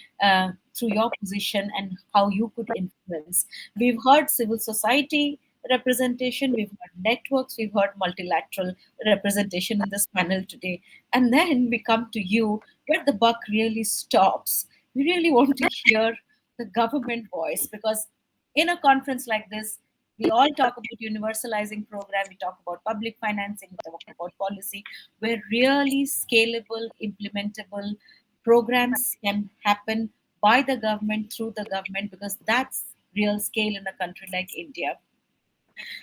through your position and how you could influence. We've heard civil society representation, we've heard networks, we've heard multilateral representation in this panel today. And then we come to you where the buck really stops. We really want to hear the government voice, because in a conference like this, we all talk about universalizing program, we talk about public financing, we talk about policy, where really scalable, implementable programs can happen by the government, through the government, because that's real scale in a country like India.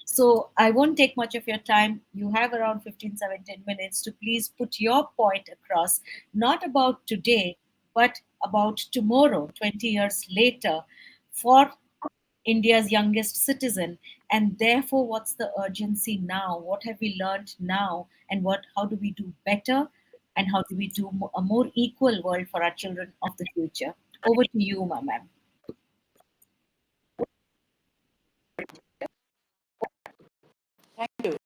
So I won't take much of your time. You have around 15, 17 minutes to please put your point across, not about today, but about tomorrow, 20 years later, for India's youngest citizen. And therefore, what's the urgency now? What have we learned now? And how do we do better? And how do we do a more equal world for our children of the future? Over to you, ma'am. Thank you.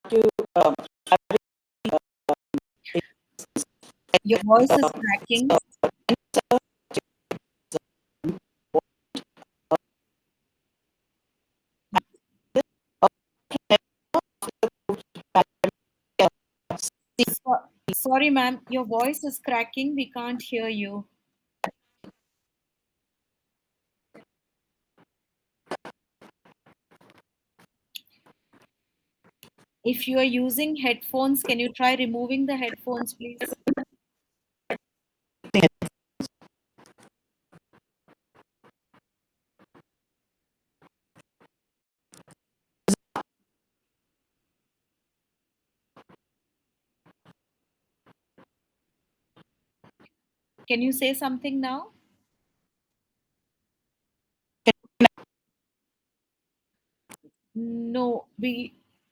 To, Your voice is cracking. Sorry, ma'am, your voice is cracking. We can't hear you. If you are using headphones, can you try removing the headphones, please? Can you say something now? No,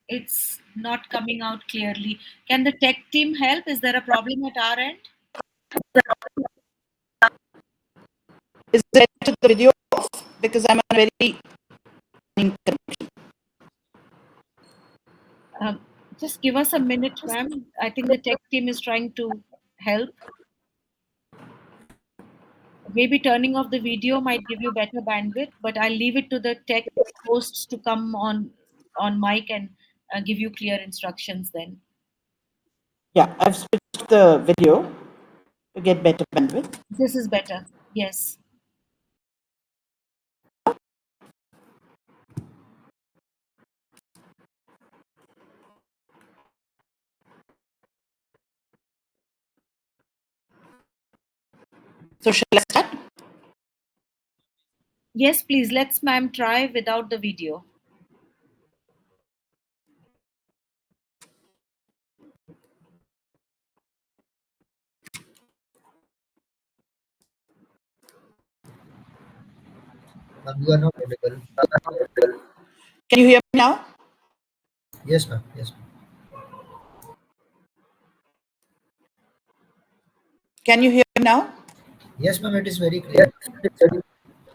it's not coming out clearly. Can the tech team help? Is there a problem at our end? is it the video off? Because I'm on a very just give us a minute, ma'am. I think the tech team is trying to help. Maybe turning off the video might give you better bandwidth, but I'll leave it to the tech hosts to come on mic and give you clear instructions then. Yeah, I've switched the video to get better bandwidth. This is better. Yes. So shall I start? Yes, please. Let's, ma'am, try without the video. You are not audible. Can you hear me now? Yes, ma'am. Yes, ma'am. Can you hear me now? Yes, ma'am, it is very clear.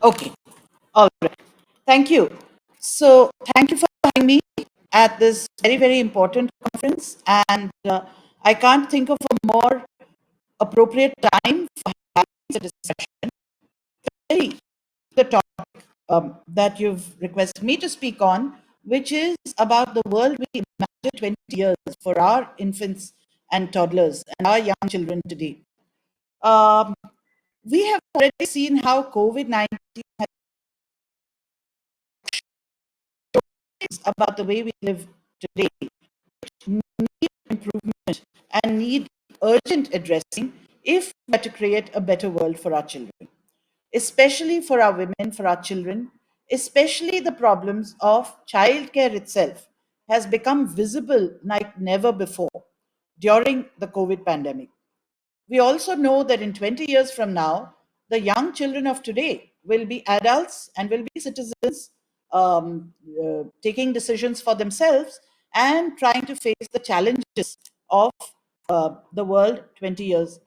Okay. All right. Thank you. So, thank you for having me at this very, very important conference. And I can't think of a more appropriate time for having the discussion. Very the topic that you've requested me to speak on, which is about the world we imagined 20 years for our infants and toddlers and our young children today. Um, we have already seen how COVID-19 has about the way we live today, need improvement and need urgent addressing if we are to create a better world for our children, especially for our women, for our children, especially the problems of childcare itself has become visible like never before during the COVID pandemic. We also know that in 20 years from now, the young children of today will be adults and will be citizens, taking decisions for themselves and trying to face the challenges of the world 20 years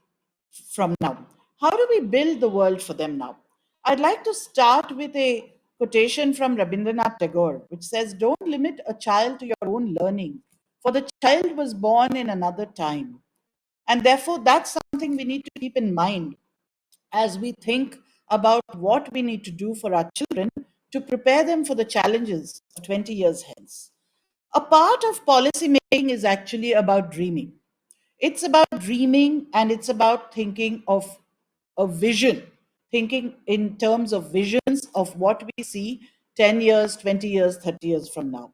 from now. How do we build the world for them now? I'd like to start with a quotation from Rabindranath Tagore, which says, "Don't limit a child to your own learning, for the child was born in another time." And therefore, that's something we need to keep in mind as we think about what we need to do for our children to prepare them for the challenges of 20 years hence. A part of policy making is actually about dreaming. It's about dreaming and it's about thinking of a vision, thinking in terms of visions of what we see 10 years, 20 years, 30 years from now.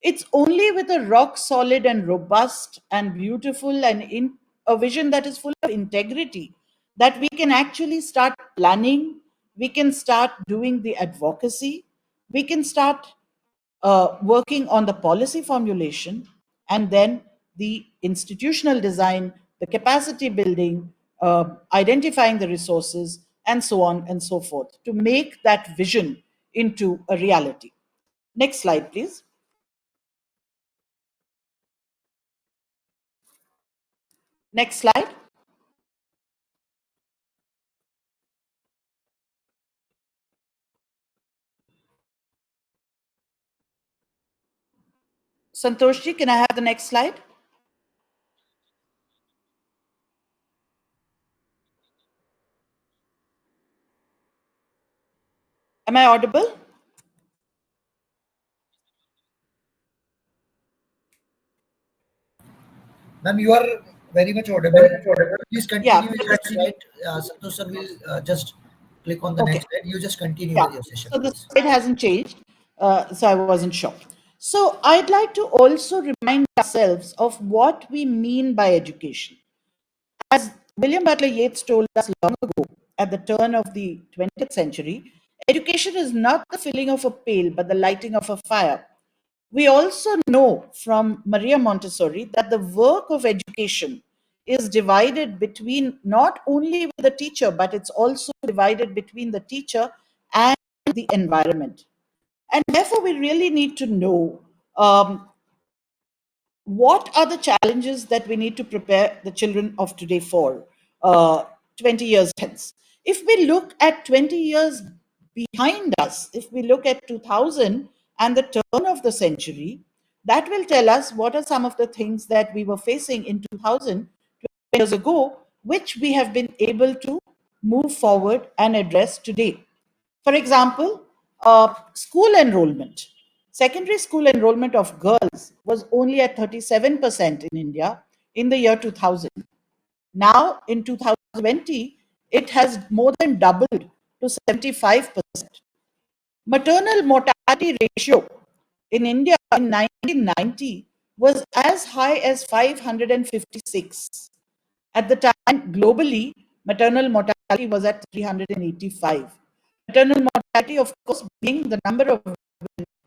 It's only with a rock solid and robust and beautiful and in a vision that is full of integrity that we can actually start planning, we can start doing the advocacy, we can start working on the policy formulation, and then the institutional design, the capacity building, identifying the resources, and so on and so forth to make that vision into a reality. Next slide, please. Next slide. Santoshji, can I have the next slide? Am I audible? Ma'am, you are very much audible. Please Yeah. continue with your slide. Santosh sir will just click on the Okay. next slide. You just continue Yeah. with your session, So the please. slide hasn't changed. So I wasn't sure. So I'd like to also remind ourselves of what we mean by education. As William Butler Yeats told us long ago, at the turn of the 20th century, education is not the filling of a pail, but the lighting of a fire. We also know from Maria Montessori that the work of education is divided between not only with the teacher, but it's also divided between the teacher and the environment. And therefore, we really need to know what are the challenges that we need to prepare the children of today for 20 years hence. If we look at 20 years behind us, if we look at 2000 and the turn of the century, that will tell us what are some of the things that we were facing in 2000 years ago, which we have been able to move forward and address today. For example, school enrollment. Secondary school enrollment of girls was only at 37% in India in the year 2000. Now, in 2020, it has more than doubled to 75%. Maternal mortality ratio in India in 1990 was as high as 556. At the time, globally, maternal mortality was at 385. Maternal mortality, of course, being the number of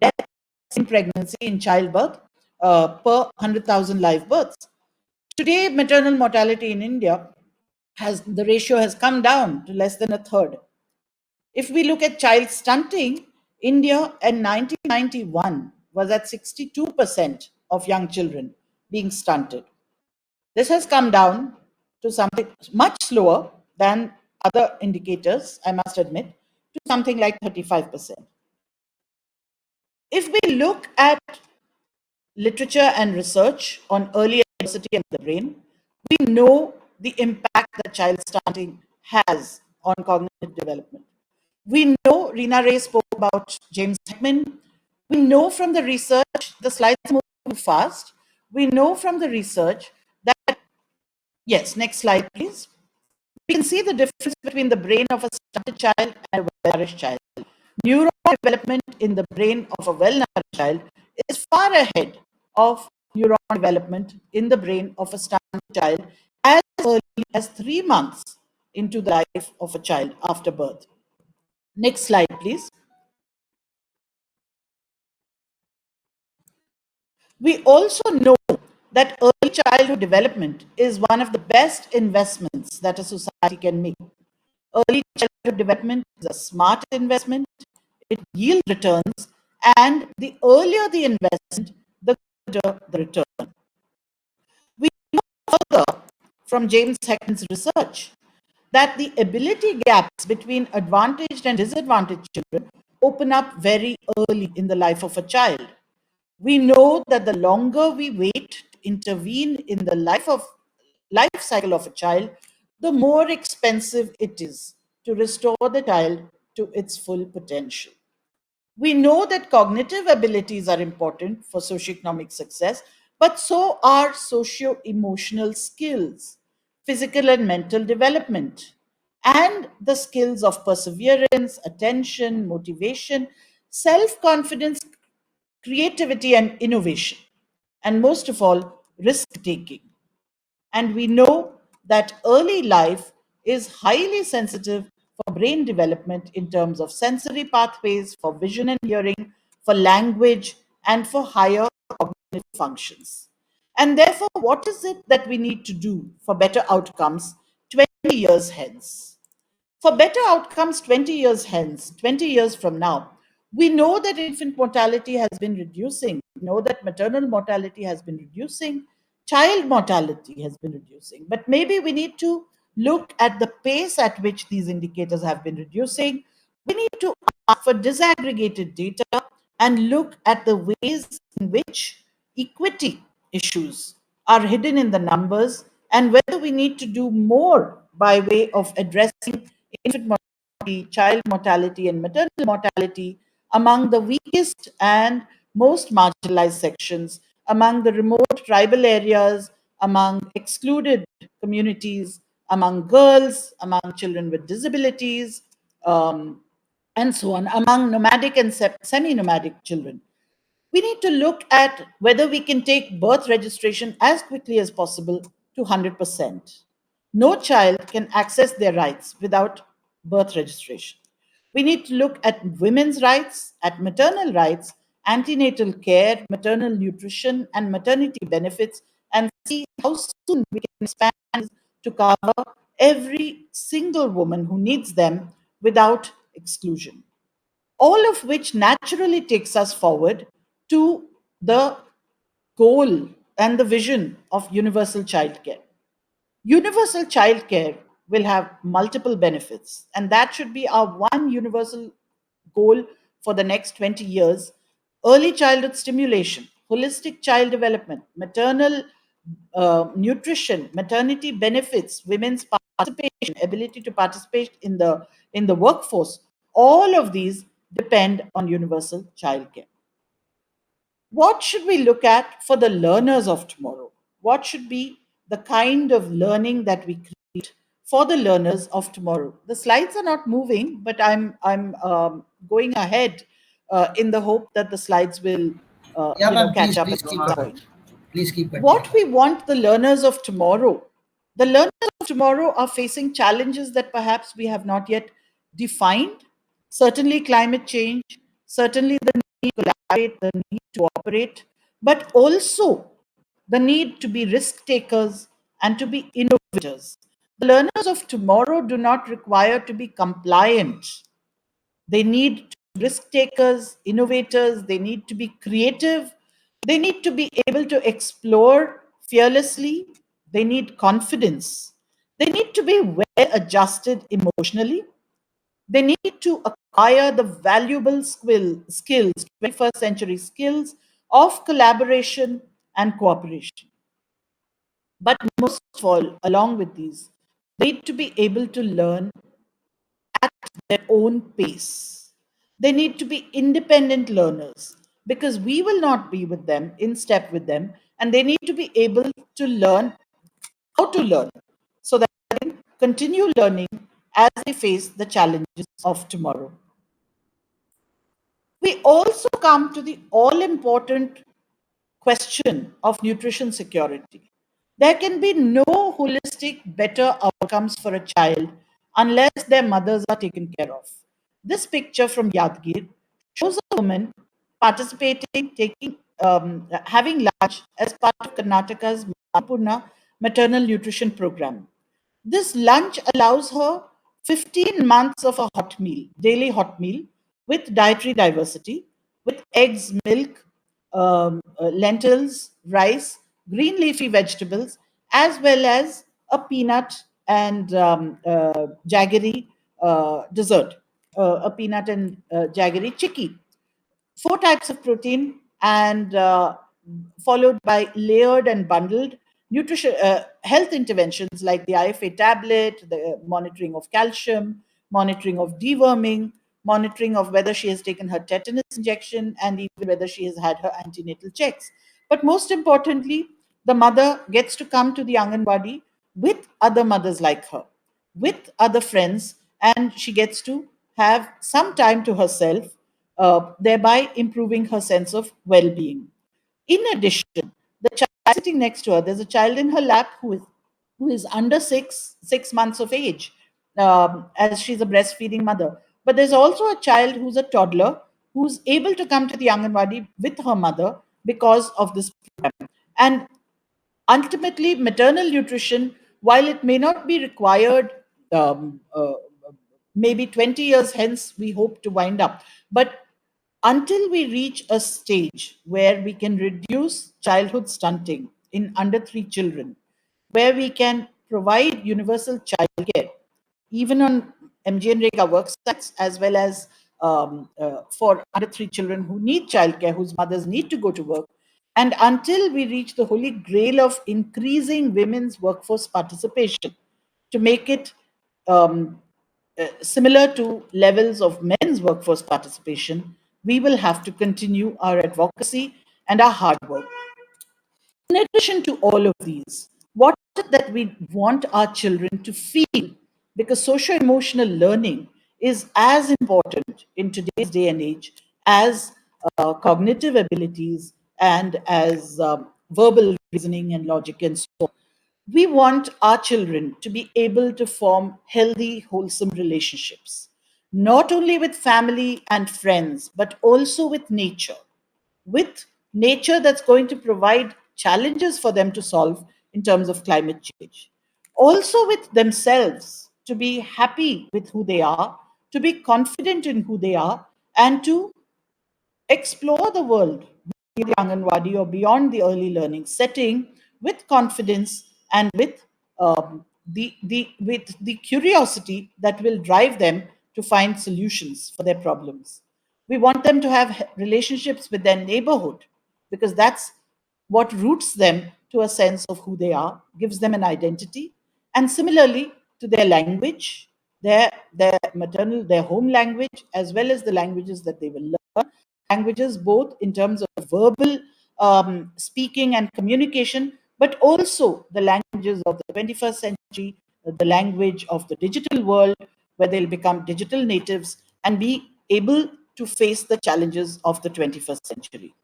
deaths in pregnancy, in childbirth, per 100,000 live births. Today, maternal mortality in India the ratio has come down to less than a third. If we look at child stunting, India in 1991 was at 62% of young children being stunted. This has come down to something much slower than other indicators, I must admit, to something like 35%. If we look at literature and research on early adversity and the brain, we know the impact that child stunting has on cognitive development. We know Reena Ray spoke about James Heckman. We know from the research, the slides move too fast. We know from the research that, yes, next slide, please. We can see the difference between the brain of a stunted child and a well-nourished child. Neuron development in the brain of a well-nourished child is far ahead of neuron development in the brain of a stunted child as early as 3 months into the life of a child after birth. Next slide, please. We also know that early childhood development is one of the best investments that a society can make. Early childhood development is a smart investment, it yields returns, and the earlier the investment, the greater the return. We know further from James Heckman's research that the ability gaps between advantaged and disadvantaged children open up very early in the life of a child. We know that the longer we wait to intervene in the life cycle of a child, the more expensive it is to restore the child to its full potential. We know that cognitive abilities are important for socioeconomic success, but so are socio-emotional skills, physical and mental development, and the skills of perseverance, attention, motivation, self-confidence, creativity, and innovation, and most of all, risk taking. And we know that early life is highly sensitive for brain development in terms of sensory pathways, for vision and hearing, for language, and for higher cognitive functions. And therefore, what is it that we need to do for better outcomes 20 years hence? For better outcomes 20 years hence, 20 years from now, we know that infant mortality has been reducing. We know that maternal mortality has been reducing. Child mortality has been reducing. But maybe we need to look at the pace at which these indicators have been reducing. We need to ask for disaggregated data and look at the ways in which equity issues are hidden in the numbers and whether we need to do more by way of addressing infant mortality, child mortality, and maternal mortality among the weakest and most marginalized sections, among the remote tribal areas, among excluded communities, among girls, among children with disabilities, and so on, among nomadic and semi nomadic children. We need to look at whether we can take birth registration as quickly as possible to 100%. No child can access their rights without birth registration. We need to look at women's rights, at maternal rights, antenatal care, maternal nutrition, and maternity benefits, and see how soon we can expand to cover every single woman who needs them without exclusion. All of which naturally takes us forward to the goal and the vision of universal childcare. Universal childcare will have multiple benefits, and that should be our one universal goal for the next 20 years. Early childhood stimulation, holistic child development, maternal nutrition, maternity benefits, women's participation, ability to participate in the workforce, all of these depend on universal childcare. What should we look at for the learners of tomorrow? What should be the kind of learning that we create for the learners of tomorrow? The slides are not moving, but I'm going ahead in the hope that the slides will Yeah, ma'am. catch up Please at keep some going. point. Please keep going. What we want the learners of tomorrow. The learners of tomorrow are facing challenges that perhaps we have not yet defined. Certainly, climate change, certainly the need to collaborate, the need to operate, but also the need to be risk takers and to be innovators. The learners of tomorrow do not require to be compliant. They need risk takers, innovators, they need to be creative, they need to be able to explore fearlessly, they need confidence. They need to be well adjusted emotionally. They need to acquire the valuable skills, 21st century skills of collaboration and cooperation. But most of all, along with these, they need to be able to learn at their own pace. They need to be independent learners because we will not be with them, in step with them, and they need to be able to learn how to learn so that they can continue learning as they face the challenges of tomorrow. We also come to the all important question of nutrition security. There can be no holistic, better outcomes for a child unless their mothers are taken care of. This picture from Yadgir shows a woman participating, having lunch as part of Karnataka's Mahapurna maternal nutrition program. This lunch allows her 15 months of a hot meal, daily hot meal, with dietary diversity, with eggs, milk, lentils, rice, green leafy vegetables, as well as a peanut and jaggery dessert, a peanut and jaggery chicky. Four types of protein and followed by layered and bundled nutrition health interventions like the IFA tablet, the monitoring of calcium, monitoring of deworming, monitoring of whether she has taken her tetanus injection, and even whether she has had her antenatal checks. But most importantly, the mother gets to come to the Anganwadi with other mothers like her, with other friends, and she gets to have some time to herself, thereby improving her sense of well being. In addition, the child sitting next to her, there's a child in her lap who is under six months of age, as she's a breastfeeding mother. But there's also a child who's a toddler who's able to come to the Anganwadi with her mother because of this program. And ultimately, maternal nutrition, while it may not be required, um, uh, maybe 20 years hence, we hope to wind up. But until we reach a stage where we can reduce childhood stunting in under three children, where we can provide universal childcare, even on MGNREGA work sites, as well as for under three children who need childcare, whose mothers need to go to work, and until we reach the holy grail of increasing women's workforce participation to make it similar to levels of men's workforce participation, we will have to continue our advocacy and our hard work. In addition to all of these, what is it that we want our children to feel? Because socio emotional learning is as important in today's day and age as cognitive abilities and as verbal reasoning and logic and so on. We want our children to be able to form healthy, wholesome relationships, not only with family and friends, but also with nature that's going to provide challenges for them to solve in terms of climate change. Also, with themselves, to be happy with who they are, to be confident in who they are, and to explore the world beyond the Anganwadi or beyond the early learning setting with confidence and with the curiosity that will drive them to find solutions for their problems. We want them to have relationships with their neighborhood because that's what roots them to a sense of who they are, gives them an identity, and similarly to their language, their home language, as well as the languages that they will learn, languages both in terms of verbal speaking and communication, but also the languages of the 21st century, the language of the digital world, where they'll become digital natives and be able to face the challenges of the 21st century.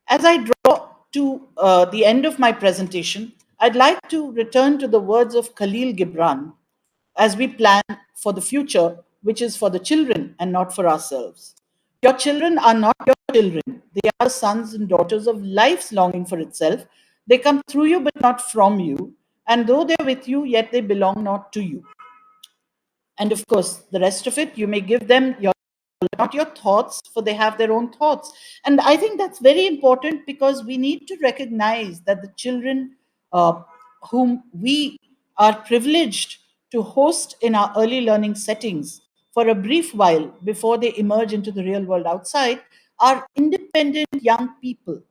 As I draw to the end of my presentation, I'd like to return to the words of Khalil Gibran as we plan for the future, which is for the children and not for ourselves. Your children are not your children. They are sons and daughters of life's longing for itself. They come through you, but not from you. And though they're with you, yet they belong not to you. And of course, the rest of it, you may give them your not your thoughts, for they have their own thoughts. And I think that's very important because we need to recognize that the children whom we are privileged to host in our early learning settings for a brief while before they emerge into the real world outside are independent young people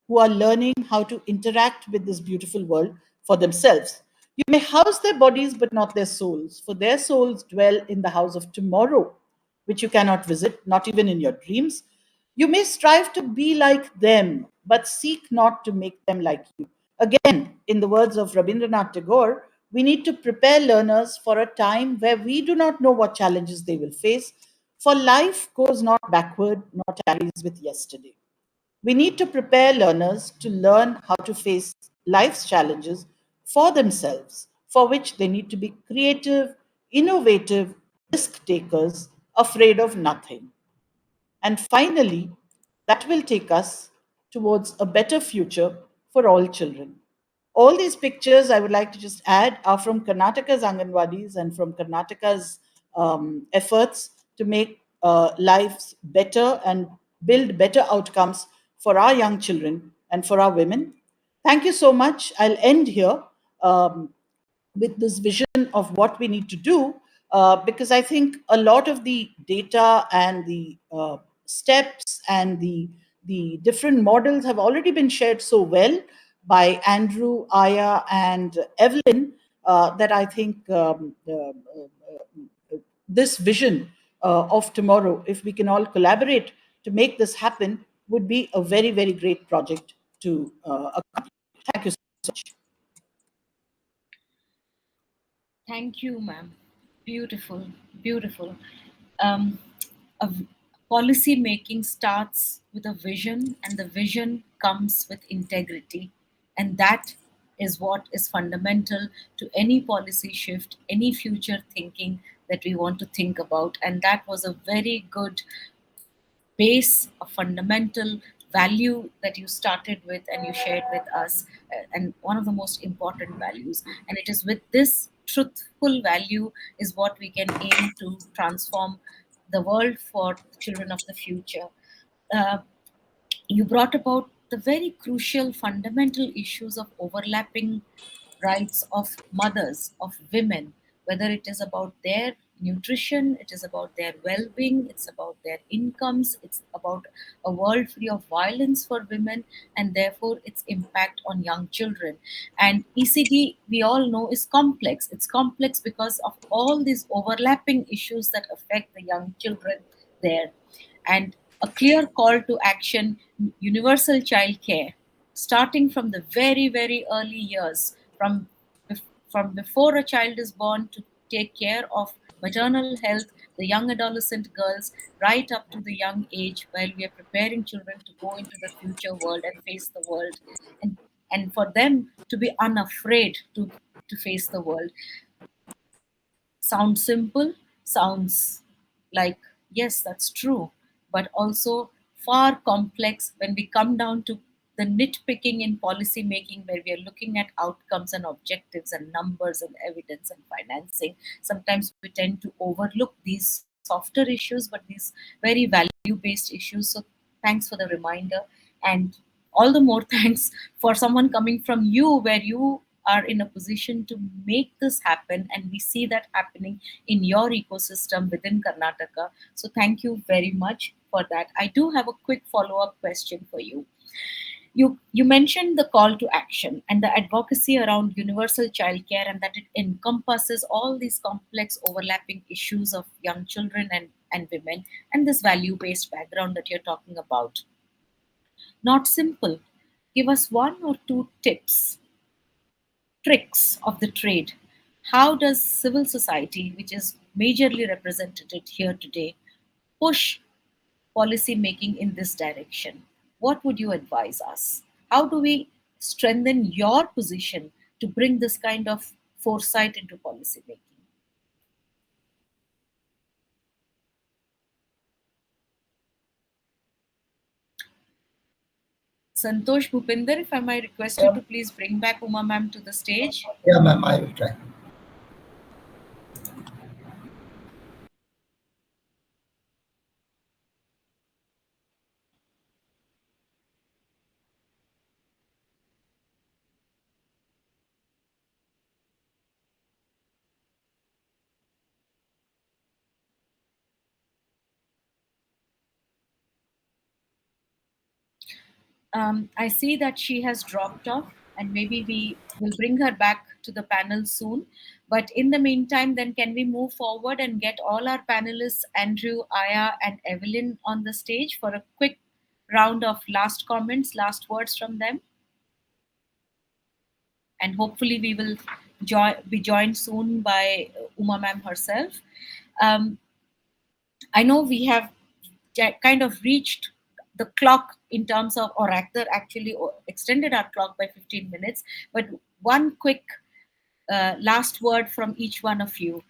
who are learning how to interact with this beautiful world for themselves. You may house their bodies, but not their souls, for their souls dwell in the house of tomorrow, which you cannot visit, not even in your dreams. You may strive to be like them, but seek not to make them like you. Again, in the words of Rabindranath Tagore, we need to prepare learners for a time where we do not know what challenges they will face, for life goes not backward nor tarries with yesterday. We need to prepare learners to learn how to face life's challenges for themselves, for which they need to be creative, innovative, risk takers, afraid of nothing. And finally, that will take us towards a better future for all children. All these pictures, I would like to just add, are from Karnataka's Anganwadis and from Karnataka's efforts to make lives better and build better outcomes for our young children and for our women. Thank you so much. I'll end here. With this vision of what we need to do, because I think a lot of the data and the steps and the different models have already been shared so well by Andrew, Aya, and Evelyn, that I think this vision of tomorrow, if we can all collaborate to make this happen, would be a very, very great project to accomplish. Thank you so much. Thank you, ma'am. Beautiful, beautiful. Um, Policy making starts with a vision, and the vision comes with integrity. And that is what is fundamental to any policy shift, any future thinking that we want to think about. And that was a very good base, a fundamental value that you started with and you shared with us, and one of the most important values. And it is with this truthful value is what we can aim to transform the world for the children of the future. Uh, you brought about the very crucial fundamental issues of overlapping rights of mothers, of women, whether it is about their nutrition, it is about their well being, it's about their incomes, it's about a world free of violence for women, and therefore its impact on young children. And ECD, we all know, is complex. It's complex because of all these overlapping issues that affect the young children there. And a clear call to action, universal child care, starting from the very, very early years, from before a child is born, to take care of maternal health, the young adolescent girls, right up to the young age while we are preparing children to go into the future world and face the world, and and for them to be unafraid to face the world. Sounds simple, sounds like, yes, that's true, but also far complex when we come down to the nitpicking in policy making, where we are looking at outcomes and objectives and numbers and evidence and financing. Sometimes we tend to overlook these softer issues, but these very value based issues. So, thanks for the reminder. And all the more thanks for someone coming from you, where you are in a position to make this happen, and we see that happening in your ecosystem within Karnataka. So thank you very much for that. I do have a quick follow-up question for you. You mentioned the call to action and the advocacy around universal childcare, and that it encompasses all these complex overlapping issues of young children and women, and this value-based background that you're talking about. Not simple. Give us one or two tips, tricks of the trade. How does civil society, which is majorly represented here today, push policy making in this direction? What would you advise us? How do we strengthen your position to bring this kind of foresight into policy making? Santosh Bhupinder, if I might request you Yeah, to please bring back Uma ma'am to the stage. yeah, ma'am, I will try. I see that she has dropped off, and maybe we will bring her back to the panel soon. But in the meantime, then can we move forward and get all our panelists, Andrew, Aya, and Evelyn, on the stage for a quick round of last comments, last words from them? And hopefully we will be joined soon by Uma ma'am herself. I know we have kind of reached the clock in terms of, or actually extended our clock by 15 minutes, but one quick last word from each one of you.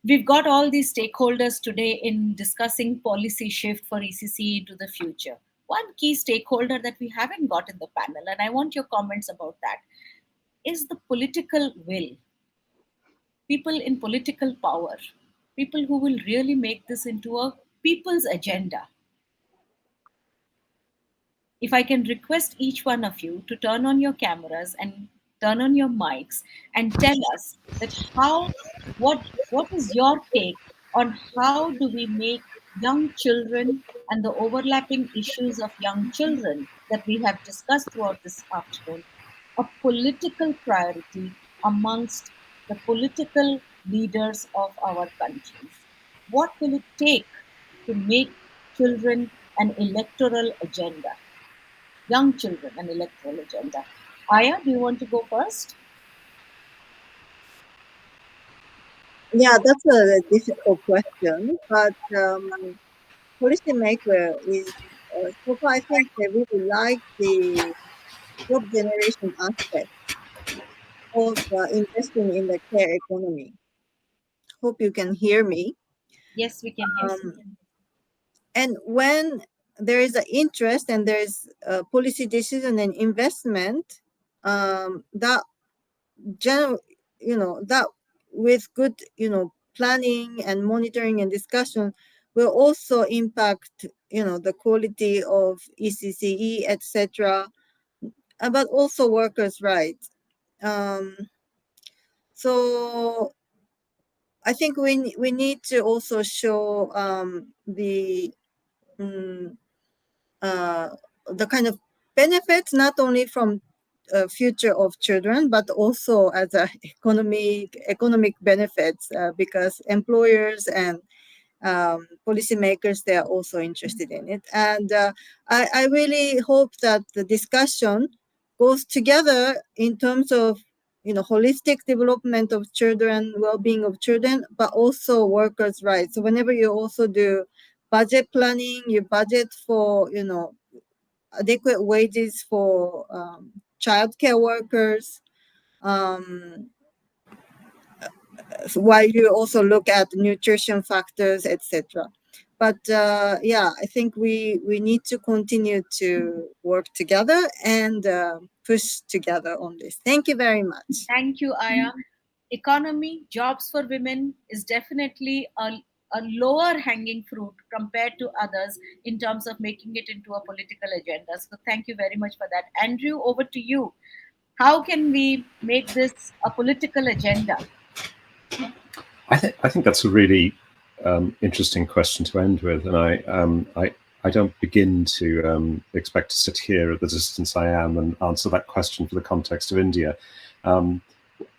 We've got all these stakeholders today in discussing policy shift for ECC into the future. One key stakeholder that we haven't got in the panel, and I want your comments about that, is the political will. People in political power, people who will really make this into a people's agenda. If I can request each one of you to turn on your cameras and turn on your mics and tell us that what is your take on how do we make young children and the overlapping issues of young children that we have discussed throughout this afternoon a political priority amongst the political leaders of our countries? What will it take to make children an electoral agenda? Young children an electoral agenda. Aya, do you want to go first? Yeah, that's a difficult question, but policymaker is so far I think they really like the job generation aspect of investing in the care economy. Hope you can hear me. Yes, we can hear you. And when there is an interest and there is a policy decision and investment, that that with good planning and monitoring and discussion will also impact the quality of ECCE, etc., but also workers' rights. So I think we need to also show the kind of benefits, not only from future of children, but also as a economic benefits, because employers and policymakers, they are also interested in it. And I really hope that the discussion goes together in terms of holistic development of children, well-being of children, but also workers' rights. So whenever you also do budget planning, you budget for adequate wages for childcare workers, while you also look at nutrition factors, etc. But yeah, I think we need to continue to work together and push together on this. Thank you very much. Thank you, Aya. Economy, jobs for women is definitely a lower hanging fruit compared to others in terms of making it into a political agenda. So thank you very much for that. Andrew, over to you. How can we make this a political agenda? I think that's a really interesting question to end with, and I don't begin to expect to sit here at the distance I am and answer that question for the context of India.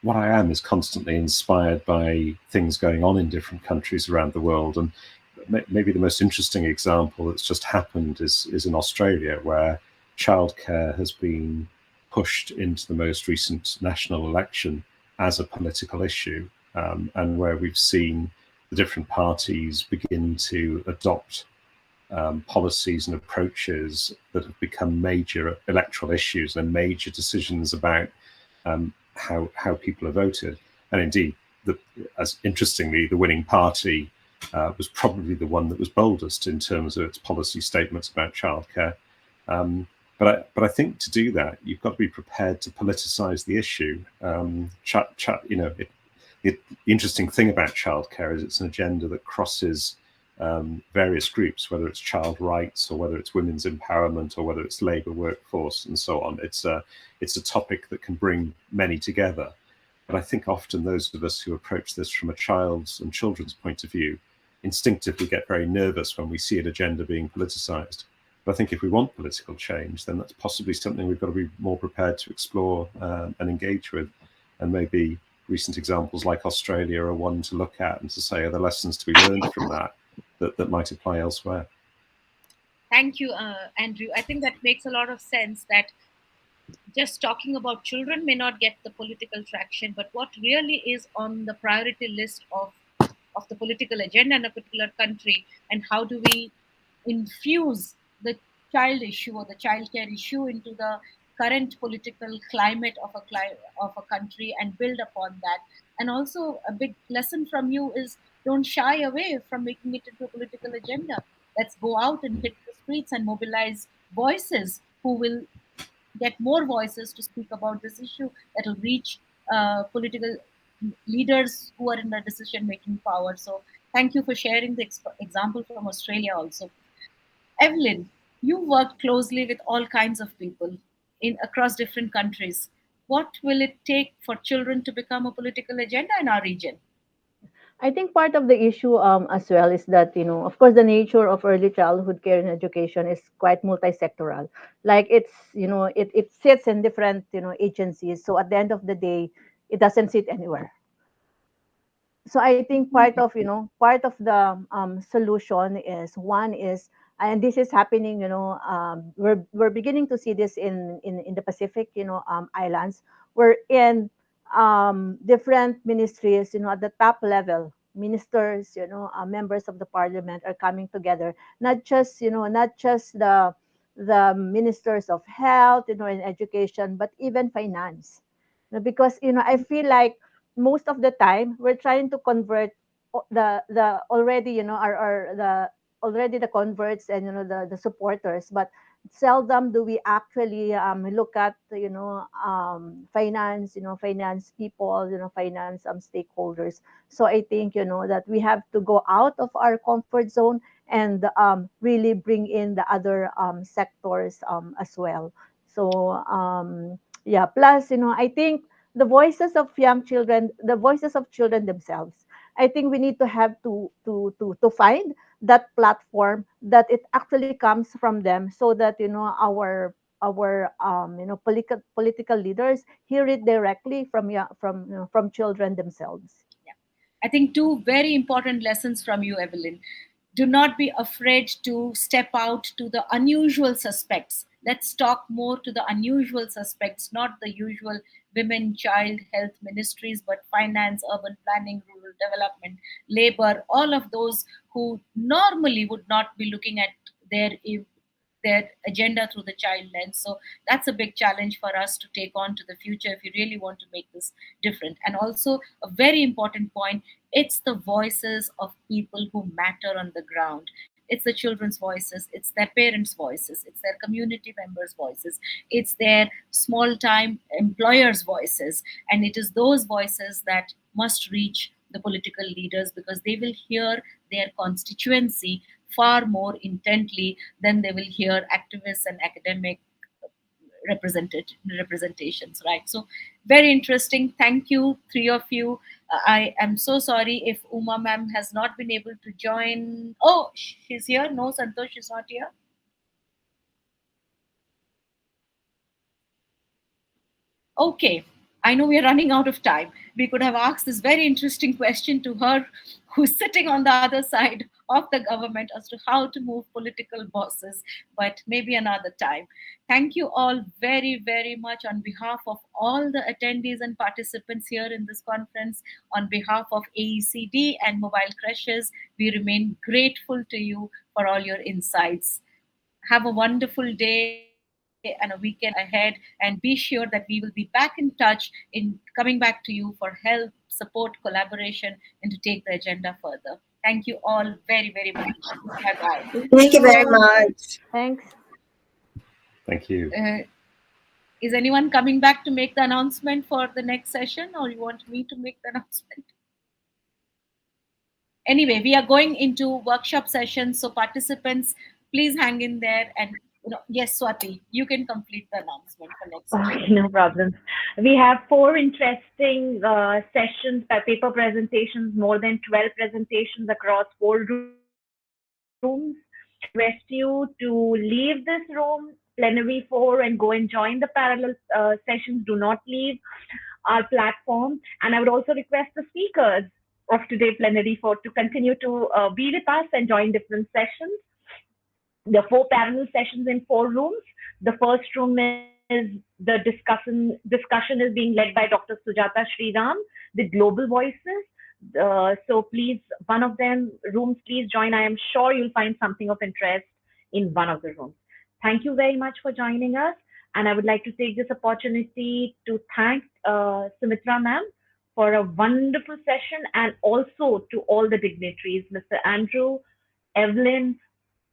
What I am is constantly inspired by things going on in different countries around the world, and maybe the most interesting example that's just happened is in Australia, where childcare has been pushed into the most recent national election as a political issue, and where we've seen the different parties begin to adopt policies and approaches that have become major electoral issues and major decisions about how people are voted. And indeed, as interestingly, the winning party was probably the one that was boldest in terms of its policy statements about childcare. But I think to do that, you've got to be prepared to politicize the issue. The interesting thing about childcare is it's an agenda that crosses various groups, whether it's child rights or whether it's women's empowerment or whether it's labour workforce and so on. It's a topic that can bring many together. But I think often those of us who approach this from a child's and children's point of view instinctively get very nervous when we see an agenda being politicised. But I think if we want political change, then that's possibly something we've got to be more prepared to explore and engage with. And maybe recent examples like Australia are one to look at and to say, are there lessons to be learned from that might apply elsewhere? Thank you, Andrew. I think that makes a lot of sense, that just talking about children may not get the political traction, but what really is on the priority list of the political agenda in a particular country, and how do we infuse the child issue or the child care issue into the current political climate of a country and build upon that. And also, a big lesson from you is, don't shy away from making it into a political agenda. Let's go out and hit the streets and mobilize voices who will get more voices to speak about this issue, that will reach political leaders who are in the decision making power. So thank you for sharing the example from Australia also. Evelyn, you work closely with all kinds of people in across different countries. What will it take for children to become a political agenda in our region? I think part of the issue as well is that, of course, the nature of early childhood care and education is quite multi-sectoral. Like it sits in different, agencies. So at the end of the day, it doesn't sit anywhere. So I think part of the solution is, one is, and this is happening, we're beginning to see this in the Pacific, islands, where in different ministries, at the top level, ministers, members of the parliament are coming together, not just the ministers of health, and education, but even finance. Because I feel like most of the time we're trying to convert the already, our the already the converts, and the supporters, but seldom do we actually look at finance people, finance stakeholders. So I think that we have to go out of our comfort zone and really bring in the other sectors as well. So yeah, plus I think the voices of children themselves, I think we need to have to find that platform that it actually comes from them, so that our political leaders hear it directly from from children themselves. Yeah. I think two very important lessons from you, Evelyn. Do not be afraid to step out to the unusual suspects. Let's talk more to the unusual suspects, not the usual women, child, health ministries, but finance, urban planning, rural development, labor, all of those who normally would not be looking at their their agenda through the child lens. So that's a big challenge for us to take on to the future if you really want to make this different. And also, a very important point, it's the voices of people who matter on the ground. It's the children's voices, it's their parents' voices, it's their community members' voices, it's their small time employers' voices. And it is those voices that must reach the political leaders, because they will hear their constituency far more intently than they will hear activists and academic representations, right? So very interesting. Thank you, three of you. I am so sorry if Uma ma'am has not been able to join. Oh, she's here. No, Santosh is not here. Okay, I know we are running out of time. We could have asked this very interesting question to her, who's sitting on the other side of the government, as to how to move political bosses, but maybe another time. Thank you all very, very much on behalf of all the attendees and participants here in this conference. On behalf of AECD and Mobile Crashes, we remain grateful to you for all your insights. Have a wonderful day and a weekend ahead, and be sure that we will be back in touch in coming back to you for help, support, collaboration, and to take the agenda further. Thank you all very, very much. Bye bye. Thank you very much. Thanks. Thank you. Is anyone coming back to make the announcement for the next session, or you want me to make the announcement? Anyway, we are going into workshop sessions, so participants, please hang in there. And yes, Swati, you can complete the announcement for next session. Okay, no problem. We have four interesting sessions, paper presentations, more than 12 presentations across 4 rooms. request you to leave this room, Plenary 4, and go and join the parallel sessions. Do not leave our platform. And I would also request the speakers of today, Plenary 4, to continue to be with us and join different sessions. There are 4 parallel sessions in 4 rooms. The first room is the discussion is being led by Dr. Sujata Sriram, the Global Voices. So please, one of them rooms, please join. I am sure you'll find something of interest in one of the rooms. Thank you very much for joining us. And I would like to take this opportunity to thank Sumitra ma'am for a wonderful session, and also to all the dignitaries, Mr. Andrew, Evelyn,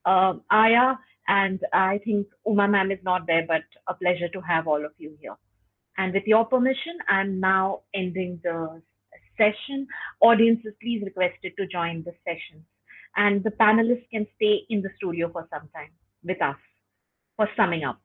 Aya, and I think Uma ma'am is not there, but a pleasure to have all of you here. And with your permission, I'm now ending the session. Audience is please requested to join the sessions. And the panelists can stay in the studio for some time with us for summing up.